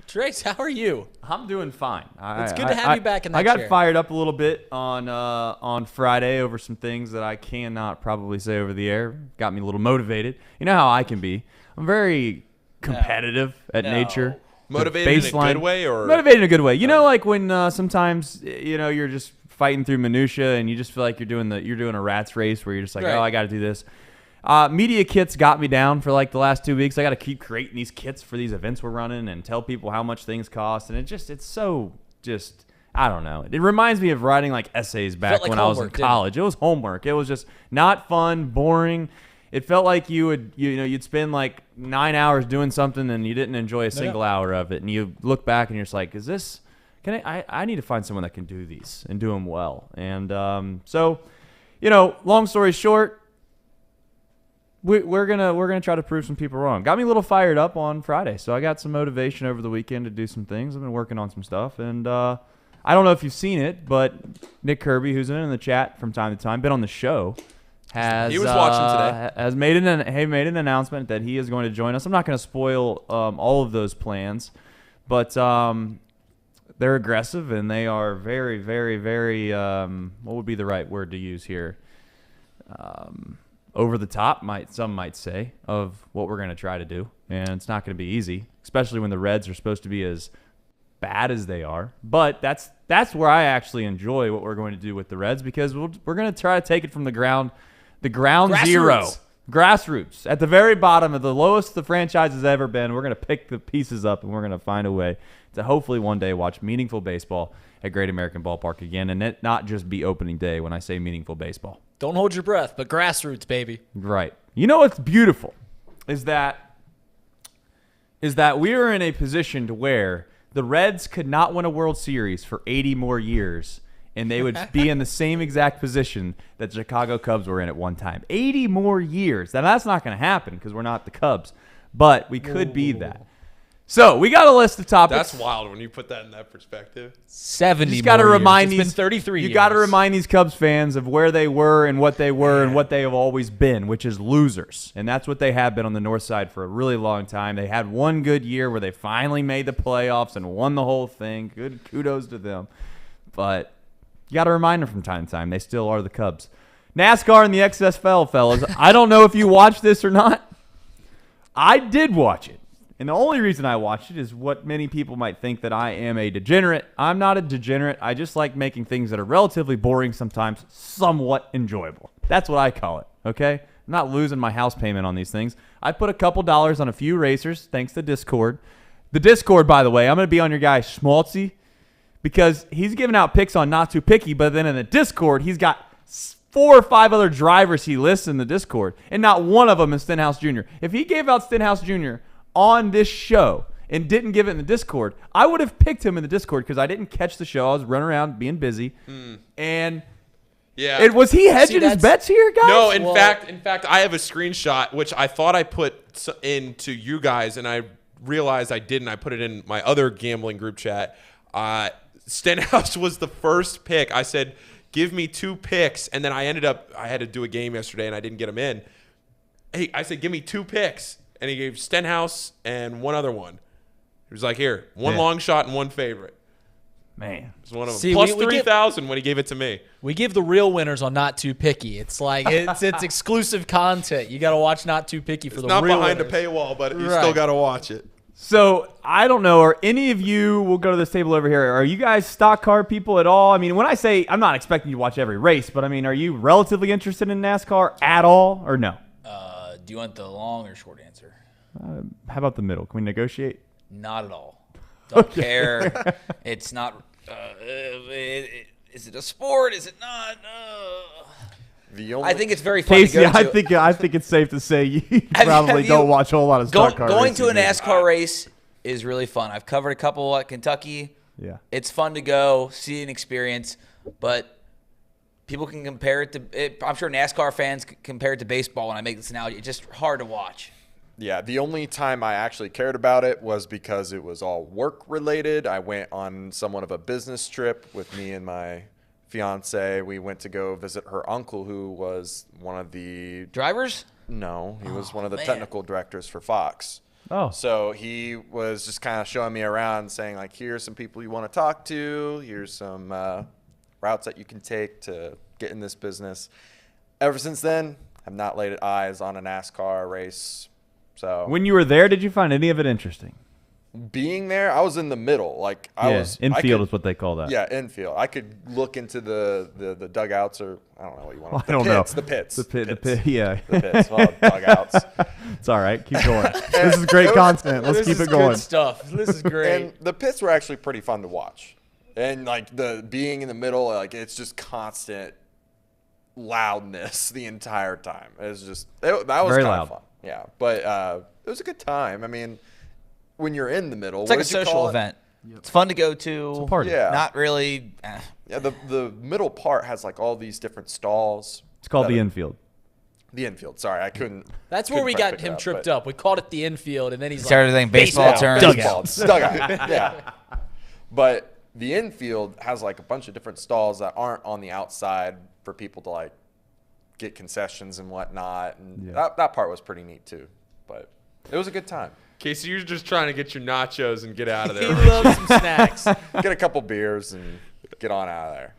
Trace, how are you? I'm doing fine. It's good to have you back in that chair. I got chair. fired up a little bit on Friday over some things that I cannot probably say over the air. Got me a little motivated. You know how I can be. I'm very competitive at nature. Motivated in a good way? Or motivated in a good way. You know, like when sometimes you're just fighting through minutia and you just feel like you're doing a rat's race where you're just like, oh, I got to do this. Media kits got me down for like the last 2 weeks. I got to keep creating these kits for these events we're running and tell people how much things cost. And it's so I don't know. It reminds me of writing like essays back when I was in college. It was homework. It was just not fun, boring. It felt like you'd spend like 9 hours doing something and you didn't enjoy a single hour of it. And you look back and you're just like, I need to find someone that can do these and do them well. And so, long story short, We're gonna try to prove some people wrong. Got me a little fired up on Friday, so I got some motivation over the weekend to do some things. I've been working on some stuff, and I don't know if you've seen it, but Nick Kirby, who's in the chat from time to time, been on the show, he was watching today. Has made an announcement that he is going to join us. I'm not going to spoil all of those plans, but they're aggressive and they are very, very, very. What would be the right word to use here? Over the top, some might say, of what we're going to try to do. And it's not going to be easy, especially when the Reds are supposed to be as bad as they are. But that's where I actually enjoy what we're going to do with the Reds because we're going to try to take it from the ground zero. Grassroots. At the very bottom, at the lowest the franchise has ever been, we're going to pick the pieces up and we're going to find a way to hopefully one day watch meaningful baseball at Great American Ballpark again and it not just be opening day when I say meaningful baseball. Don't hold your breath, but grassroots, baby. Right. You know what's beautiful is that we are in a position to where the Reds could not win a World Series for 80 more years, and they would be in the same exact position that the Chicago Cubs were in at one time. 80 more years. Now, that's not going to happen because we're not the Cubs, but we could be that. So we got a list of topics. That's wild when you put that in that perspective. 70 you got to remind years. It's been 33 years. You got to remind these Cubs fans of where they were and what they were and what they have always been, which is losers. And that's what they have been on the north side for a really long time. They had one good year where they finally made the playoffs and won the whole thing. Good kudos to them. But you got to remind them from time to time they still are the Cubs. NASCAR and the XFL, fellas. I don't know if you watched this or not. I did watch it. And the only reason I watched it is what many people might think that I am a degenerate. I'm not a degenerate. I just like making things that are relatively boring sometimes somewhat enjoyable. That's what I call it, okay? I'm not losing my house payment on these things. I put a couple dollars on a few racers thanks to Discord. The Discord, by the way, I'm going to be on your guy Schmaltzy because he's giving out picks on Not Too Picky, but then in the Discord, he's got 4 or 5 other drivers he lists in the Discord, and not one of them is Stenhouse Jr. If he gave out Stenhouse Jr. on this show and didn't give it in the Discord, I would have picked him in the Discord because I didn't catch the show. I was running around being busy. And yeah, was he hedging his bets here, guys? No, in fact, I have a screenshot which I thought I put into you guys, and I realized I didn't. I put it in my other gambling group chat. Stenhouse was the first pick. I said, give me 2 picks, and then I had to do a game yesterday, and I didn't get him in. Hey, I said, give me 2 picks, and he gave Stenhouse and one other one. He was like, here, one long shot and one favorite. Man. It was one of them. See, Plus we 3,000 when he gave it to me. We give the real winners on Not Too Picky. It's like it's exclusive content. You got to watch Not Too Picky for the real Not behind winners. a paywall, but you still got to watch it. So, I don't know, are any of you, we'll go to this table over here, are you guys stock car people at all? I mean, when I say, I'm not expecting you to watch every race, but I mean, are you relatively interested in NASCAR at all, or no? Do you want the long or short answer? How about the middle? Can we negotiate? Not at all. Don't care. It's not. Is it a sport? Is it not? I think it's very fun Casey, to go to. I think it's safe to say you probably don't watch a whole lot of stock car Going racing. to a NASCAR race is really fun. I've covered a couple at Kentucky. Yeah. It's fun to go, see an experience, but people can compare it to I'm sure NASCAR fans compare it to baseball when I make this analogy. It's just hard to watch. Yeah, the only time I actually cared about it was because it was all work related. I went on somewhat of a business trip with me and my fiance. We went to go visit her uncle, who was one of the drivers. No, he was one of the technical directors for Fox. Oh, so he was just kind of showing me around, saying like, "Here's some people you want to talk to. Here's some routes that you can take to get in this business." Ever since then, I've not laid eyes on a NASCAR race. So when you were there, did you find any of it interesting? Being there, I was in the middle. Like infield is what they call that. Yeah, infield. I could look into the dugouts, or I don't know what you want. I don't know. The pits. The pit. Yeah. The pits. Well, dugouts. It's all right. Keep going. This is great content. Let's keep it going. Good stuff. This is great. And the pits were actually pretty fun to watch. And like the being in the middle, like it's just constant loudness the entire time. It was just that was very kind loud. of fun. Yeah, but it was a good time. I mean, when you're in the middle, It's like a social event. Yep. It's fun to go to. It's a party. Yeah. Not really. Yeah, the middle part has like all these different stalls. It's called the infield. The infield. Sorry, I couldn't. That's where we got him tripped up. We called it the infield, and then he's started like, saying baseball terms. Dugout. Yeah. But the infield has like a bunch of different stalls that aren't on the outside for people to like get concessions and whatnot, and that part was pretty neat too. But it was a good time. Casey, you're just trying to get your nachos and get out of there. He loves some snacks. Get a couple beers and get on out of there.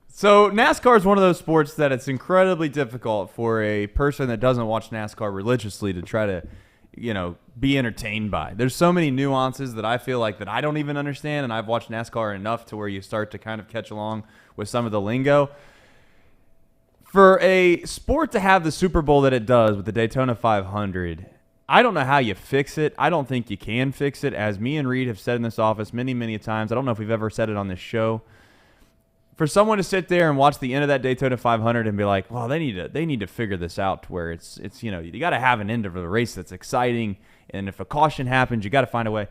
So NASCAR is one of those sports that it's incredibly difficult for a person that doesn't watch NASCAR religiously to try to, be entertained by. There's so many nuances that I feel like that I don't even understand, and I've watched NASCAR enough to where you start to kind of catch along with some of the lingo. For a sport to have the Super Bowl that it does with the Daytona 500, I don't know how you fix it. I don't think you can fix it. As me and Reed have said in this office many, many times, I don't know if we've ever said it on this show. For someone to sit there and watch the end of that Daytona 500 and be like, well, they need to figure this out to where it's you got to have an end of the race that's exciting, and if a caution happens, you got to find a way.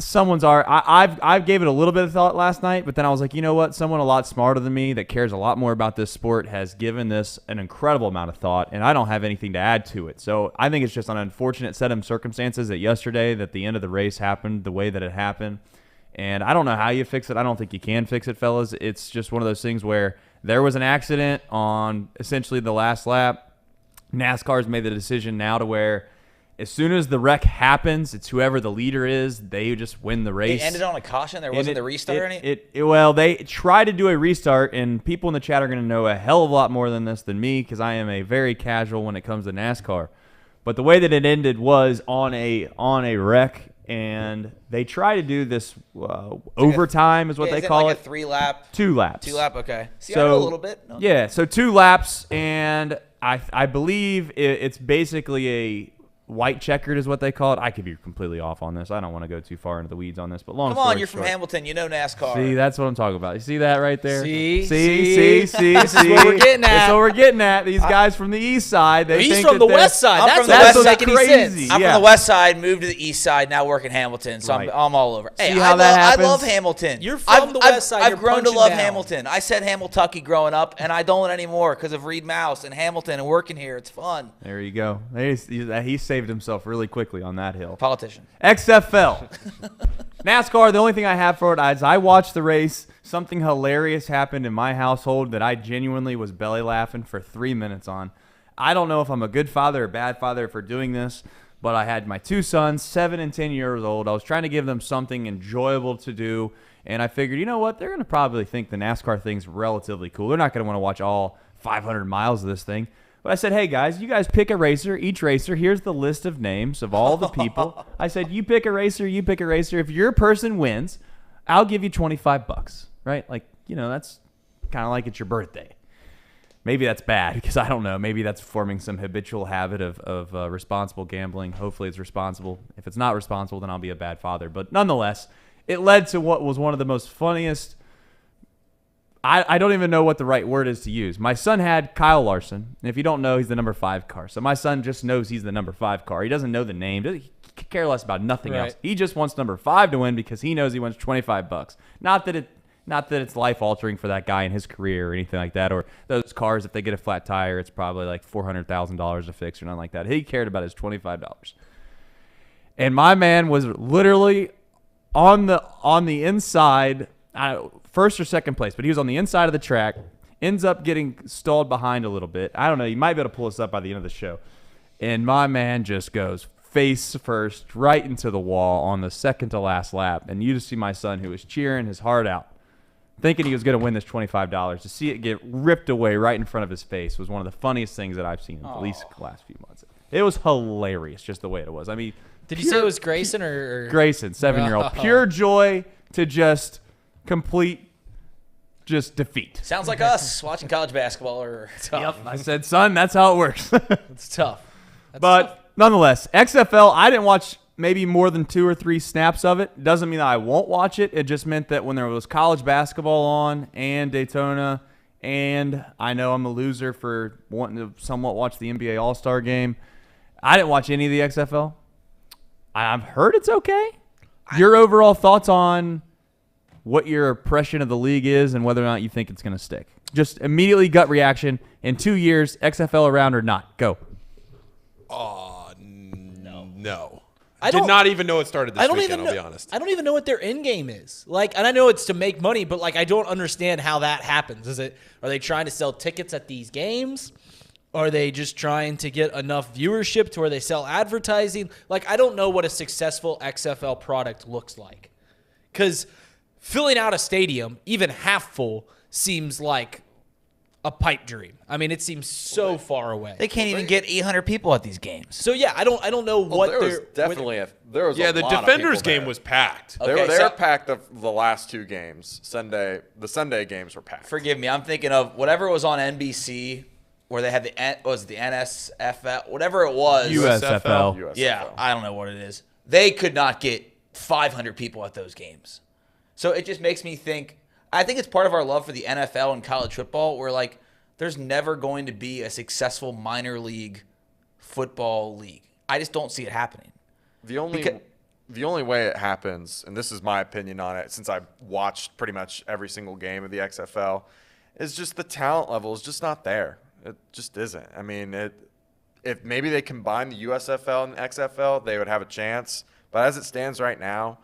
I've gave it a little bit of thought last night, but then I was like, you know what? Someone a lot smarter than me that cares a lot more about this sport has given this an incredible amount of thought, and I don't have anything to add to it. So I think it's just an unfortunate set of circumstances that yesterday that the end of the race happened the way that it happened. And I don't know how you fix it. I don't think you can fix it, fellas. It's just one of those things where there was an accident on essentially the last lap. NASCAR's made the decision now to where as soon as the wreck happens, it's whoever the leader is, they just win the race. It ended on a caution? There wasn't the restart or anything? Well, they tried to do a restart, and people in the chat are going to know a hell of a lot more than this than me because I am a very casual when it comes to NASCAR. But the way that it ended was on a wreck, and they try to do this overtime is what they call like it. A 3-lap. 2 laps. 2 lap. Okay. See, So, I know a little bit. No. Yeah, so 2 laps, and I believe it's basically a white checkered is what they call it. I could be completely off on this. I don't want to go too far into the weeds on this, but long Come on, story you're short, from Hamilton. You know NASCAR. See, that's what I'm talking about. You see that right there? See? This is what we're getting at. That's what we're getting at. These guys from the east side. He's think from that the west side. I'm from the That's west not side. making any sense. I'm from the west side, moved to the east side, now work in Hamilton, so Right. I'm all over. Hey, See how that happens? I love Hamilton. You're from the west side. I've You're grown to punching love down. Hamilton. I said Hamiltucky growing up, and I don't anymore because of Reed Mouse and Hamilton and working here. It's fun. There you go. He saved himself really quickly on that hill. Politician. XFL. NASCAR, the only thing I have for it is I watched the race. Something hilarious happened in my household that I genuinely was belly laughing for 3 minutes on. I don't know if I'm a good father or bad father for doing this, but I had my 2 sons, 7 and 10 years old. I was trying to give them something enjoyable to do, and I figured, you know what? They're going to probably think the NASCAR thing's relatively cool. They're not going to want to watch all 500 miles of this thing. But I said, hey, guys, you guys pick a racer. Each racer, here's the list of names of all the people. I said, you pick a racer, you pick a racer. If your person wins, I'll give you $25, right? Like, you know, that's kind of like it's your birthday. Maybe that's bad because I don't know. Maybe that's forming some habitual habit of responsible gambling. Hopefully it's responsible. If it's not responsible, then I'll be a bad father. But nonetheless, it led to what was one of the most funniest I don't even know what the right word is to use. My son had Kyle Larson, and if you don't know, he's the number 5 car. So my son just knows he's the number 5 car. He doesn't know the name. He could care less about nothing else. He just wants number 5 to win because he knows he wins $25. Not that it's life altering for that guy in his career or anything like that. Or those cars, if they get a flat tire, it's probably like $400,000 to fix or nothing like that. He cared about his $25. And my man was literally on the inside. First or second place, but he was on the inside of the track, ends up getting stalled behind a little bit. I don't know. You might be able to pull this up by the end of the show. And my man just goes face first right into the wall on the second to last lap. And you just see my son who was cheering his heart out, thinking he was going to win this $25. To see it get ripped away right in front of his face was one of the funniest things that I've seen in at least the last few months. It was hilarious just the way it was. I mean, did you say it was Grayson or Grayson, 7-year-old. Pure joy to just complete defeat. Sounds like us watching college basketball or Yep. I said, son, that's how it works. It's tough. But nonetheless, XFL, I didn't watch maybe more than 2 or 3 snaps of it. Doesn't mean that I won't watch it. It just meant that when there was college basketball on and Daytona, and I know I'm a loser for wanting to somewhat watch the NBA All-Star game, I didn't watch any of the XFL. I've heard it's okay. Your overall thoughts on what your impression of the league is and whether or not you think it's going to stick. Just immediately gut reaction. In 2 years, XFL around or not? Go. No. I did not even know it started this weekend, I'll be honest. I don't even know what their end game is. Like, and I know it's to make money, but like I don't understand how that happens. Are they trying to sell tickets at these games? Are they just trying to get enough viewership to where they sell advertising? Like, I don't know what a successful XFL product looks like. Because filling out a stadium, even half full, seems like a pipe dream. I mean, it seems so far away. They can't even get 800 people at these games. So yeah, I don't know what there was definitely there was a the lot of Defenders people game there. was packed. They were packed the last 2 games. The Sunday games were packed. Forgive me, I'm thinking of whatever was on NBC where they had the NSFL, whatever it was. USFL. Yeah, I don't know what it is. They could not get 500 people at those games. So it just makes me think, I think it's part of our love for the NFL and college football where, like, there's never going to be a successful minor league football league. I just don't see it happening. The only way it happens, and this is my opinion on it, since I've watched pretty much every single game of the XFL, is just the talent level is just not there. It just isn't. I mean, if maybe they combine the USFL and the XFL, they would have a chance. But as it stands right now,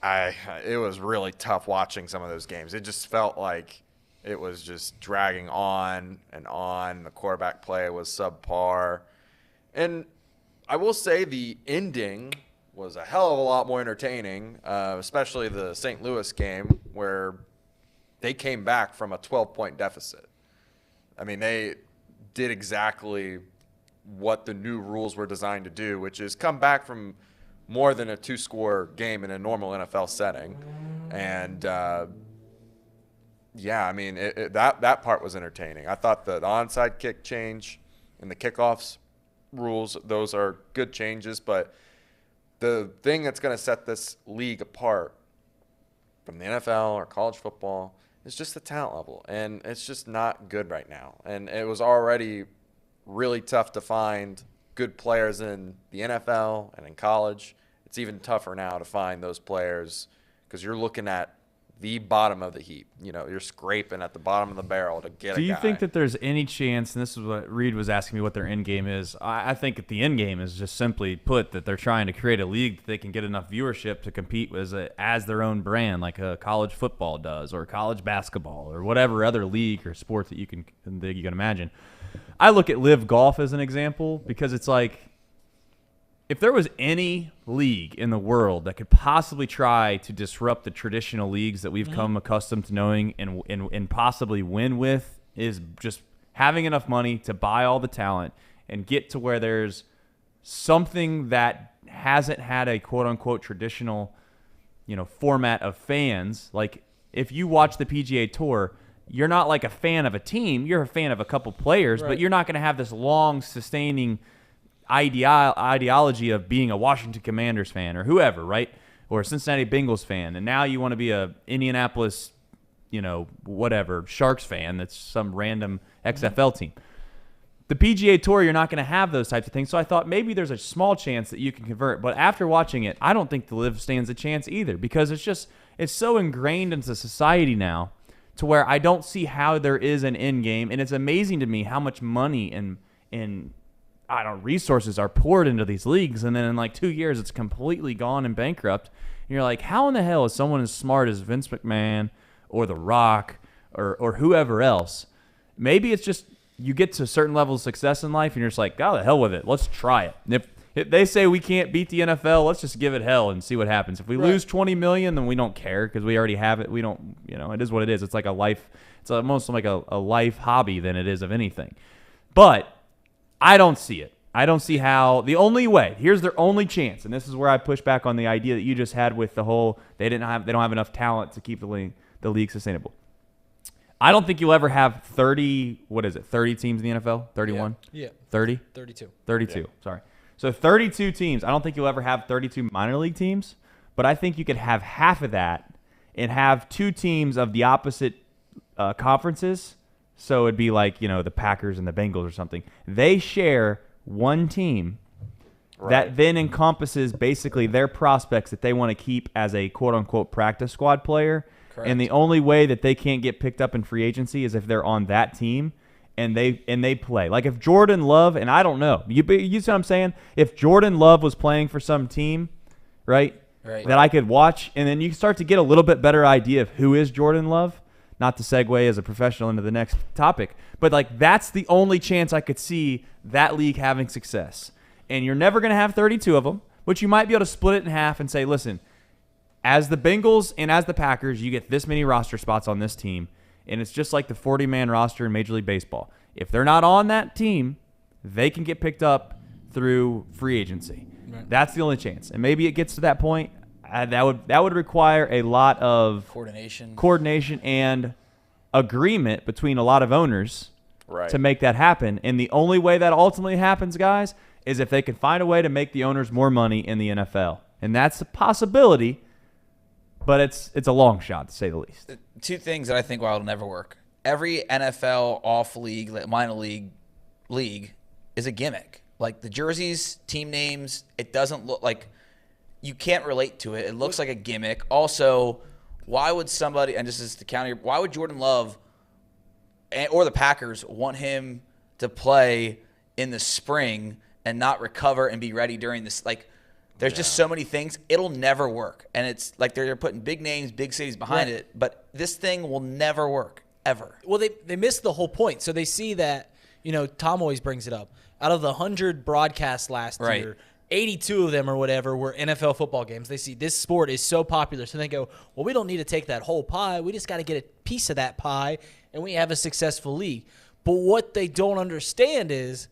it was really tough watching some of those games. It just felt like it was just dragging on and on. The quarterback play was subpar. And I will say the ending was a hell of a lot more entertaining, especially the St. Louis game where they came back from a 12-point deficit. I mean, they did exactly what the new rules were designed to do, which is come back from more than a 2-score game in a normal NFL setting. And, yeah, I mean, that part was entertaining. I thought the onside kick change and the kickoffs rules, those are good changes. But the thing that's going to set this league apart from the NFL or college football is just the talent level. And it's just not good right now. And it was already really tough to find good players in the NFL and in college. It's even tougher now to find those players because you're looking at the bottom of the heap. You know, you're scraping at the bottom of the barrel to get a guy. Do you think that there's any chance, and this is what Reed was asking me what their end game is, I think that the end game is just simply put that they're trying to create a league that they can get enough viewership to compete as their own brand, like a college football does or college basketball or whatever other league or sport that you can imagine. I look at Live Golf as an example because it's like, if there was any league in the world that could possibly try to disrupt the traditional leagues that we've come accustomed to knowing and possibly win with, is just having enough money to buy all the talent and get to where there's something that hasn't had a quote-unquote traditional, format of fans. Like, if you watch the PGA Tour, you're not like a fan of a team. You're a fan of a couple players, Right. but you're not going to have this long, sustaining ideology of being a Washington Commanders fan or whoever, right? Or a Cincinnati Bengals fan. And now you want to be a Indianapolis, whatever, Sharks fan that's some random XFL team. The PGA Tour, you're not going to have those types of things. So I thought maybe there's a small chance that you can convert. But after watching it, I don't think the Live stands a chance either because it's so ingrained into society now to where I don't see how there is an end game. And it's amazing to me how much money and resources are poured into these leagues, and then in like 2 years it's completely gone and bankrupt. And you're like, how in the hell is someone as smart as Vince McMahon or The Rock or whoever else? Maybe it's just you get to a certain level of success in life and you're just like, oh, the hell with it. Let's try it. And if they say we can't beat the NFL, let's just give it hell and see what happens. If we lose $20 million, then we don't care because we already have it. We don't, it is what it is. It's like a life. It's almost like a life hobby than it is of anything. But I don't see it. I don't see how. The only way, here's their only chance, and this is where I push back on the idea that you just had with the whole they don't have enough talent to keep the league sustainable. I don't think you'll ever have 30 teams in the NFL? 31? Yeah. 30? 32. 32, Yeah. sorry. So 32 teams. I don't think you'll ever have 32 minor league teams, but I think you could have half of that and have 2 teams of the opposite conferences. So it'd be like, the Packers and the Bengals or something. They share one team that then encompasses basically their prospects that they want to keep as a quote-unquote practice squad player. Correct. And the only way that they can't get picked up in free agency is if they're on that team and they play. Like if Jordan Love, and I don't know, you see what I'm saying? If Jordan Love was playing for some team, right, that I could watch, and then you start to get a little bit better idea of who is Jordan Love. Not to segue as a professional into the next topic, but like that's the only chance I could see that league having success. And you're never going to have 32 of them, but you might be able to split it in half and say, listen, as the Bengals and as the Packers, you get this many roster spots on this team, and it's just like the 40-man roster in Major League Baseball. If they're not on that team, they can get picked up through free agency. Right. That's the only chance. And maybe it gets to that point. That would require a lot of coordination and agreement between a lot of owners to make that happen. And the only way that ultimately happens, guys, is if they can find a way to make the owners more money in the NFL. And that's a possibility, but it's a long shot to say the least. 2 things that I think will never work. Every NFL off-league, minor league is a gimmick. Like the jerseys, team names, it doesn't look like – you can't relate to it. It looks like a gimmick. Also, why would somebody, and this is the counter, why would Jordan Love or the Packers want him to play in the spring and not recover and be ready during this? Like, there's just so many things. It'll never work. And it's like they're putting big names, big cities behind it, but this thing will never work, ever. Well, they missed the whole point. So they see that, Tom always brings it up. Out of the 100 broadcasts last year, 82 of them or whatever were NFL football games. They see this sport is so popular, so they go, well, we don't need to take that whole pie. We just got to get a piece of that pie, and we have a successful league. But what they don't understand is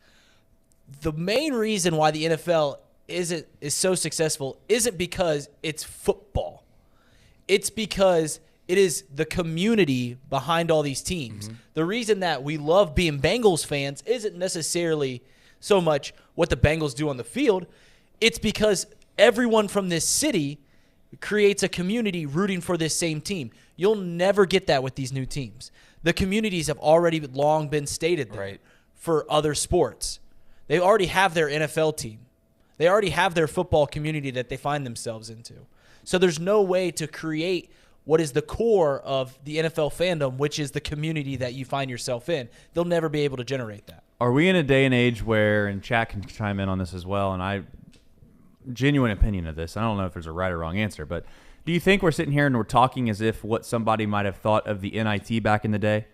the main reason why the NFL is so successful isn't because it's football. It's because it is the community behind all these teams. Mm-hmm. The reason that we love being Bengals fans isn't necessarily so much what the Bengals do on the field. It's because everyone from this city creates a community rooting for this same team. You'll never get that with these new teams. The communities have already long been stated there for other sports. They already have their NFL team. They already have their football community that they find themselves into. So there's no way to create what is the core of the NFL fandom, which is the community that you find yourself in. They'll never be able to generate that. Are we in a day and age where, and chat can chime in on this as well, and I genuine opinion of this, I don't know if there's a right or wrong answer, but do you think we're sitting here and we're talking as if what somebody might have thought of the NIT back in the day,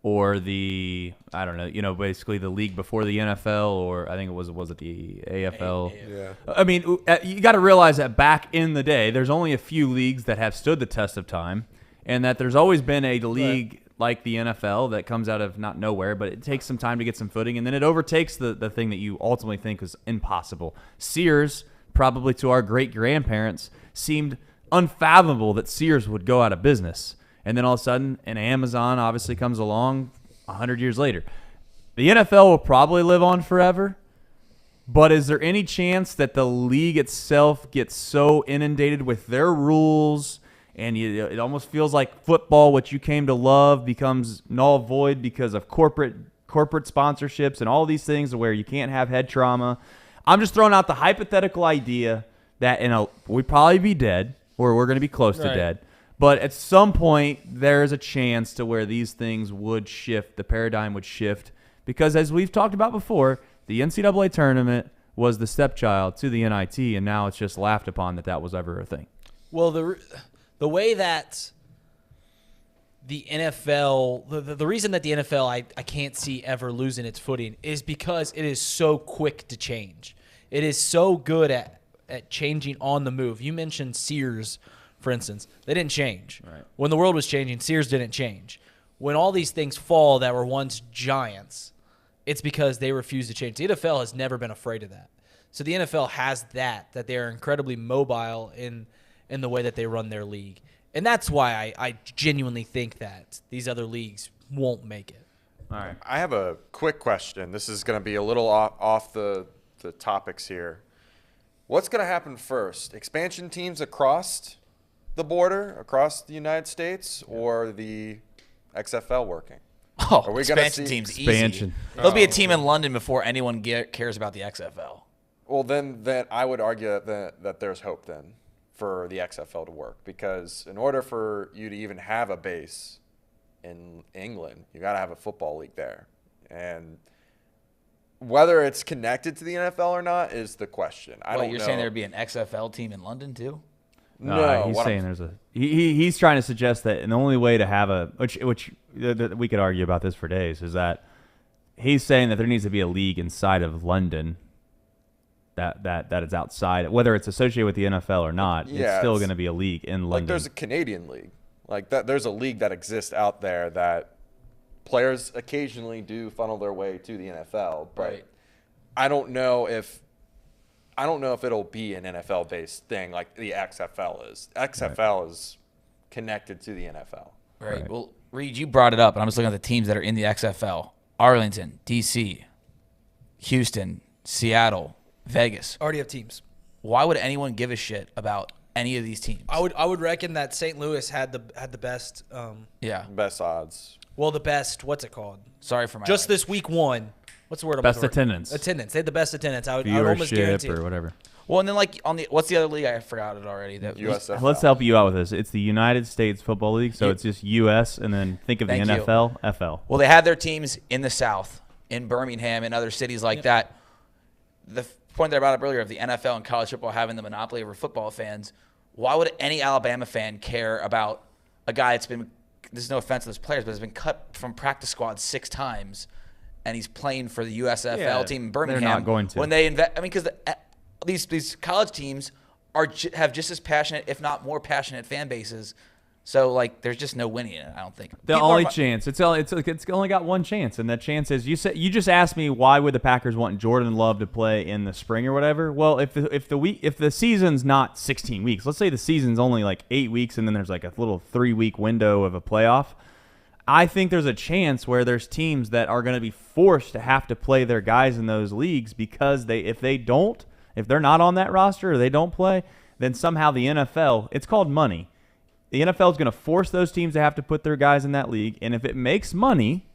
or the, I don't know, basically the league before the NFL, or I think was it the AFL? Yeah. I mean, you got to realize that back in the day, there's only a few leagues that have stood the test of time, and that there's always been a league like the NFL that comes out of not nowhere, but it takes some time to get some footing, and then it overtakes the thing that you ultimately think is impossible. Sears, probably to our great-grandparents, seemed unfathomable that Sears would go out of business. And then all of a sudden, an Amazon obviously comes along 100 years later. The NFL will probably live on forever, but is there any chance that the league itself gets so inundated with their rules, and it almost feels like football, which you came to love, becomes null void because of corporate sponsorships and all these things where you can't have head trauma? I'm just throwing out the hypothetical idea that we'd probably be dead, or we're going to be close to dead. But at some point, there's a chance to where these things would shift, the paradigm would shift, because as we've talked about before, the NCAA tournament was the stepchild to the NIT, and now it's just laughed upon that was ever a thing. Well, the way that the NFL, the reason that the NFL I can't see ever losing its footing is because it is so quick to change. It is so good at changing on the move. You mentioned Sears, for instance. They didn't change. Right. When the world was changing, Sears didn't change. When all these things fall that were once giants, it's because they refuse to change. The NFL has never been afraid of that. So the NFL has that they are incredibly mobile in the way that they run their league. And that's why I genuinely think that these other leagues won't make it. All right. I have a quick question. This is going to be a little off the topics here. What's going to happen first? Expansion teams across the border, across the United States, or the XFL working? Oh, Are we expansion see teams expansion? Easy. There'll be a team in London before anyone cares about the XFL. Well, then I would argue that there's hope then for the XFL to work, because in order for you to even have a base in England, you got to have a football league there. And whether it's connected to the NFL or not is the question. I don't know. You're saying there'd be an XFL team in London too? No, he's saying there's a he's trying to suggest that, and the only way to have which we could argue about this for days, is that he's saying that there needs to be a league inside of London that is outside, whether it's associated with the NFL or not. Yeah, it's still going to be a league in London. Like there's a Canadian league, like that. There's a league that exists out there that players occasionally do funnel their way to the NFL, but Right. I don't know if it'll be an NFL-based thing like the XFL is. XFL is connected to the NFL. Right. Well, Reed, you brought it up, and I'm just looking at the teams that are in the XFL. Arlington, D.C., Houston, Seattle, Vegas. Already have teams. Why would anyone give a shit about any of these teams? I would reckon that St. Louis had the best. Best odds. Well, the best. What's it called? Sorry for my just this week one. What's the word? Best attendance. Attendance. They had the best attendance. I would almost guarantee or whatever. Well, and then what's the other league? I forgot it already. That USFL. Let's help you out with this. It's the United States Football League, so it's just US, and then think of Thank the you. NFL, FL. Well, they had their teams in the South, in Birmingham, and other cities like that. The point that I brought up earlier of the NFL and college football having the monopoly over football fans, why would any Alabama fan care about a guy that's been, this is no offense to those players, but has been cut from practice squad 6 times, and he's playing for the USFL team in Birmingham. They're not going to. When they invest, because these college teams have just as passionate, if not more passionate, fan bases So, like, there's just no winning in it, I don't think. The only chance. It's only got one chance, and that chance is you just asked me why would the Packers want Jordan Love to play in the spring or whatever. Well, if the season's not 16 weeks, let's say the season's only like 8 weeks, and then there's like a little 3-week window of a playoff. I think there's a chance where there's teams that are going to be forced to have to play their guys in those leagues because if they're not on that roster or they don't play, then somehow the NFL, it's called money. The NFL is going to force those teams to have to put their guys in that league, and if it makes money,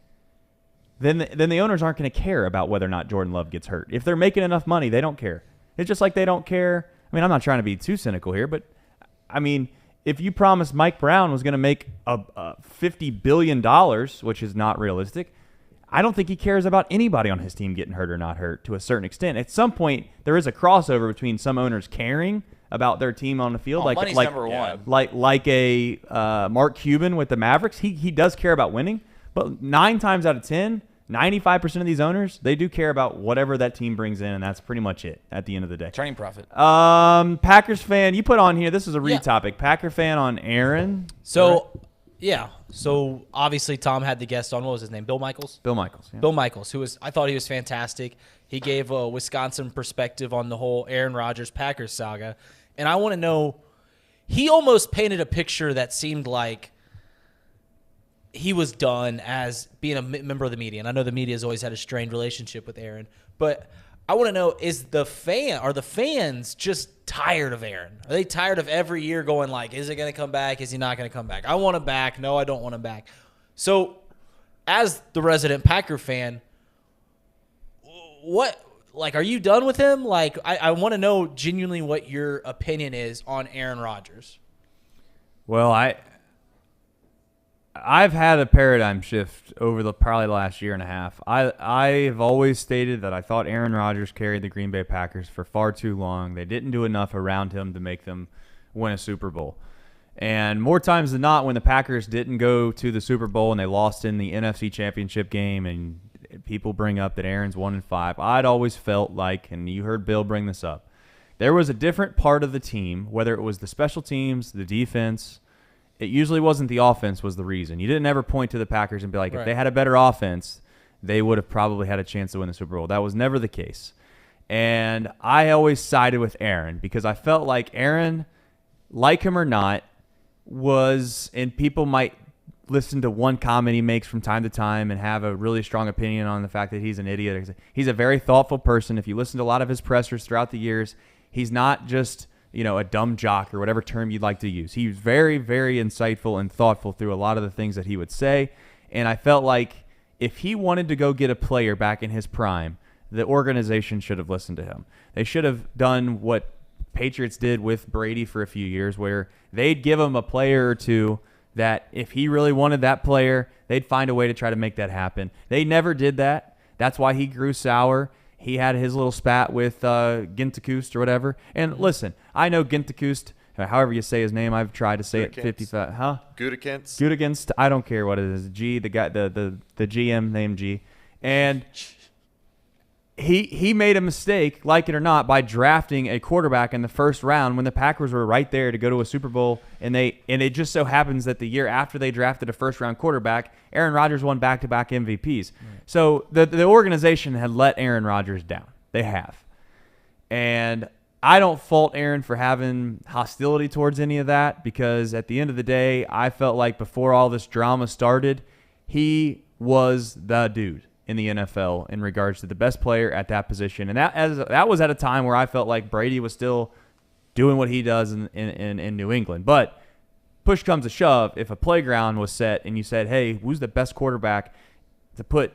then the owners aren't going to care about whether or not Jordan Love gets hurt. If they're making enough money, they don't care. It's just like they don't care. I mean, I'm not trying to be too cynical here, but I mean, if you promised Mike Brown was going to make a $50 billion, which is not realistic, I don't think he cares about anybody on his team getting hurt or not hurt to a certain extent. At some point, there is a crossover between some owners caring about their team on the field, money's number one. like a Mark Cuban with the Mavericks. He does care about winning, but 9 times out of 10, 95% of these owners, they do care about whatever that team brings in, and that's pretty much it at the end of the day. Turning profit. Packers fan, you put on here, this is a read topic. Packer fan on Aaron. So, yeah. So, obviously, Tom had the guest on. What was his name? Bill Michaels? Bill Michaels. Yeah. Bill Michaels, I thought he was fantastic. He gave a Wisconsin perspective on the whole Aaron Rodgers Packers saga. And I want to know, he almost painted a picture that seemed like he was done as being a member of the media. And I know the media has always had a strained relationship with Aaron. But I want to know, are the fans just tired of Aaron? Are they tired of every year going like, is he going to come back? Is he not going to come back? I want him back. No, I don't want him back. So as the resident Packer fan, are you done with him? Like, I want to know genuinely what your opinion is on Aaron Rodgers. Well, I've had a paradigm shift over the probably last year and a half. I've always stated that I thought Aaron Rodgers carried the Green Bay Packers for far too long. They didn't do enough around him to make them win a Super Bowl. And more times than not, when the Packers didn't go to the Super Bowl and they lost in the NFC Championship game, and people bring up that Aaron's 1-5, I'd always felt like, and you heard Bill bring this up, there was a different part of the team, whether it was the special teams, the defense. It usually wasn't the offense was the reason. You didn't ever point to the Packers and be like, if they had a better offense, they would have probably had a chance to win the Super Bowl. That was never the case. And I always sided with Aaron because I felt like Aaron, like him or not, was, and people might listen to one comment he makes from time to time and have a really strong opinion on the fact that he's an idiot. He's a very thoughtful person. If you listen to a lot of his pressers throughout the years, he's not just, a dumb jock or whatever term you'd like to use. He was very, very insightful and thoughtful through a lot of the things that he would say. And I felt like if he wanted to go get a player back in his prime, the organization should have listened to him. They should have done what Patriots did with Brady for a few years, where they'd give him a player or two that if he really wanted that player, they'd find a way to try to make that happen. They never did that. That's why he grew sour. He had his little spat with Gintakust or whatever. And listen, I know Gintakust, however you say his name, I've tried to say it 55. Huh? Gutekunst. I don't care what it is. G, the guy, the GM named G. And he made a mistake, like it or not, by drafting a quarterback in the first round when the Packers were right there to go to a Super Bowl, and it just so happens that the year after they drafted a first-round quarterback, Aaron Rodgers won back-to-back MVPs. So the organization had let Aaron Rodgers down. They have. And I don't fault Aaron for having hostility towards any of that, because at the end of the day, I felt like before all this drama started, he was the dude in the NFL in regards to the best player at that position. And that was at a time where I felt like Brady was still doing what he does in New England. But push comes to shove, if a playground was set and you said, hey, who's the best quarterback to put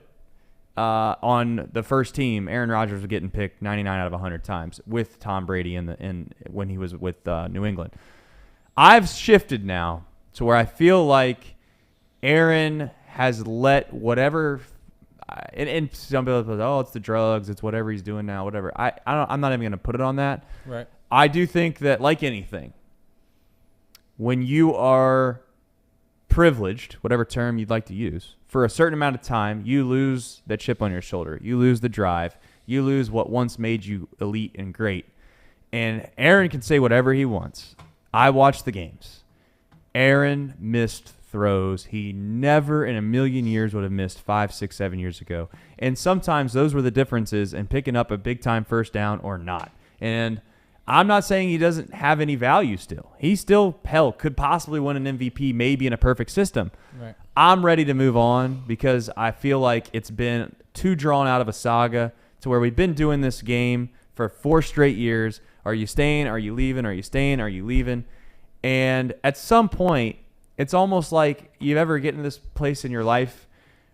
on the first team, Aaron Rodgers was getting picked 99 out of 100 times with Tom Brady when he was with New England. I've shifted now to where I feel like Aaron has let whatever – and some people say, oh, it's the drugs, it's whatever he's doing now, whatever. I'm not even going to put it on that. Right. I do think that, like anything, when you are privileged, whatever term you'd like to use, for a certain amount of time, you lose that chip on your shoulder. You lose the drive. You lose what once made you elite and great. And Aaron can say whatever he wants. I watch the games. Aaron missed throws he never in a million years would have missed 5, 6, 7 years ago. And sometimes those were the differences in picking up a big-time first down or not. And I'm not saying he doesn't have any value still. He still, hell, could possibly win an MVP maybe in a perfect system. Right. I'm ready to move on because I feel like it's been too drawn out of a saga to where we've been doing this game for 4 straight years. Are you staying? Are you leaving? Are you staying? Are you leaving? And at some point, it's almost like you ever get in this place in your life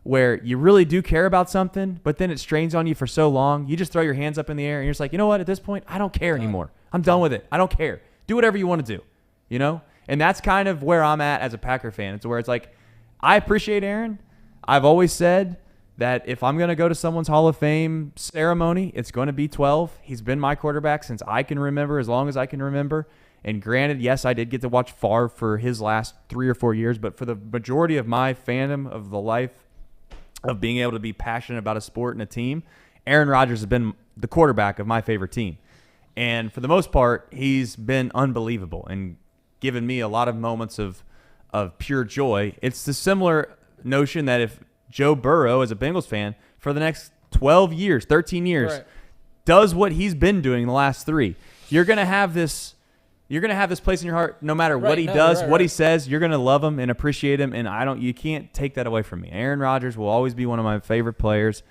where you really do care about something, but then it strains on you for so long, you just throw your hands up in the air and you're just like, you know what, at this point, I don't care anymore. I'm done with it. I don't care. Do whatever you want to do, you know? And that's kind of where I'm at as a Packer fan. It's where it's like, I appreciate Aaron. I've always said that if I'm going to go to someone's Hall of Fame ceremony, it's going to be 12. He's been my quarterback since I can remember, as long as I can remember. And granted, yes, I did get to watch Favre for his last 3 or 4 years, but for the majority of my fandom of the life of being able to be passionate about a sport and a team, Aaron Rodgers has been the quarterback of my favorite team. And for the most part, he's been unbelievable and given me a lot of moments of pure joy. It's the similar notion that if Joe Burrow, as a Bengals fan, for the next 12 years, 13 years, right, does what he's been doing the last 3, you're going to have this place in your heart no matter what he does, what he says. You're going to love him and appreciate him, and you can't take that away from me. Aaron Rodgers will always be one of my favorite players.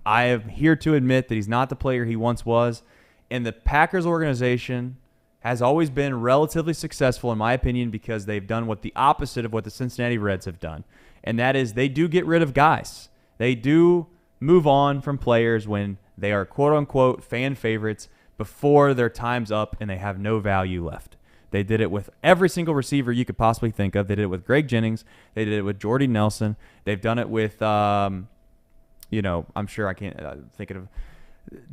I am here to admit that he's not the player he once was, and the Packers organization has always been relatively successful, in my opinion, because they've done what the opposite of what the Cincinnati Reds have done, and that is they do get rid of guys. They do move on from players when they are quote-unquote fan favorites before their time's up and they have no value left. They did it with every single receiver you could possibly think of. They did it with Greg Jennings. They did it with Jordy Nelson. They've done it with, I'm sure I can't think of.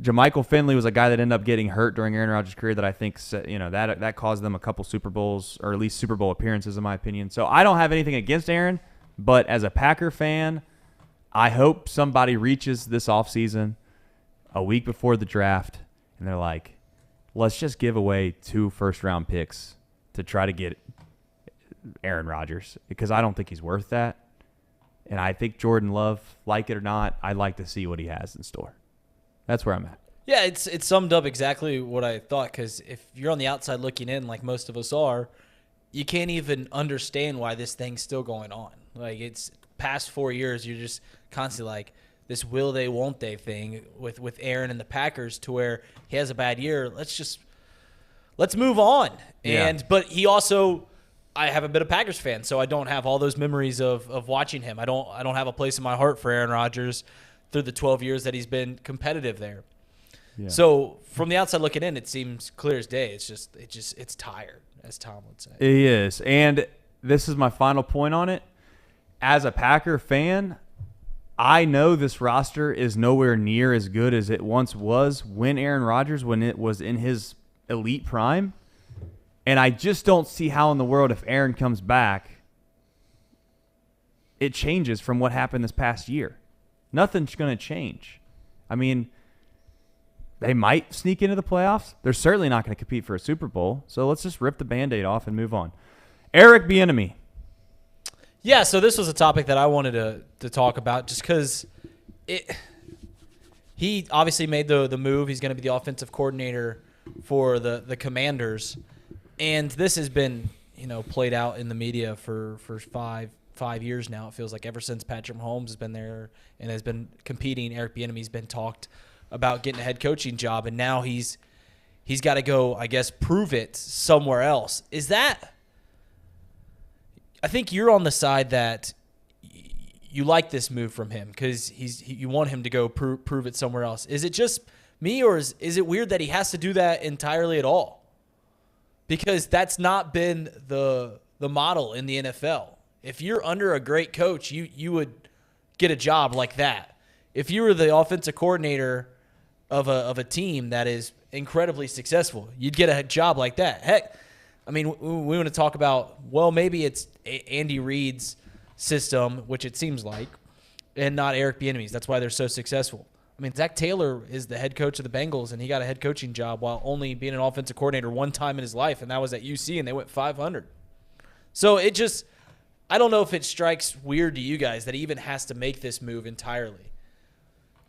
Jermichael Finley was a guy that ended up getting hurt during Aaron Rodgers' career that I think, that caused them a couple Super Bowls, or at least Super Bowl appearances, in my opinion. So I don't have anything against Aaron, but as a Packer fan, I hope somebody reaches this offseason a week before the draft and they're like, let's just give away 2 first-round picks to try to get Aaron Rodgers, because I don't think he's worth that. And I think Jordan Love, like it or not, I'd like to see what he has in store. That's where I'm at. Yeah, it's summed up exactly what I thought, because if you're on the outside looking in, like most of us are, you can't even understand why this thing's still going on. Like, it's past 4 years, you're just constantly like, this will they, won't they thing with Aaron and the Packers, to where he has a bad year. Let's move on. Yeah. But he also, I haven't been a Packers fan, so I don't have all those memories of watching him. I don't have a place in my heart for Aaron Rodgers through the 12 years that he's been competitive there. Yeah. So from the outside looking in, it seems clear as day. It's tired, as Tom would say. It is. And this is my final point on it. As a Packer fan, I know this roster is nowhere near as good as it once was when Aaron Rodgers, when it was in his elite prime. And I just don't see how in the world, if Aaron comes back, it changes from what happened this past year. Nothing's going to change. I mean, they might sneak into the playoffs. They're certainly not going to compete for a Super Bowl. So let's just rip the Band-Aid off and move on. Eric Bieniemy. Yeah, so this was a topic that I wanted to talk about, just because he obviously made the move. He's going to be the offensive coordinator for the Commanders, and this has been played out in the media for five years now. It feels like ever since Patrick Mahomes has been there and has been competing, Eric Bieniemy's been talked about getting a head coaching job, and now he's got to go, I guess, prove it somewhere else. Is that? I think you're on the side that you like this move from him because you want him to go prove it somewhere else. Is it just me, or is it weird that he has to do that entirely at all? Because that's not been the model in the NFL. If you're under a great coach, you would get a job like that. If you were the offensive coordinator of a team that is incredibly successful, you'd get a job like that. Heck, I mean, we want to talk about, well, maybe it's Andy Reid's system, which it seems like, and not Eric Bieniemy's. That's why they're so successful. I mean, Zach Taylor is the head coach of the Bengals, and he got a head coaching job while only being an offensive coordinator one time in his life, and that was at UC, and they went 500. So I don't know if it strikes weird to you guys that he even has to make this move entirely.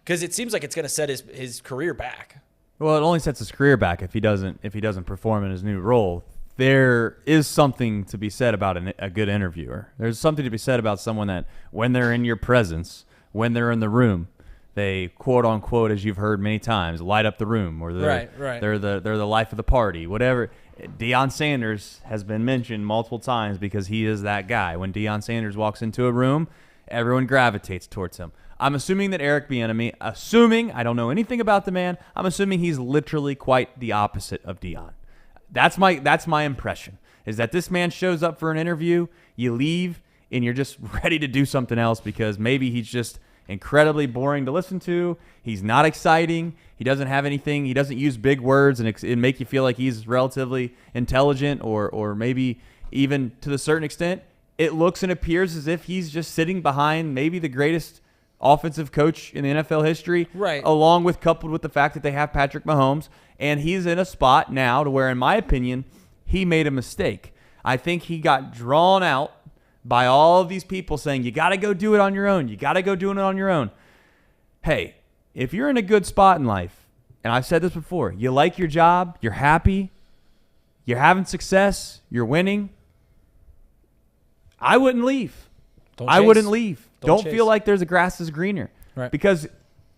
Because it seems like it's going to set his career back. Well, it only sets his career back if he doesn't perform in his new role. There is something to be said about a good interviewer. There's something to be said about someone that when they're in your presence, when they're in the room, they quote unquote, as you've heard many times, light up the room, or they're the life of the party, whatever. Deion Sanders has been mentioned multiple times because he is that guy. When Deion Sanders walks into a room, everyone gravitates towards him. I'm assuming that Eric Bieniemy, I don't know anything about the man, I'm assuming he's literally quite the opposite of Deion. That's my impression, is that this man shows up for an interview, you leave, and you're just ready to do something else because maybe he's just incredibly boring to listen to. He's not exciting. He doesn't have anything. He doesn't use big words and make you feel like he's relatively intelligent or maybe even to a certain extent. It looks and appears as if he's just sitting behind maybe the greatest offensive coach in the NFL history, right? Coupled with the fact that they have Patrick Mahomes, and he's in a spot now to where, in my opinion, he made a mistake. I think he got drawn out by all of these people saying, you got to go do it on your own. You got to go doing it on your own. Hey, if you're in a good spot in life, and I've said this before, you like your job, you're happy, you're having success, you're winning, I wouldn't leave. I wouldn't leave. Don't feel like there's a grass is greener. Right. Because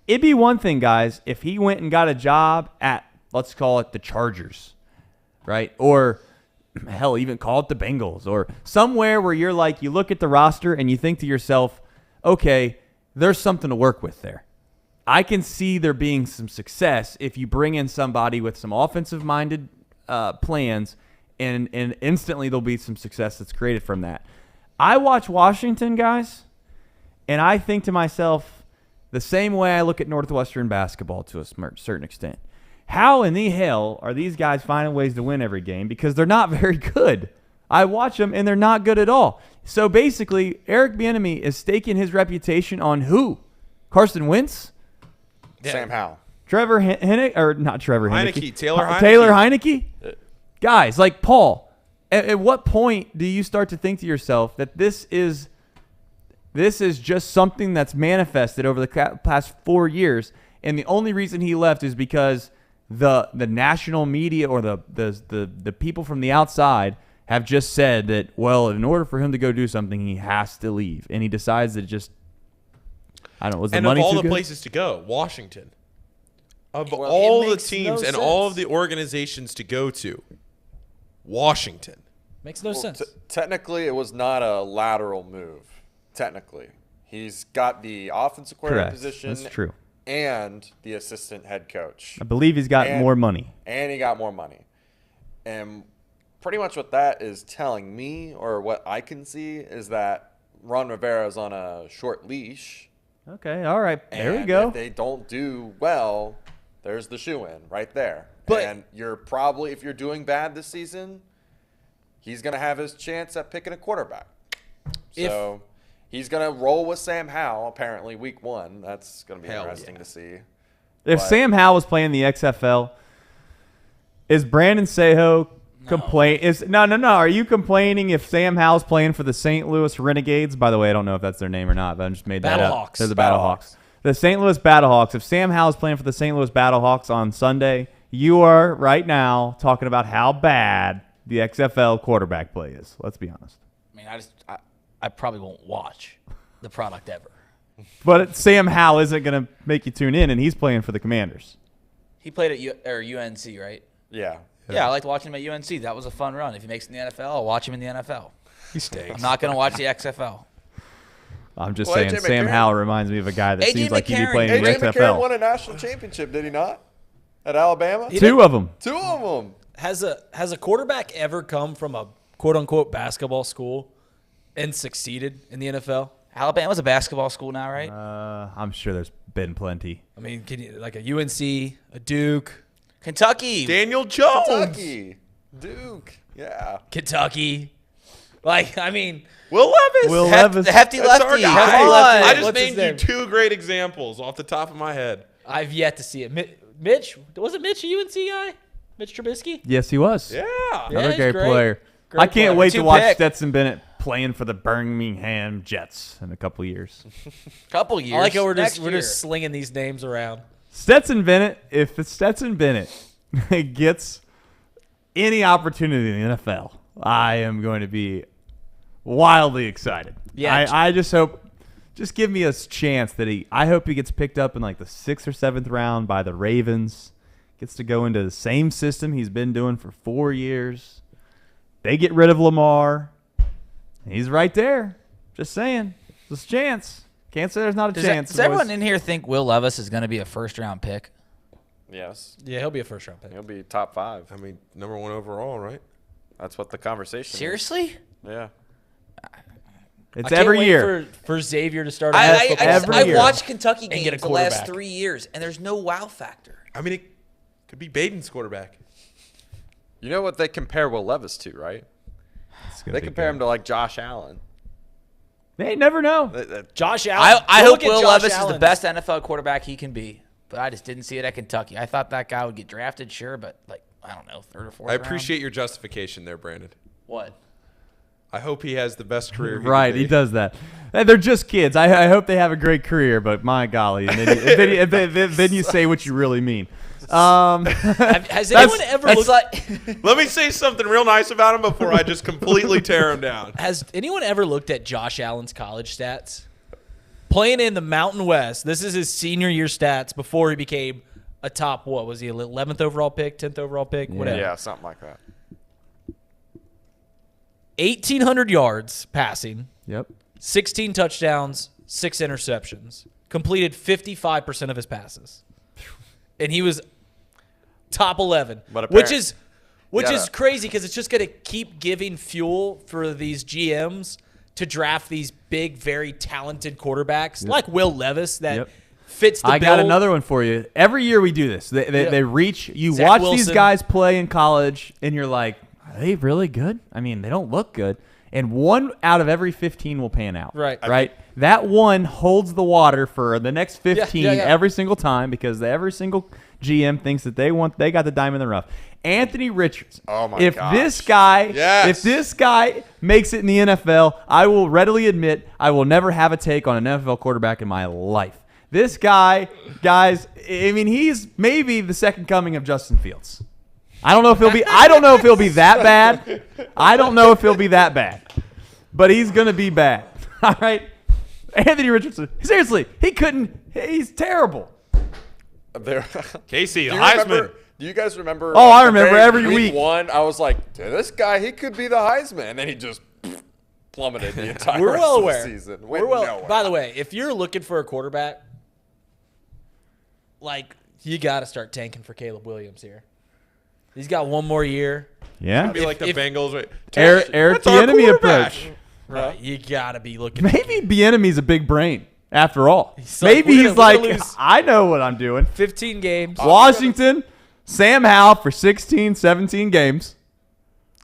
it'd be one thing, guys, if he went and got a job at, let's call it the Chargers, right? Or hell, even call it the Bengals, or somewhere where you're like, you look at the roster and you think to yourself, okay, there's something to work with there. I can see there being some success if you bring in somebody with some offensive-minded plans, and instantly there'll be some success that's created from that. I watch Washington, guys, and I think to myself the same way I look at Northwestern basketball to a certain extent. How in the hell are these guys finding ways to win every game? Because they're not very good. I watch them, and they're not good at all. So basically, Eric Bieniemy is staking his reputation on who? Carson Wentz? Yeah. Sam Howell. Trevor Heineke, or not Trevor Heineke. Heineke. Taylor Heineke? Guys, like Paul, at what point do you start to think to yourself that this is just something that's manifested over the past 4 years, and the only reason he left is because the national media or the people from the outside have just said that, well, in order for him to go do something, he has to leave, and he decides that was the money too good? And of all the places to go, Washington. Of all the teams and all of the organizations to go to, Washington. Makes no sense. Technically, it was not a lateral move. Technically. He's got the offensive coordinator position. That's true. And the assistant head coach. I believe he's got more money. And he got more money. And pretty much what that is telling me, or what I can see, is that Ron Rivera is on a short leash. Okay, all right. There we and go. If they don't do well, there's the shoe-in right there. But, and you're probably, if you're doing bad this season, he's going to have his chance at picking a quarterback. So he's going to roll with Sam Howell, apparently, week 1. That's going to be interesting to see. If Sam Howell was playing the XFL, is Brandon Seho No. Are you complaining if Sam Howell's playing for the St. Louis Renegades? By the way, I don't know if that's their name or not, but I just made that up. They're the Battlehawks. The St. Louis Battlehawks. If Sam Howell's playing for the St. Louis Battlehawks on Sunday, you are right now talking about how bad the XFL quarterback play is. Let's be honest. I mean, I probably won't watch the product ever. But Sam Howell isn't going to make you tune in, and he's playing for the Commanders. He played at UNC, right? Yeah. Yeah, I liked watching him at UNC. That was a fun run. If he makes it in the NFL, I'll watch him in the NFL. He stinks. I'm not going to watch the XFL. I'm just saying, Sam Howell reminds me of a guy that seems like he'd be playing in the XFL. McCarron won a national championship, did he not? At Alabama? Two of them. Has a quarterback ever come from a quote-unquote basketball school and succeeded in the NFL? Alabama's a basketball school now, right? I'm sure there's been plenty. I mean, like a UNC, a Duke. Kentucky. Daniel Jones. Kentucky. Duke. Yeah. Kentucky. Like, I mean. Will Levis. The hefty lefty. I just named you 2 great examples off the top of my head. I've yet to see it. Mitch? Was it Mitch, a UNC guy? Mitch Trubisky? Yes, he was. Yeah. Another great player. I can't wait to watch pick. Stetson Bennett playing for the Birmingham Jets in a couple years. Couple years. I like how we're Next year. just slinging these names around. Stetson Bennett, if Stetson Bennett gets any opportunity in the NFL, I am going to be wildly excited. Yeah. I just hope, just give me a chance that I hope he gets picked up in like the 6th or 7th round by the Ravens, gets to go into the same system he's been doing for 4 years. They get rid of Lamar. He's right there. Just saying. There's a chance. Can't say there's not a chance. Does everyone in here think Will Levis is going to be a first-round pick? Yes. Yeah, he'll be a first-round pick. He'll be top 5. I mean, number 1 overall, right? That's what the conversation Seriously? is. Yeah. It's I can't every wait year. for Xavier to start. I watched Kentucky and games get a the last quarterback. 3 years, and there's no wow factor. I mean, it could be Baden's quarterback. You know what they compare Will Levis to, right? They compare him to like Josh Allen. They never know. Josh Allen. I Go hope look at Will Josh Levis is Allen. the best NFL quarterback he can be, but I just didn't see it at Kentucky. I thought that guy would get drafted, sure, but like I don't know, 3rd or 4th. I appreciate your justification there, Brandon. What? I hope he has the best career. Right, he does that. They're just kids. I hope they have a great career, but my golly, and then you say what you really mean. Has anyone ever looked like? Let me say something real nice about him before I just completely tear him down. Has anyone ever looked at Josh Allen's college stats? Playing in the Mountain West, this is his senior year stats before he became a top, what was he, 11th overall pick, 10th overall pick, whatever. Yeah, something like that. 1,800 yards passing. Yep. 16 touchdowns, 6 interceptions. Completed 55% of his passes. And he was top 11, which is crazy because it's just going to keep giving fuel for these GMs to draft these big, very talented quarterbacks like Will Levis that fits the bill. I got another one for you. Every year we do this. They reach. You Zach watch Wilson. these guys play in college, and you're like, are they really good? I mean, they don't look good. And 1 out of every 15 will pan out. Right. That one holds the water for the next 15 Yeah. every single time because every single GM thinks that they got the diamond in the rough. Anthony Richardson. Oh my If gosh. this guy makes it in the NFL, I will readily admit I will never have a take on an NFL quarterback in my life. This guy, guys, I mean, he's maybe the second coming of Justin Fields. I don't know if he'll be that bad. I don't know if he'll be that bad. But he's going to be bad. All right? Anthony Richardson. Seriously, he's terrible. Casey, Do you Heisman. remember- Do you guys remember? Oh, I the remember very every week. 1, I was like, this guy, he could be the Heisman. And then he just plummeted the entire We're rest well of aware. the season. We're well. By the way, if you're looking for a quarterback, like you got to start tanking for Caleb Williams here. He's got 1 more year. Yeah. Be like the Bengals. Right? Eric That's our Bieniemy quarterback. approach. Right. You got to be looking. Maybe Bieniemy's a big brain after all. He's like, Maybe we're he's gonna like, lose I know what I'm doing. 15 games. Washington, Sam Howell for 16, 17 games.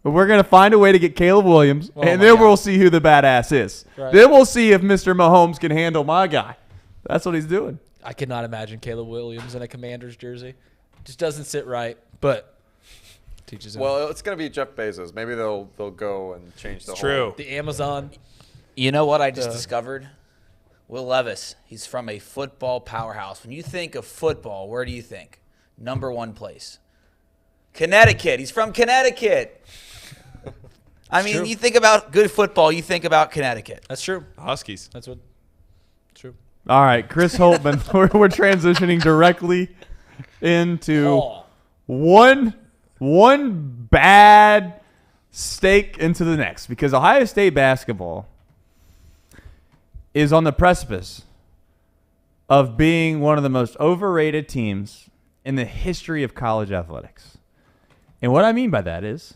But we're going to find a way to get Caleb Williams, and then we'll see who the badass is. Right. Then we'll see if Mr. Mahomes can handle my guy. That's what he's doing. I could not imagine Caleb Williams in a Commanders jersey. Just doesn't sit right, but teaches him. Well, it's going to be Jeff Bezos. Maybe they'll go and change the True. The Amazon. You know what I just discovered? Will Levis, he's from a football powerhouse. When you think of football, where do you think? Number 1 place. Connecticut. He's from Connecticut. I mean, true. you think about good football, you think about Connecticut. That's true. Huskies. That's what. True. All right, Chris Holtman, we're transitioning directly into one bad stake into the next because Ohio State basketball is on the precipice of being one of the most overrated teams in the history of college athletics. And what I mean by that is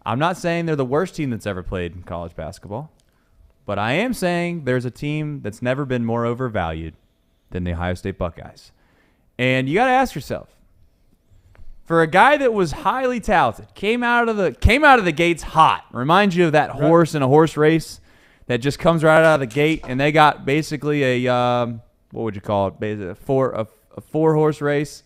I'm not saying they're the worst team that's ever played in college basketball, but I am saying there's a team that's never been more overvalued than the Ohio State Buckeyes. And you got to ask yourself, for a guy that was highly talented, came out of the gates hot, reminds you of that horse in a horse race that just comes right out of the gate, and they got basically a what would you call it? Basically a four horse race,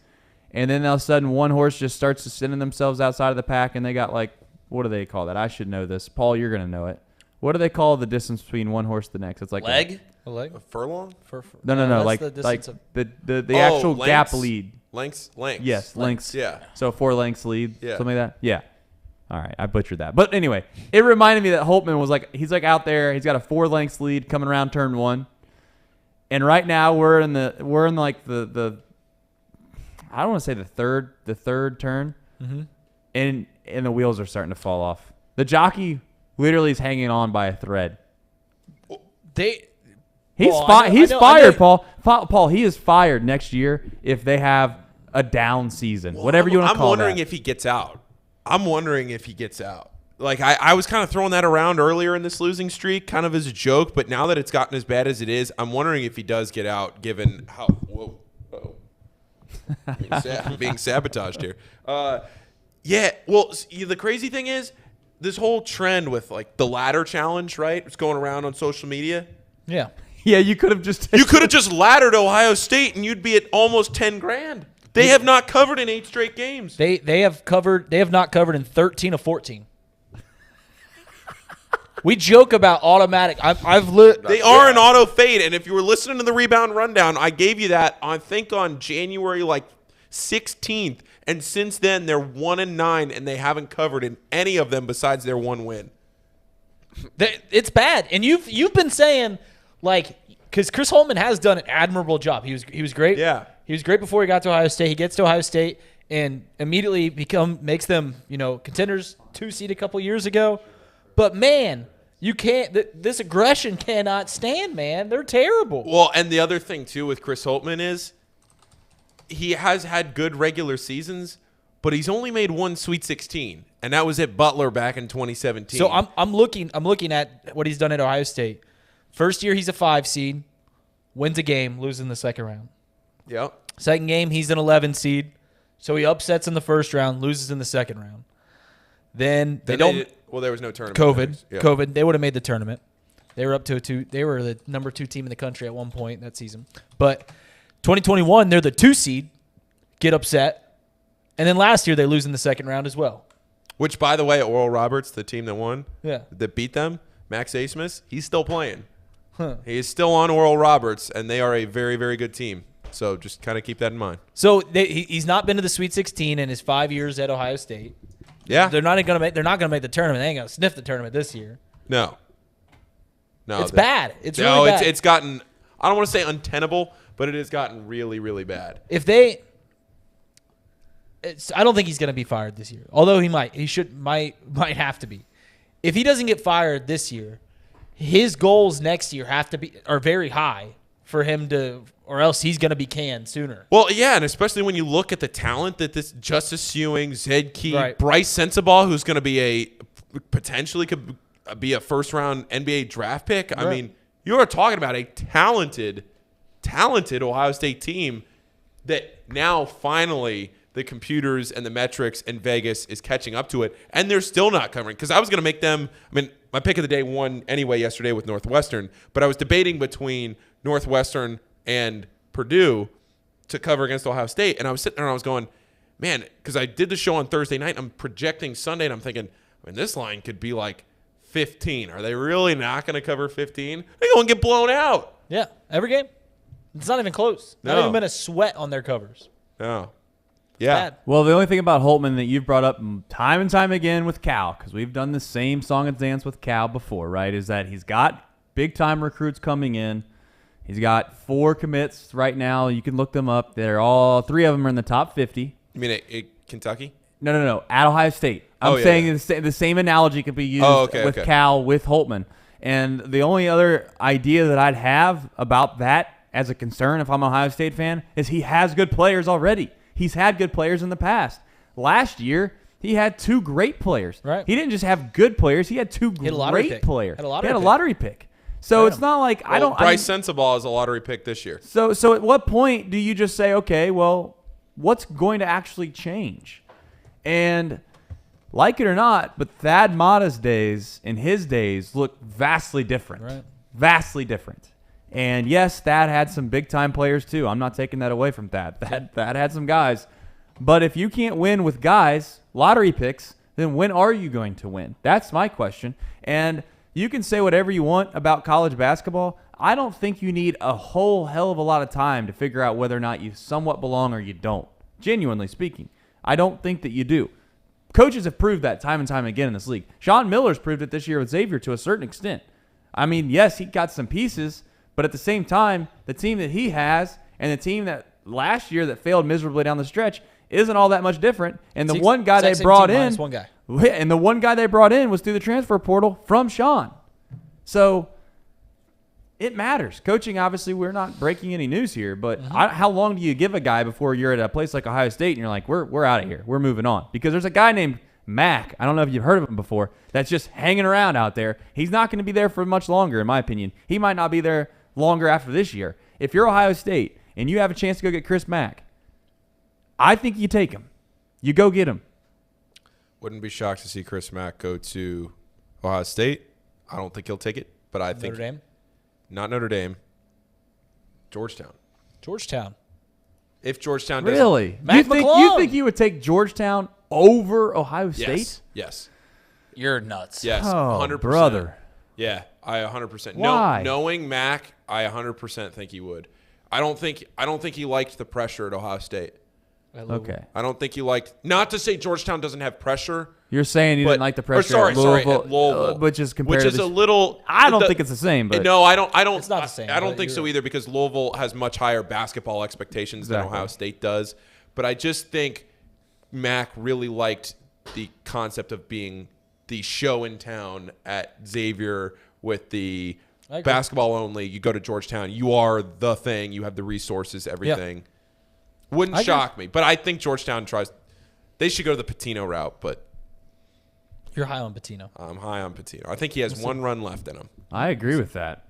and then all of a sudden one horse just starts to sending themselves outside of the pack, and they got like what do they call that? I should know this. Paul, you're going to know it. What do they call the distance between one horse to the next? It's like leg? A leg? A furlong? No. Like the the actual lengths? gap lead. Lengths. Yes, lengths. Yeah. So 4 lengths lead, Yeah. something like that. Yeah. All right, I butchered that. But anyway, it reminded me that Holtman was like, he's like out there. He's got a 4 lengths lead coming around turn 1, and right now we're in like the I don't want to say the third turn, and the wheels are starting to fall off. The jockey literally is hanging on by a thread. He's fired, Paul. Paul, he is fired next year if they have a down season, whatever you want to call it. I'm wondering if he gets out. Like, I was kind of throwing that around earlier in this losing streak, kind of as a joke, but now that it's gotten as bad as it is, I'm wondering if he does get out, given how I'm being sabotaged here. Yeah, well, the crazy thing is, this whole trend with, like, the ladder challenge, right? It's going around on social media. Yeah. Yeah, you could have just laddered Ohio State and you'd be at almost $10,000. They have not covered in 8 straight games. They have not covered in 13 of 14. We joke about automatic. They are an auto fade, and if you were listening to the rebound rundown, I gave you that I think on January 16th, and since then they're 1-9, and they haven't covered in any of them besides their 1 win. It's bad, and you've been saying because Chris Holtman has done an admirable job. He was great. Yeah, he was great before he got to Ohio State. He gets to Ohio State and immediately makes them contenders, 2 seed a couple years ago. But man, you can't. This aggression cannot stand, man. They're terrible. Well, and the other thing too with Chris Holtman is he has had good regular seasons, but he's only made 1 Sweet 16, and that was at Butler back in 2017. So I'm looking at what he's done at Ohio State. First year he's a 5 seed, wins a game, loses in the second round. Yep. Second game he's an 11 seed, so he upsets in the first round, loses in the second round. Then they don't. Well, there was no tournament. COVID. They would have made the tournament. They were up to a 2. They were the number 2 team in the country at one point that season. But 2021, they're the 2 seed, get upset, and then last year they lose in the second round as well. Which, by the way, Oral Roberts, the team that won, that beat them, Max Asmus, he's still playing. Huh. He is still on Oral Roberts, and they are a very, very good team. So just kind of keep that in mind. So he's not been to the Sweet 16 in his 5 years at Ohio State. Yeah, they're not going to make the tournament. They ain't going to sniff the tournament this year. No, it's bad. It's really bad. It's gotten. I don't want to say untenable, but it has gotten really, really bad. I don't think he's going to be fired this year. Although he might have to be. If he doesn't get fired this year, his goals next year are very high for him to, or else he's going to be canned sooner. Well, yeah, and especially when you look at the talent that this Justice Ewing, Zed Key, Bryce Sensabaugh, who's going to be potentially could be a first-round NBA draft pick. Right. I mean, you are talking about a talented Ohio State team that now finally the computers and the metrics and Vegas is catching up to it, and they're still not covering. Because I was going to make them – I mean, my pick of the day won anyway yesterday with Northwestern, but I was debating between Northwestern and Purdue to cover against Ohio State, and I was sitting there and I was going, man, because I did the show on Thursday night, I'm projecting Sunday, and I'm thinking, I mean, this line could be like 15. Are they really not going to cover 15? They're going to get blown out. Yeah, every game. It's not even close. No. Not even been a sweat on their covers. No. Yeah. Bad. Well, the only thing about Holtman that you've brought up time and time again with Cal, because we've done the same song and dance with Cal before, right, is that he's got big-time recruits coming in. He's got 4 commits right now. You can look them up. 3 of them are in the top 50. You mean at Kentucky? No. At Ohio State. I'm saying the same analogy could be used with Cal, with Holtman. And the only other idea that I'd have about that as a concern if I'm an Ohio State fan is he has good players already. He's had good players in the past. Last year, he had 2 great players. Right. He didn't just have good players. He had 2 great players. He had a lottery pick. So it's not like Bryce Sensabaugh is a lottery pick this year. So at what point do you just say, okay, well, what's going to actually change? And like it or not, but Thad Matta's days and his days look vastly different. Right. Vastly different. And yes, Thad had some big-time players too. I'm not taking that away from Thad. Thad had some guys. But if you can't win with guys, lottery picks, then when are you going to win? That's my question. And you can say whatever you want about college basketball. I don't think you need a whole hell of a lot of time to figure out whether or not you somewhat belong or you don't. Genuinely speaking, I don't think that you do. Coaches have proved that time and time again in this league. Sean Miller's proved it this year with Xavier to a certain extent. I mean, yes, he got some pieces, but at the same time, the team that he has and the team that last year that failed miserably down the stretch isn't all that much different. And the one guy they brought in, and the one guy they brought in was through the transfer portal from Sean. So it matters. Coaching, obviously, we're not breaking any news here, but how long do you give a guy before you're at a place like Ohio State and you're like, we're out of here, we're moving on? Because there's a guy named Mac, I don't know if you've heard of him before, that's just hanging around out there. He's not going to be there for much longer, in my opinion. He might not be there longer after this year. If you're Ohio State and you have a chance to go get Chris Mack, I think you take him. You go get him. Wouldn't be shocked to see Chris Mack go to Ohio State. I don't think he'll take it, but I think Notre Dame? Not Notre Dame. Georgetown. If Georgetown doesn't. Really? You think you would take Georgetown over Ohio State? Yes. You're nuts. Yes, Oh, 100%. brother. Yeah, I 100%. Why? Knowing Mac, I 100% think he would. I don't think he liked the pressure at Ohio State. Okay. I don't think he liked. Not to say Georgetown doesn't have pressure. You're saying you didn't like the pressure at Louisville, which is compared which is to a little. I don't think it's the same, but no, I don't. It's not the same. I don't think so either because Louisville has much higher basketball expectations than Ohio State does. But I just think Mac really liked the concept of being the show in town at Xavier with the basketball only. You go to Georgetown, you are the thing. You have the resources, everything. Yeah. Wouldn't shock me, but I think Georgetown tries. They should go the Pitino route, but you're high on Pitino. I'm high on Pitino. I think he has one run left in him. I agree with that.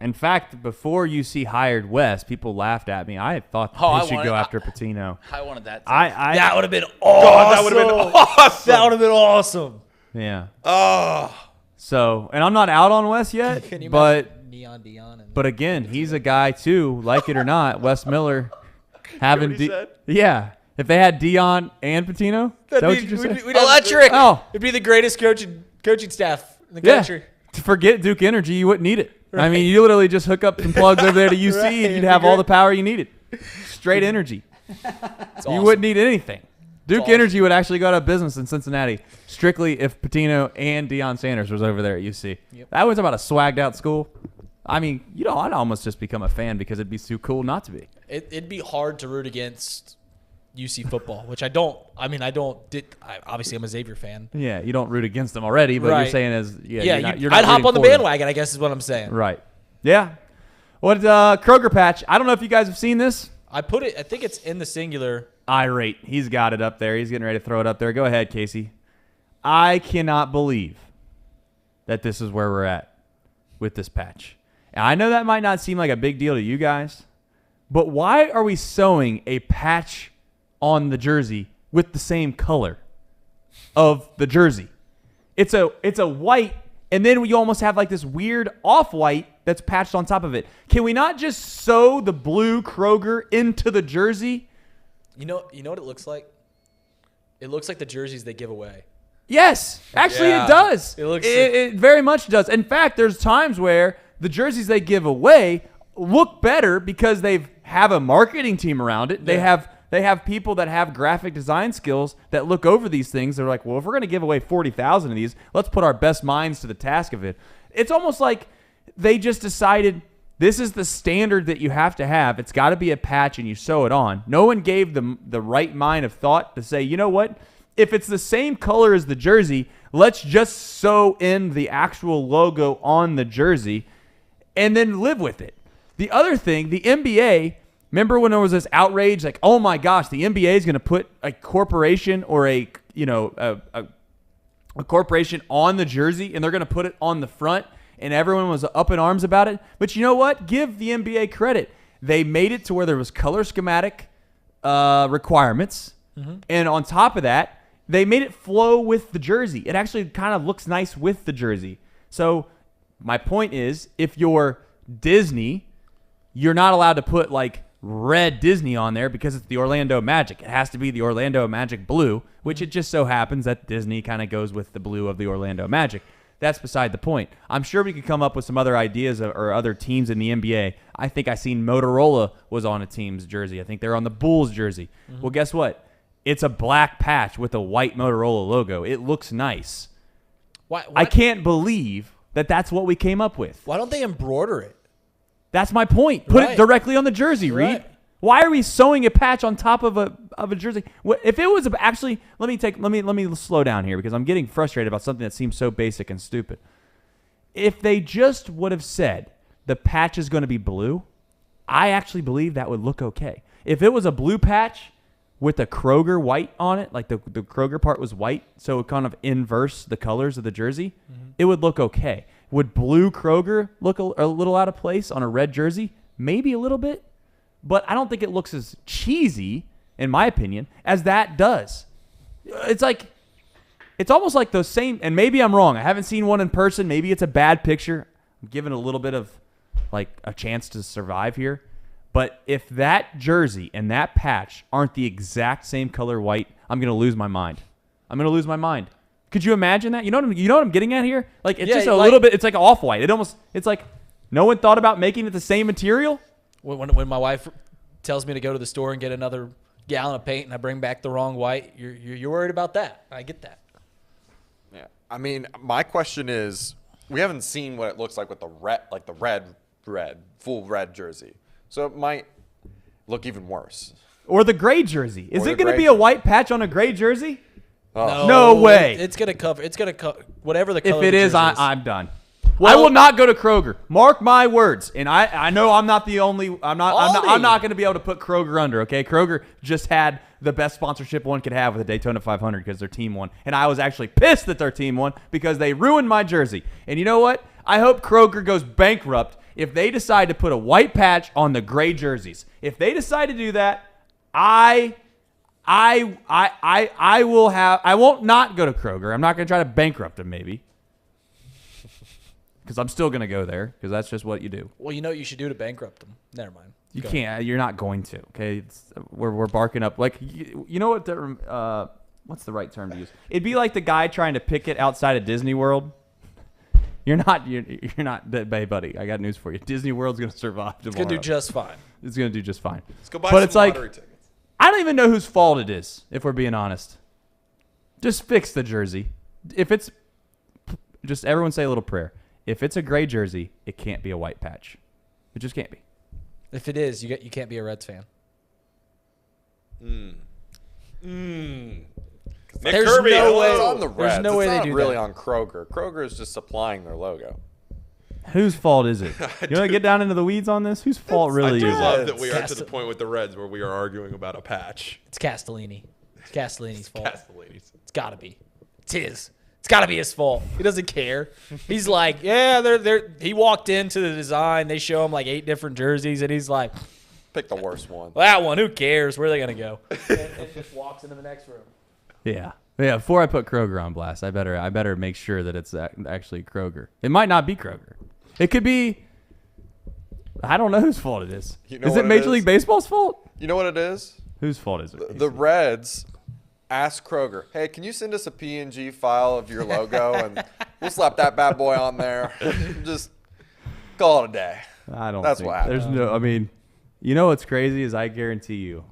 In fact, before UC hired Wes, people laughed at me. I thought they should go after Patino. I wanted that. That would have been awesome. God, that would have been awesome. That would have been awesome. Yeah. Oh. So, and I'm not out on Wes yet, but Neon Dion. But again, he's a guy too, like it or not. Wes Miller having if they had Dion and Patino, is that what you just said? Electric. Oh, it'd be the greatest coaching staff in the country. To forget Duke Energy, you wouldn't need it. Right. I mean, you literally just hook up some plugs over there to UC, and you'd have all the power you needed. Straight energy. Awesome. You wouldn't need anything. Duke Energy would actually go out of business in Cincinnati strictly if Patino and Deion Sanders was over there at UC. Yep. That was about a swagged out school. I mean, I'd almost just become a fan because it'd be too cool not to be. It'd be hard to root against UC football, which I don't. Obviously, I'm a Xavier fan. Yeah, you don't root against them already, but you're saying I'd hop on the bandwagon, I guess is what I'm saying. Right. Yeah. What Kroger patch? I don't know if you guys have seen this. I think it's in the singular. Irate. He's got it up there. He's getting ready to throw it up there. Go ahead, Casey. I cannot believe that this is where we're at with this patch. And I know that might not seem like a big deal to you guys, but why are we sewing a patch on the jersey with the same color of the jersey? It's a white, and then we almost have like this weird off-white that's patched on top of it. Can we not just sew the blue Kroger into the jersey? You know what it looks like? It looks like the jerseys they give away. Yes, actually it does. It very much does. In fact, there's times where the jerseys they give away look better because they have a marketing team around it. Yeah. They have people that have graphic design skills that look over these things. They're like, well, if we're going to give away 40,000 of these, let's put our best minds to the task of it. It's almost like they just decided this is the standard that you have to have. It's got to be a patch, and you sew it on. No one gave them the right mind of thought to say, you know what? If it's the same color as the jersey, let's just sew in the actual logo on the jersey and then live with it. The other thing, the NBA, remember when there was this outrage, like, oh my gosh, the NBA is going to put a corporation or a corporation on the jersey, and they're going to put it on the front, and everyone was up in arms about it. But you know what? Give the NBA credit. They made it to where there was color schematic requirements, and on top of that, they made it flow with the jersey. It actually kind of looks nice with the jersey. So my point is, if you're Disney, you're not allowed to put like red Disney on there because it's the Orlando Magic. It has to be the Orlando Magic blue, which it just so happens that Disney kind of goes with the blue of the Orlando Magic. That's beside the point. I'm sure we could come up with some other ideas or other teams in the NBA. I think I seen Motorola was on a team's jersey. I think they're on the Bulls jersey. Mm-hmm. Well, guess what? It's a black patch with a white Motorola logo. It looks nice. Why? I can't believe that that's what we came up with. Why don't they embroider it? That's my point. Put it directly on the jersey, Reed. Right. Why are we sewing a patch on top of a jersey? If it was actually, let me slow down here because I'm getting frustrated about something that seems so basic and stupid. If they just would have said the patch is going to be blue, I actually believe that would look okay. If it was a blue patch with a Kroger white on it, like the Kroger part was white, so it kind of inverse the colors of the jersey, it would look okay. Would blue Kroger look a little out of place on a red jersey? Maybe a little bit. But I don't think it looks as cheesy, in my opinion, as that does. It's almost like those same, and maybe I'm wrong. I haven't seen one in person. Maybe it's a bad picture. I'm giving a little bit of like a chance to survive here. But if that jersey and that patch aren't the exact same color white, I'm going to lose my mind. Could you imagine that? You know what I'm getting at here? Like it's just a little bit. It's like off-white. It's like no one thought about making it the same material. When my wife tells me to go to the store and get another gallon of paint and I bring back the wrong white, you're worried about that. I get that. Yeah. I mean, my question is, we haven't seen what it looks like with the red, full red jersey. So it might look even worse. Or the gray jersey. Is it going to be a white patch on a gray jersey? Oh. No way. It's going to cover whatever the color. If it is, I'm done. Well, I will not go to Kroger. Mark my words. And I know I'm not the only. I'm not going to be able to put Kroger under. Okay, Kroger just had the best sponsorship one could have with the Daytona 500 because their team won, and I was actually pissed that their team won because they ruined my jersey. And you know what? I hope Kroger goes bankrupt if they decide to put a white patch on the gray jerseys. If they decide to do that, I won't not go to Kroger. I'm not going to try to bankrupt them, maybe. Because I'm still going to go there because that's just what you do. Well, you know what you should do to bankrupt them. Never mind. You can't. You're not going to. Okay, we're barking up like you know what? What's the right term to use? It'd be like the guy trying to picket outside of Disney World. You're not, buddy. I got news for you. Disney World's going to survive tomorrow. It's going to do just fine. It's going to do just fine. Let's go buy some lottery tickets. I don't even know whose fault it is, if we're being honest. Just fix the jersey. If it's, just everyone say a little prayer. If it's a gray jersey, it can't be a white patch. It just can't be. If it is, you can't be a Reds fan. Nick Kirby, no way. It's on the Reds. There's no way it's they not do really that. on Kroger. Kroger is just supplying their logo. Whose fault is it? You want to get down into the weeds on this? Whose fault really is it? I do love that we are to the point with the Reds where we are arguing about a patch. It's Castellini. It's Castellini's fault. Castellini's. It's got to be. It's his. It's got to be his fault. He doesn't care. He's like, yeah, they're. He walked into the design. They show him like 8 different jerseys, and he's like, pick the worst one. Well, that one. Who cares? Where are they gonna go? and just walks into the next room. Yeah. Before I put Kroger on blast, I better make sure that it's actually Kroger. It might not be Kroger. It could be. I don't know whose fault it is. You know is it Major League Baseball's fault? You know what it is? Whose fault is it? The Reds asked Kroger, hey, can you send us a PNG file of your logo and we'll slap that bad boy on there. Just call it a day. I don't That's think what happened. there's no. I mean, you know what's crazy is I guarantee you,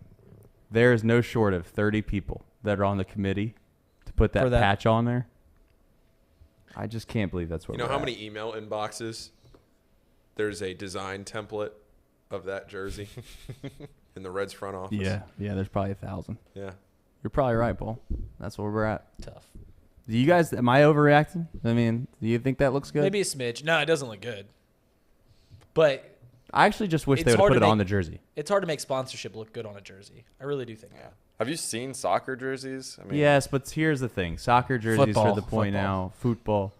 there is no short of 30 people that are on the committee to put that patch on there. I just can't believe that's what. You know how many email inboxes there's a design template of that jersey in the Reds front office? Yeah, there's probably 1,000. Yeah. You're probably right, Paul. That's where we're at. Tough. Do you guys, am I overreacting? I mean, do you think that looks good? Maybe a smidge. No, it doesn't look good. But I actually just wish they would put it on the jersey. It's hard to make sponsorship look good on a jersey. I really do think that. Have you seen soccer jerseys? I mean, yes, but here's the thing. Soccer jerseys are the point now. Football.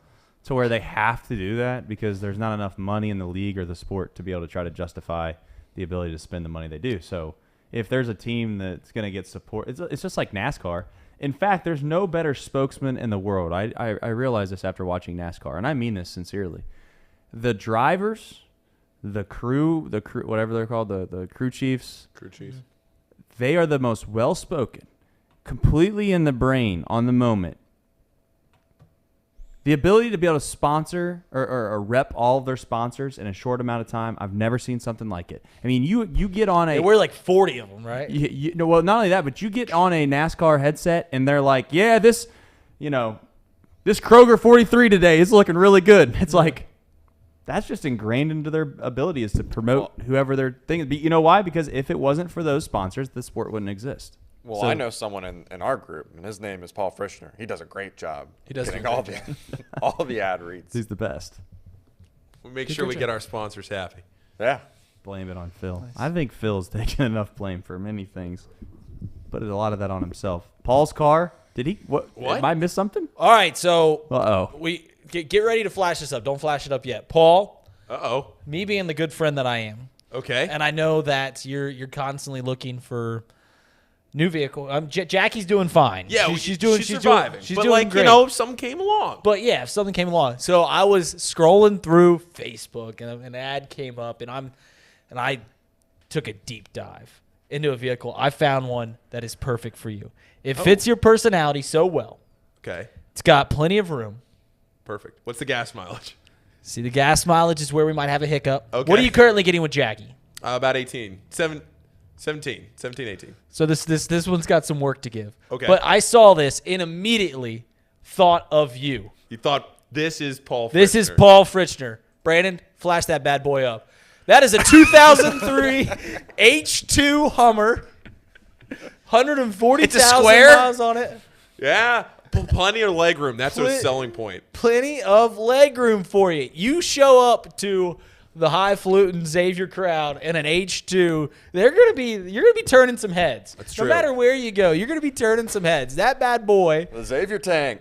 To where they have to do that because there's not enough money in the league or the sport to be able to try to justify the ability to spend the money they do. So if there's a team that's going to get support, it's just like NASCAR. In fact, there's no better spokesman in the world. I realized this after watching NASCAR, and I mean this sincerely. The drivers the crew, whatever they're called, the crew chiefs. Crew chiefs. They are the most well-spoken, completely in the brain on the moment. The ability to be able to sponsor or rep all of their sponsors in a short amount of time, I've never seen something like it. I mean, you get on a... They wear like 40 of them, right? Well, not only that, but you get on a NASCAR headset, and they're like, yeah, this Kroger 43 today is looking really good. It's like, that's just ingrained into their ability is to promote whoever their thing is. But you know why? Because if it wasn't for those sponsors, the sport wouldn't exist. Well, I know someone in our group, and his name is Paul Frischner. He does a great job. He does getting all the ad reads. He's the best. We make sure we get our sponsors happy. Yeah. Blame it on Phil. Nice. I think Phil's taken enough blame for many things, but a lot of that on himself. Paul's car. Did he? What? Did I miss something? All right, so we get ready to flash this up. Don't flash it up yet, Paul. Me being the good friend that I am. Okay. And I know that you're constantly looking for new vehicle. Jackie's doing fine. Yeah, she's surviving. She's but doing great. if something came along. But yeah, if something came along. So I was scrolling through Facebook, and an ad came up, and I took a deep dive into a vehicle. I found one that is perfect for you. It fits your personality so well. Okay. It's got plenty of room. Perfect. What's the gas mileage? See, the gas mileage is where we might have a hiccup. Okay. What are you currently getting with Jackie? About 18. 17, 18. So this one's got some work to give. Okay. But I saw this and immediately thought of you. You thought this is Paul Frischner. This is Paul Frischner. Brandon, flash that bad boy up. That is a 2003 H2 Hummer. 140,000 miles on it. Yeah. Plenty of leg room. That's a selling point. Plenty of leg room for you. You show up to the highfalutin Xavier crowd in an H2, you're gonna be turning some heads. That's no true. matter where you go, you're gonna be turning some heads. That bad boy, the Xavier tank.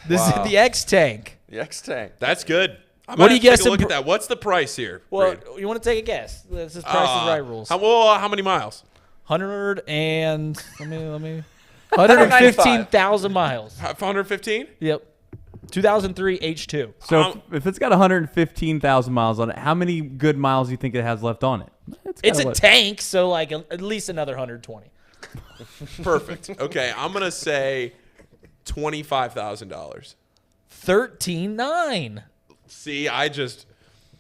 This is the X tank. The X tank. That's good. What do you guess? Look at that. What's the price here? Well, Reed? you want to take a guess? This is Price is Right rules. How many miles? 115,000 miles. 115? Yep. 2003 H2. So if it's got 115,000 miles on it, how many good miles do you think it has left on it? It's a tank, so like at least another 120. Perfect. Okay, I'm gonna say $25,000. 13.9. See, I just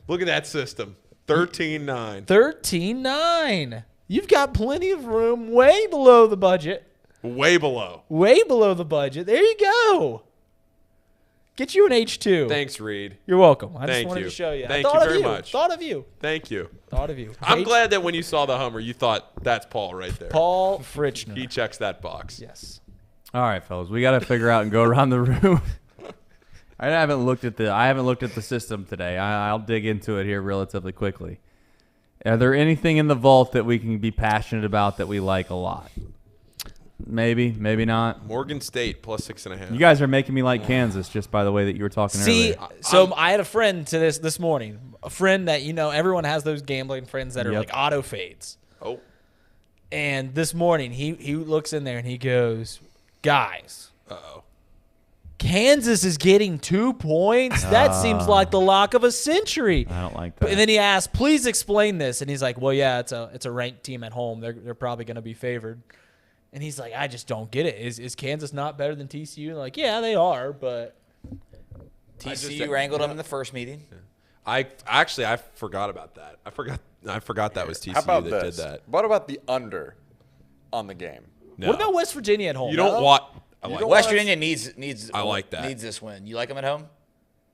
look at that system. 13.9. 13.9. You've got plenty of room, way below the budget. Way below. Way below the budget. There you go. Get you an H2. Thanks, Reed. You're welcome. I just Thank wanted you. to show you. Thank I you thought very of you. much. Thought of you. Thank you. Thought of you. I'm glad that when you saw the Hummer, you thought that's Paul right there. Paul Frischner. He checks that box. Yes. All right, fellas, we got to figure out and go around the room. I haven't looked at the system today. I'll dig into it here relatively quickly. Are there anything in the vault that we can be passionate about that we like a lot? Maybe, maybe not. Morgan State plus 6.5. You guys are making me like Kansas just by the way that you were talking earlier. So I had a friend to this morning. A friend that, everyone has those gambling friends that are like auto fades. Oh. And this morning he looks in there and he goes, guys. Uh-oh. Kansas is getting 2 points. That seems like the lock of a century. I don't like that. And then he asked, "Please explain this." And he's like, "Well, yeah, it's a ranked team at home. They're probably going to be favored." And he's like, "I just don't get it. Is Kansas not better than TCU?" And like, yeah, they are, but TCU wrangled them in the first meeting. I forgot about that. I forgot that was TCU How about that this? did that. What about the under on the game? No. What about West Virginia at home? You don't want. West Virginia needs. I like that. Needs this win. You like them at home?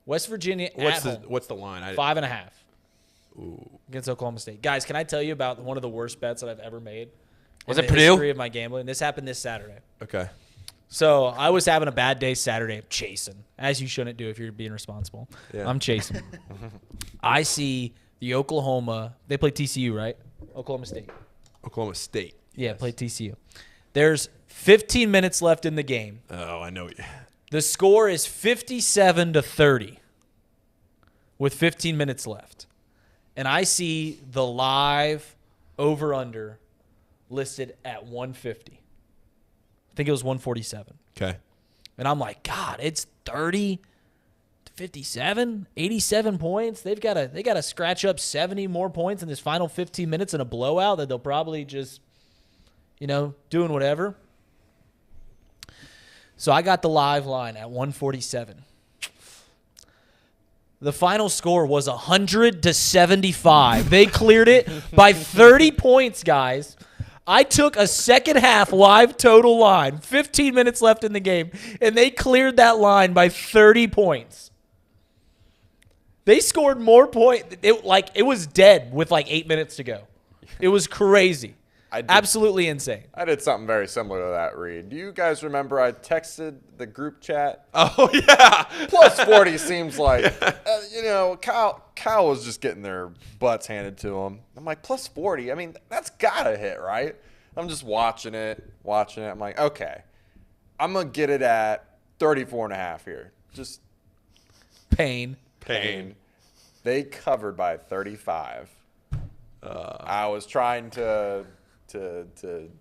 West Virginia What's at home. What's the line? 5.5. Ooh. Against Oklahoma State. Guys, can I tell you about one of the worst bets that I've ever made? Was in it the Purdue? history of my gambling. This happened this Saturday. Okay. So I was having a bad day Saturday, chasing, as you shouldn't do if you're being responsible. Yeah. I'm chasing. I see the Oklahoma. They play TCU, right? Oklahoma State. Oklahoma State. Yeah, play TCU. There's 15 minutes left in the game. Oh, I know. The score is 57-30 with 15 minutes left. And I see the live over-under listed at 150. I think it was 147. Okay. And I'm like, God, it's 30 to 57, 87 points. They got to scratch up 70 more points in this final 15 minutes in a blowout that they'll probably just, doing whatever. So I got the live line at 147. The final score was 100-75. They cleared it by 30 points, guys. I took a second half live total line, 15 minutes left in the game, and they cleared that line by 30 points. They scored more points. It was dead with 8 minutes to go. It was crazy. Absolutely insane. I did something very similar to that, Reed. Do you guys remember I texted the group chat? Oh, yeah. Plus 40 seems like, Cal was just getting their butts handed to him. I'm like, plus 40? I mean, that's got to hit, right? I'm just watching it. I'm like, okay, I'm going to get it at 34.5 here. Just pain. They covered by 35. I was trying to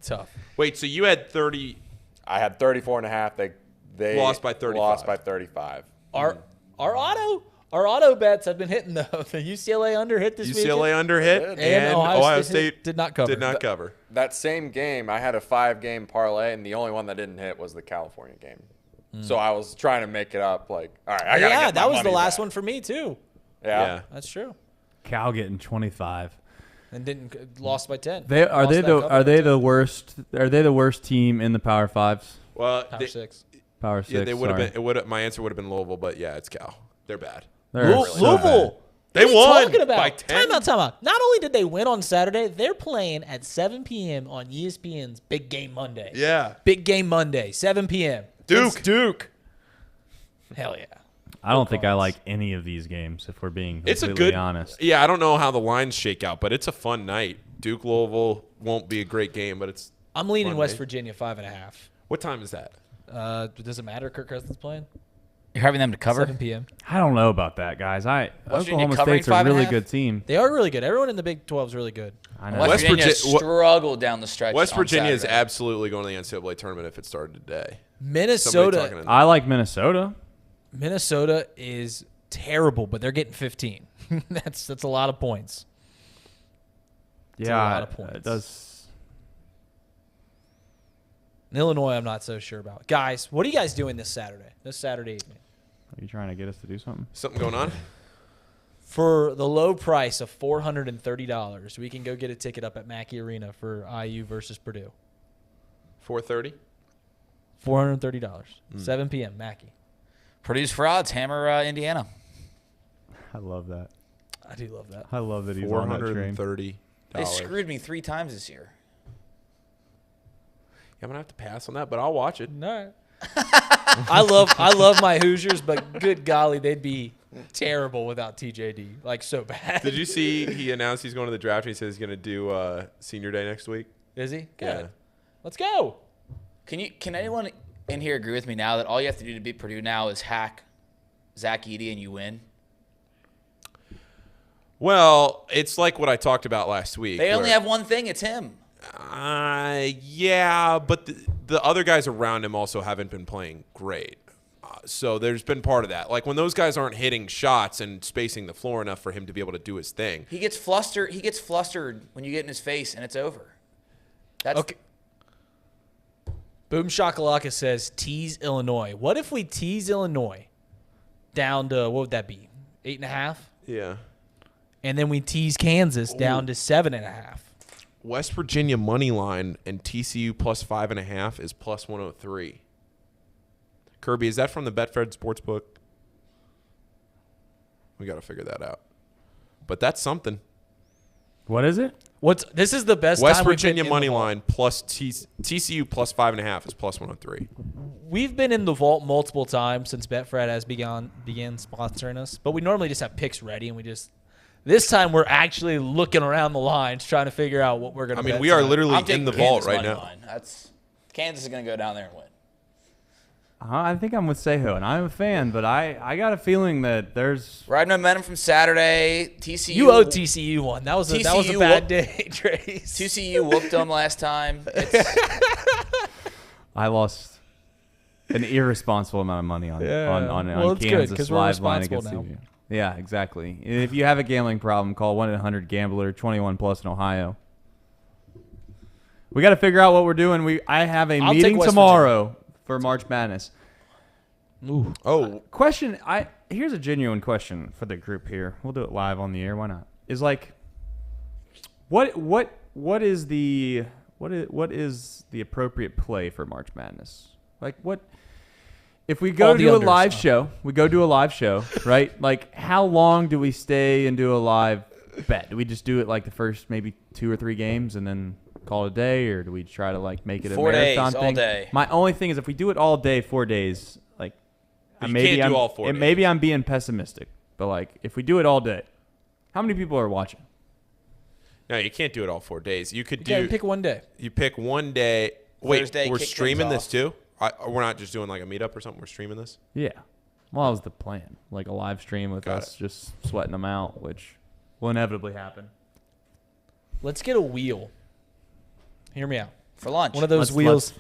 tough. Wait, so you had 30? I had 34.5. They lost by 35. Lost by 35. Our auto bets have been hitting though. The UCLA under hit this week. UCLA under hit and Ohio State did not cover. That same game, I had a 5-game parlay, and the only one that didn't hit was the California game. So I was trying to make it up. All right, I gotta get that was the money last back. one for me too. Yeah, that's true. Cal getting 25. And lost by 10. Are they the worst? Are they the worst team in the Power Fives? Well, Power 6. Power 6. Yeah, they would have been. My answer would have been Louisville, but yeah, it's Cal. They're bad. Louisville. They won by 10. Time out. Not only did they win on Saturday, they're playing at 7 p.m. on ESPN's Big Game Monday. Yeah. Big Game Monday, 7 p.m. Duke. Hell yeah. I don't think I like any of these games, if we're being completely honest. Yeah, I don't know how the lines shake out, but it's a fun night. Duke Louisville won't be a great game, but it's. I'm leaning West Virginia 5.5. What time is that? Does it matter? Kirk Cousins playing? You're having them to cover? 7 p.m. I don't know about that, guys. Oklahoma State's a really good team. They are really good. Everyone in the Big 12 is really good. I know. West Virginia struggled down the stretch. West Virginia is Saturday. absolutely going to the NCAA tournament if it started today. Minnesota. I like Minnesota. Minnesota is terrible, but they're getting 15. That's a lot of points. That's a lot of points. It does. Illinois, I'm not so sure about. Guys, what are you guys doing this Saturday evening? Are you trying to get us to do something? Something going on? For the low price of $430, we can go get a ticket up at Mackey Arena for IU versus Purdue. 4:30? $430. 7 p.m. Mackey. Purdue's frauds hammer Indiana. I love that. I do love that. I love that he's on that train. $430. They screwed me 3 times this year. I'm gonna have to pass on that, but I'll watch it. No. I love my Hoosiers, but good golly, they'd be terrible without TJD. Like so bad. Did you see he announced he's going to the draft and he says he's gonna do senior day next week? Is he? Good. Yeah. Let's go. Can anyone in here agree with me now that all you have to do to beat Purdue now is hack Zach Edey and you win? Well, it's like what I talked about last week. They only have one thing. It's him. Yeah, but the other guys around him also haven't been playing great. So there's been part of that. Like when those guys aren't hitting shots and spacing the floor enough for him to be able to do his thing. He gets flustered. He gets flustered when you get in his face, and it's over. That's okay. Boom Shakalaka says tease Illinois. What if we tease Illinois down to, what would that be, 8.5? Yeah. And then we tease Kansas down to 7.5. West Virginia money line and TCU plus 5.5 is plus 103. Kirby, is that from the Betfred Sportsbook? We got to figure that out. But that's something. What is it? This is the best West time Virginia money line plus TCU plus 5.5 is plus 103. We've been in the vault multiple times since Betfred has began sponsoring us, but we normally just have picks ready and we just. This time we're actually looking around the lines trying to figure out what we're going to bet. I mean, we are tonight. literally in the vault right now. Kansas is going to go down there and win. I think I'm with Seho, and I'm a fan, but I got a feeling that there's riding momentum from Saturday. TCU. You owe TCU one. That was a bad day, Trace. TCU whooped them last time. I lost an irresponsible amount of money on Kansas live line against CU. Yeah, exactly. If you have a gambling problem, call 1-800-GAMBLER, 21 plus in Ohio. We got to figure out what we're doing. I have a meeting tomorrow for March Madness. Ooh. Oh, question. Here's a genuine question for the group here. We'll do it live on the air. Why not? Is like, what is the appropriate play for March Madness? Like what? If we go do a live show, right? Like, how long do we stay and do a live bet? Do we just do it like the first maybe 2 or 3 games and then call it a day, or do we try to like make it a 4 marathon days, thing? all day. My only thing is if we do it all day, 4 days, like maybe can't do all 4 days. Maybe I'm being pessimistic, but like if we do it all day, how many people are watching? No, you can't do it all 4 days. You could pick one day. You pick one day. Wait, Thursday, we're kick streaming things this too? We're not just doing like a meetup or something. We're streaming this. Yeah. Well, that was the plan. Like a live stream with us just sweating them out, which will inevitably happen. Let's get a wheel. Hear me out. For lunch. One of those wheels.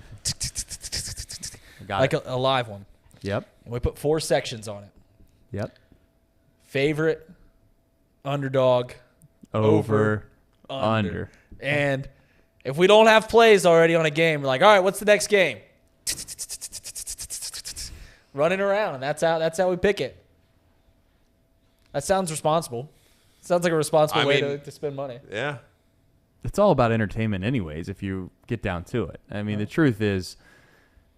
Got like it. a live one. Yep. And we put 4 sections on it. Yep. Favorite, underdog, over, under. And if we don't have plays already on a game, we're like, all right, what's the next game? Running around, and that's how we pick it. That sounds responsible. Sounds like a responsible way to spend money. Yeah. It's all about entertainment anyways, if you get down to it. I mean, the truth is,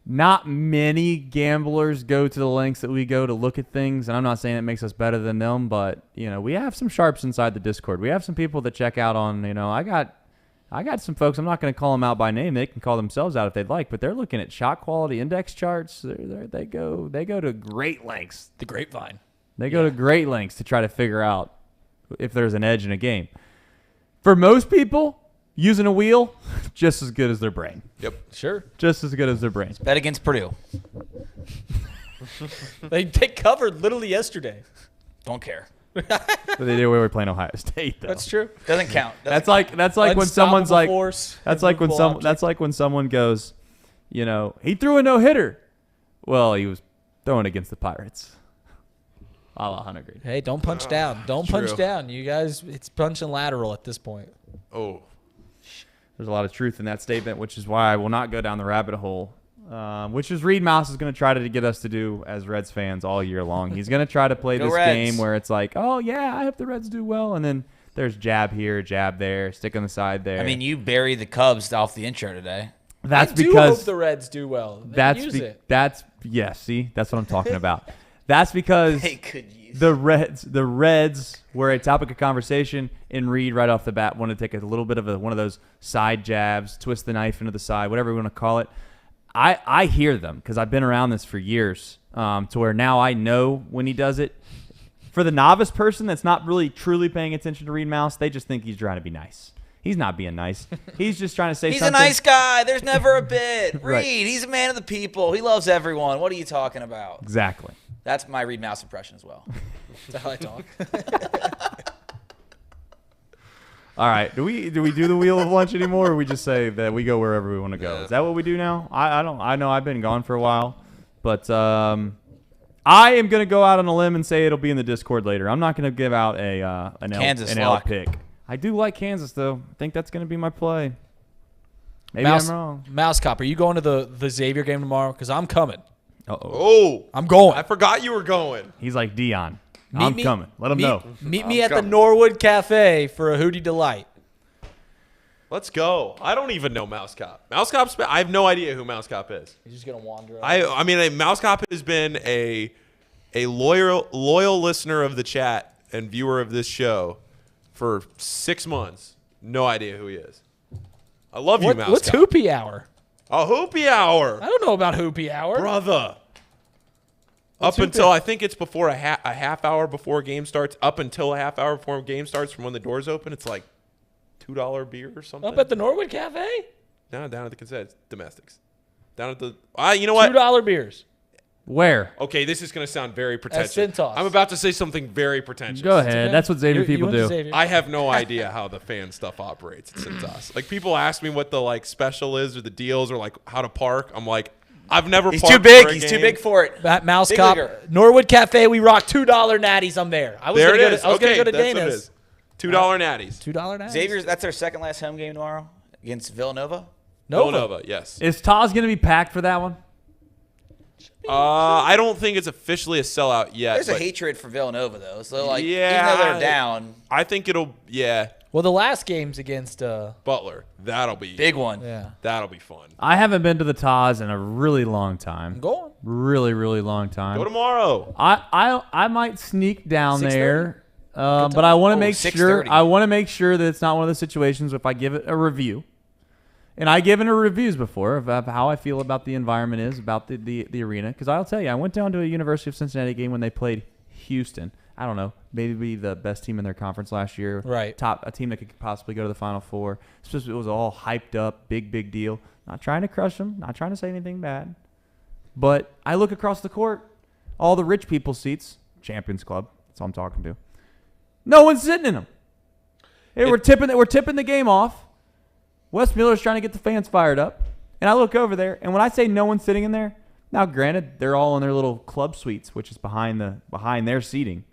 not many gamblers go to the lengths that we go to look at things, and I'm not saying it makes us better than them, but, we have some sharps inside the Discord. We have some people that check out on, I got some folks, I'm not going to call them out by name. They can call themselves out if they'd like, but they're looking at shot quality index charts. They go to great lengths. The grapevine. They go to great lengths to try to figure out if there's an edge in a game. For most people, using a wheel, just as good as their brain. Yep. Sure. Just as good as their brain. Bet against Purdue. They covered literally yesterday. Don't care. But they did. We were playing Ohio State, though. That's true. Doesn't count. That's like when someone's like, force, that's like when someone goes, he threw a no-hitter. Well, he was throwing against the Pirates. A la Hunter Green. Hey, don't punch down. Don't punch down. You guys, it's punching lateral at this point. Oh. There's a lot of truth in that statement, which is why I will not go down the rabbit hole, which is Reed Mouse is going to try to get us to do as Reds fans all year long. He's going to try to play this game where it's like, oh, yeah, I hope the Reds do well. And then there's jab here, jab there, stick on the side there. I mean, you buried the Cubs off the intro today. That's I because do hope the Reds do well. Use it. See, that's what I'm talking about. That's because They could use the Reds were a topic of conversation, and Reed right off the bat wanted to take a little bit of one of those side jabs, twist the knife into the side, whatever you want to call it. I hear them because I've been around this for years, to where now I know when he does it. For the novice person that's not really truly paying attention to Reed Mouse, they just think he's trying to be nice. He's not being nice. He's just trying to say he's something. He's a nice guy. There's never a bit. Reed, Right. He's a man of the people. He loves everyone. What are you talking about? Exactly. That's my Reed Mouse impression as well. That's how I talk. All right. Do we do the wheel of lunch anymore, or we just say that we go wherever we want to go? Is that what we do now? I don't. I know I've been gone for a while, but I am going to go out on a limb and say it'll be in the Discord later. I'm not going to give out an L pick. I do like Kansas though. I think that's going to be my play. Maybe I'm wrong. Mouse Cop, are you going to the Xavier game tomorrow? Because I'm coming. Oh, I'm going. I forgot you were going. He's like Dion. I'm coming. Let him know. Meet me at the Norwood Cafe for a Hootie Delight. Let's go. I don't even know Mouse Cop. Mouse Cop's. I have no idea who Mouse Cop is. He's just gonna wander. I mean, Mouse Cop has been a loyal listener of the chat and viewer of this show for 6 months. No idea who he is. I love you, Mouse What's Cop. Hoopy Hour? A Hoopy Hour. I don't know about Hoopy Hour, brother. Up until I think it's before a half hour before game starts. Up until a half hour before game starts, from when the doors open, it's like $2 beer or something. Up at the Norwood Cafe? No, down at the Consett. It's domestics. Down at the. You know what? $2 beers. Where? Okay, this is going to sound very pretentious. At Cintas. I'm about to say something very pretentious. Go ahead. That's what Xavier people do. I have no idea how the fan stuff operates at Cintas. Like, people ask me what the special is or the deals or how to park. I'm like, I've never. He's parked too big. for a He's game. too big for it. Mouse Big Cop, leaguer. Norwood Cafe. We rock $2 natties. I'm there. I was There gonna it go is. to, I was Okay, gonna go to that's what it Dana's. is. $2 natties. $2 natties. Xavier's. That's our second last home game tomorrow against Villanova. Villanova, yes. Is Taz going to be packed for that one? I don't think it's officially a sellout yet. There's a but hatred for Villanova though, so like yeah, even though they're down, I think it'll. Yeah, Well, the last game's against Butler. That'll be big one. Yeah. That'll be fun. I haven't been to the Taz in a really long time. I'm going. Really, really long time. Go tomorrow. I might sneak down 6:30? there, but I want to make sure. 6:30. I want to make sure that it's not one of those situations if I give it a review, and I've given reviews before of how I feel about the environment is about the arena. Because I'll tell you, I went down to a University of Cincinnati game when they played Houston. I don't know, maybe the best team in their conference last year. Right. A team that could possibly go to the Final Four. It was all hyped up, big deal. Not trying to crush them, not trying to say anything bad. But I look across the court, all the rich people seats, Champions Club, that's all I'm talking to. No one's sitting in them. We're tipping the game off. Wes Miller's trying to get the fans fired up. And I look over there, and when I say no one's sitting in there, now granted, they're all in their little club suites, which is behind their seating.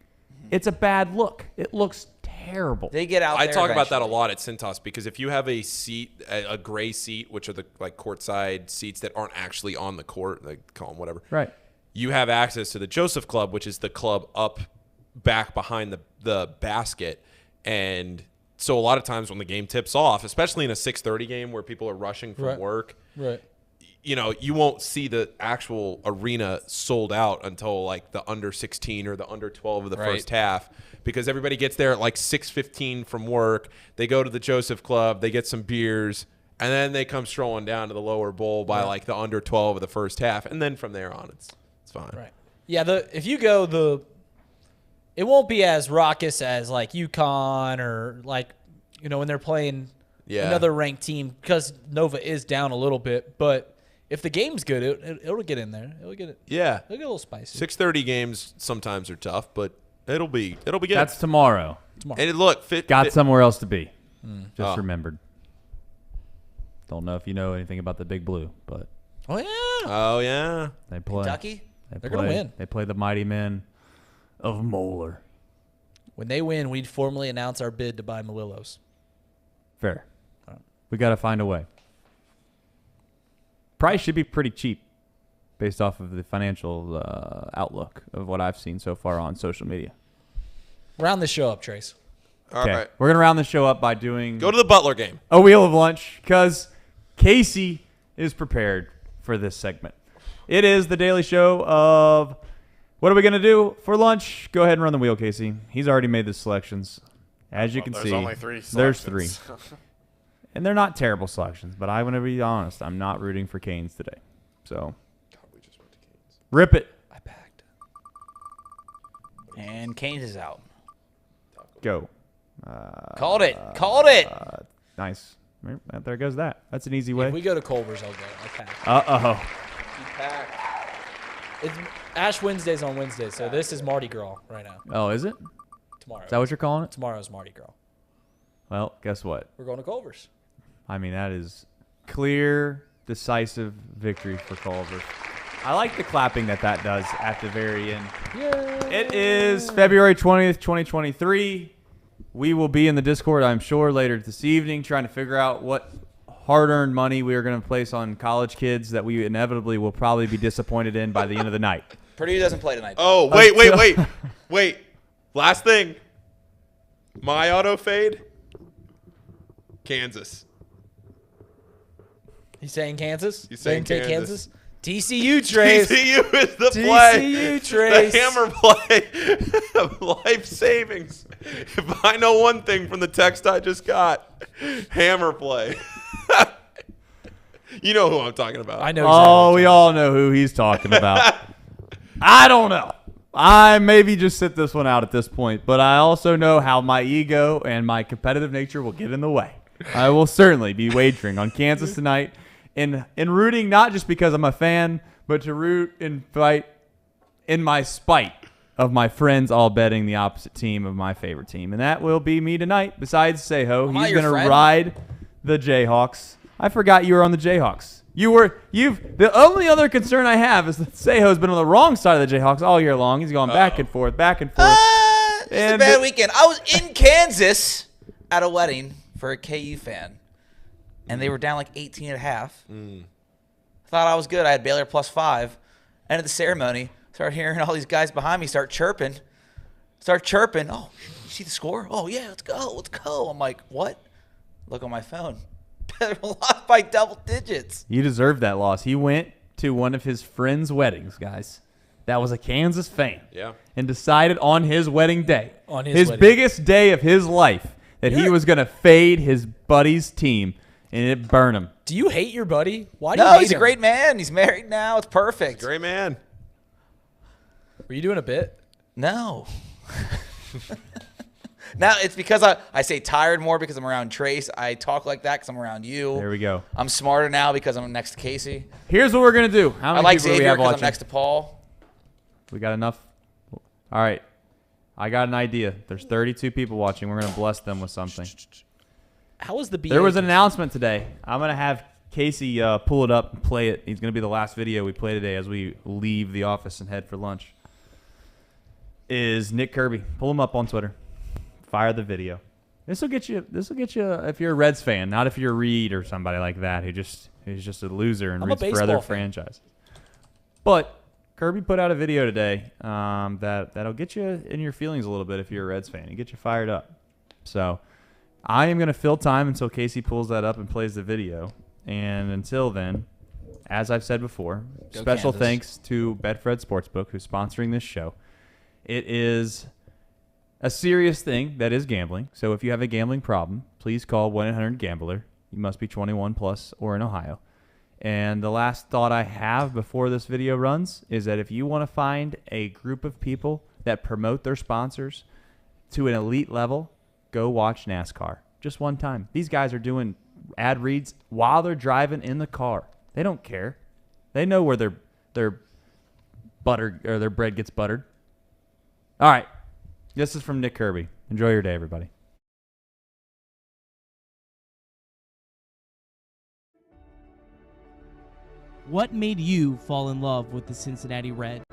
It's a bad look. It looks terrible. They get out. I there talk about that a eventually. lot at Cintas because if you have a seat, a gray seat, which are the like courtside seats that aren't actually on the court, like call them whatever. Right. You have access to the Joseph Club, which is the club up back behind the basket, and so a lot of times when the game tips off, especially in a 6:30 game where people are rushing from work, Right. you know, you won't see the actual arena sold out until like the under 16 or the under 12 of the first half because everybody gets there at like 6:15 from work. They go to the Joseph Club, they get some beers, and then they come strolling down to the lower bowl by like the under 12 of the first half, and then from there on it's fine. Right. Yeah, if you go it won't be as raucous as like UConn or like when they're playing another ranked team because Nova is down a little bit, but if the game's good, it'll get in there. It'll get a little spicy. 6:30 games sometimes are tough, but it'll be good. That's tomorrow. And look, got somewhere else to be. Just remembered. Don't know if you know anything about the Big Blue, but oh yeah, they play Kentucky. They're gonna win. They play the mighty men of Moeller. When they win, we'd formally announce our bid to buy Malillos. Fair. We got to find a way. Price should be pretty cheap based off of the financial outlook of what I've seen so far on social media. Round the show up, Trace. All right. We're going to round the show up by doing Go to the Butler game. a wheel of lunch because Casey is prepared for this segment. It is the daily show of what are we going to do for lunch? Go ahead and run the wheel, Casey. He's already made the selections. As you can see, There's only 3 there's selections. 3. And they're not terrible selections, but I want to be honest. I'm not rooting for Canes today. So, rip it. I packed. And Canes is out. Go. Called it. Called it. Nice. There goes that. That's an easy way. If we go to Culver's, I'll go. I pack. Uh-oh. He packed. It's Ash Wednesdays on Wednesday, so this is Mardi Gras right now. Oh, is it? Tomorrow. Is that what you're calling it? Tomorrow's Mardi Gras. Well, guess what? We're going to Culver's. I mean, that is clear, decisive victory for Culver. I like the clapping that does at the very end. Yeah. It is February 20th, 2023. We will be in the Discord, I'm sure, later this evening trying to figure out what hard-earned money we are going to place on college kids that we inevitably will probably be disappointed in by the end of the night. Purdue doesn't play tonight. Oh, wait. Last thing. My auto fade. Kansas. He's saying Kansas? He's saying Take Kansas. TCU, Trace. TCU is the play. TCU, Trace. The hammer play of life savings. If I know one thing from the text I just got, hammer play. You know who I'm talking about. I know. Oh, we all know who he's talking about. I don't know. I maybe just sit this one out at this point, but I also know how my ego and my competitive nature will get in the way. I will certainly be wagering on Kansas tonight and rooting not just because I'm a fan, but to root and fight in my spite of my friends all betting the opposite team of my favorite team. And that will be me tonight. Besides Seho, he's going to ride the Jayhawks. I forgot you were on the Jayhawks. The only other concern I have is that Seho's been on the wrong side of the Jayhawks all year long. He's going back and forth, back and forth. It's a bad weekend. I was in Kansas at a wedding for a KU fan, and they were down like 18 at half. Thought I was good. I had Baylor +5. End of the ceremony, started hearing all these guys behind me start chirping. Oh, you see the score? Oh, yeah, let's go. I'm like, what? Look on my phone. Baylor lost by double digits. You deserve that loss. He went to one of his friends' weddings, guys. That was a Kansas fan. Yeah. And decided on his wedding day, on his wedding. biggest day of his life, that he was going to fade his buddy's team, and it burned him. Do you hate your buddy? Why do you No, hate he's him? a great man. He's married now. It's perfect. Great man. Were you doing a bit? No. Now, it's because I say tired more because I'm around Trace. I talk like that because I'm around you. There we go. I'm smarter now because I'm next to Casey. Here's what we're going to do. How I many like people do we Xavier have because I'm watching? next to Paul. We got enough? All right. I got an idea. There's 32 people watching. We're going to bless them with something. How was the BA? There was an announcement today. I'm going to have Casey pull it up and play it. He's going to be the last video we play today as we leave the office and head for lunch. Is Nick Kirby. Pull him up on Twitter. Fire the video. This will get you if you're a Reds fan, not if you're a Reed or somebody like that who's just a loser and roots for other franchises. But Kirby put out a video today that'll get you in your feelings a little bit if you're a Reds fan and get you fired up. So I am going to fill time until Casey pulls that up and plays the video. And until then, as I've said before, special thanks to Betfred Sportsbook, who's sponsoring this show. It is a serious thing that is gambling. So if you have a gambling problem, please call 1-800-GAMBLER. You must be 21 plus or in Ohio. And the last thought I have before this video runs is that if you want to find a group of people that promote their sponsors to an elite level, go watch NASCAR. Just one time. These guys are doing ad reads while they're driving in the car. They don't care. They know where their butter or their bread gets buttered. All right. This is from Nick Kirby. Enjoy your day, everybody. What made you fall in love with the Cincinnati Reds?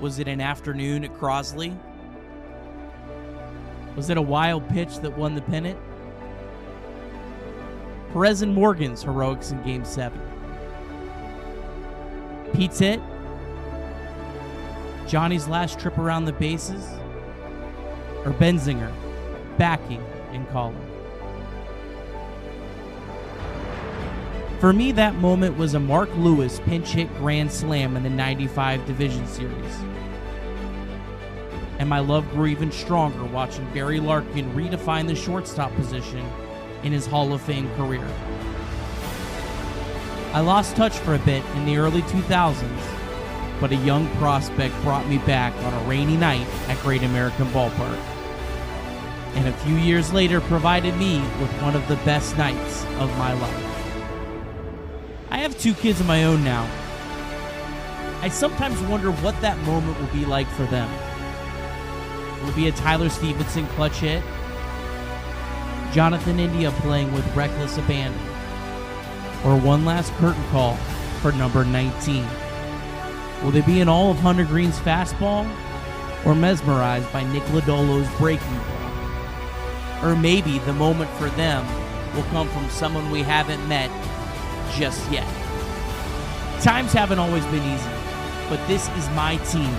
Was it an afternoon at Crosley? Was it a wild pitch that won the pennant? Perez and Morgan's heroics in Game 7? Pete's hit? Johnny's last trip around the bases? Or Benzinger backing and calling? For me, that moment was a Mark Lewis pinch hit grand slam in the 95 Division Series. And my love grew even stronger watching Barry Larkin redefine the shortstop position in his Hall of Fame career. I lost touch for a bit in the early 2000s, but a young prospect brought me back on a rainy night at Great American Ballpark. And a few years later provided me with one of the best nights of my life. I have 2 kids of my own now. I sometimes wonder what that moment will be like for them. Will it be a Tyler Stevenson clutch hit? Jonathan India playing with reckless abandon? Or one last curtain call for number 19? Will they be in all of Hunter Green's fastball? Or mesmerized by Nick Lodolo's breaking ball? Or maybe the moment for them will come from someone we haven't met just yet. Times haven't always been easy, but this is my team.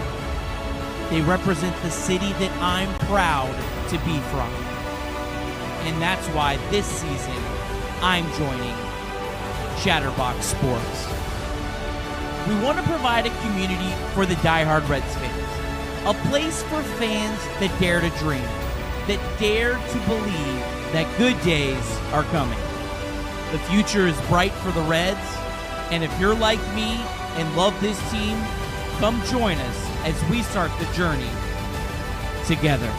They represent the city that I'm proud to be from. And that's why this season, I'm joining Chatterbox Sports. We want to provide a community for the diehard Reds fans. A place for fans that dare to dream, that dare to believe that good days are coming. The future is bright for the Reds, and if you're like me and love this team, come join us as we start the journey together.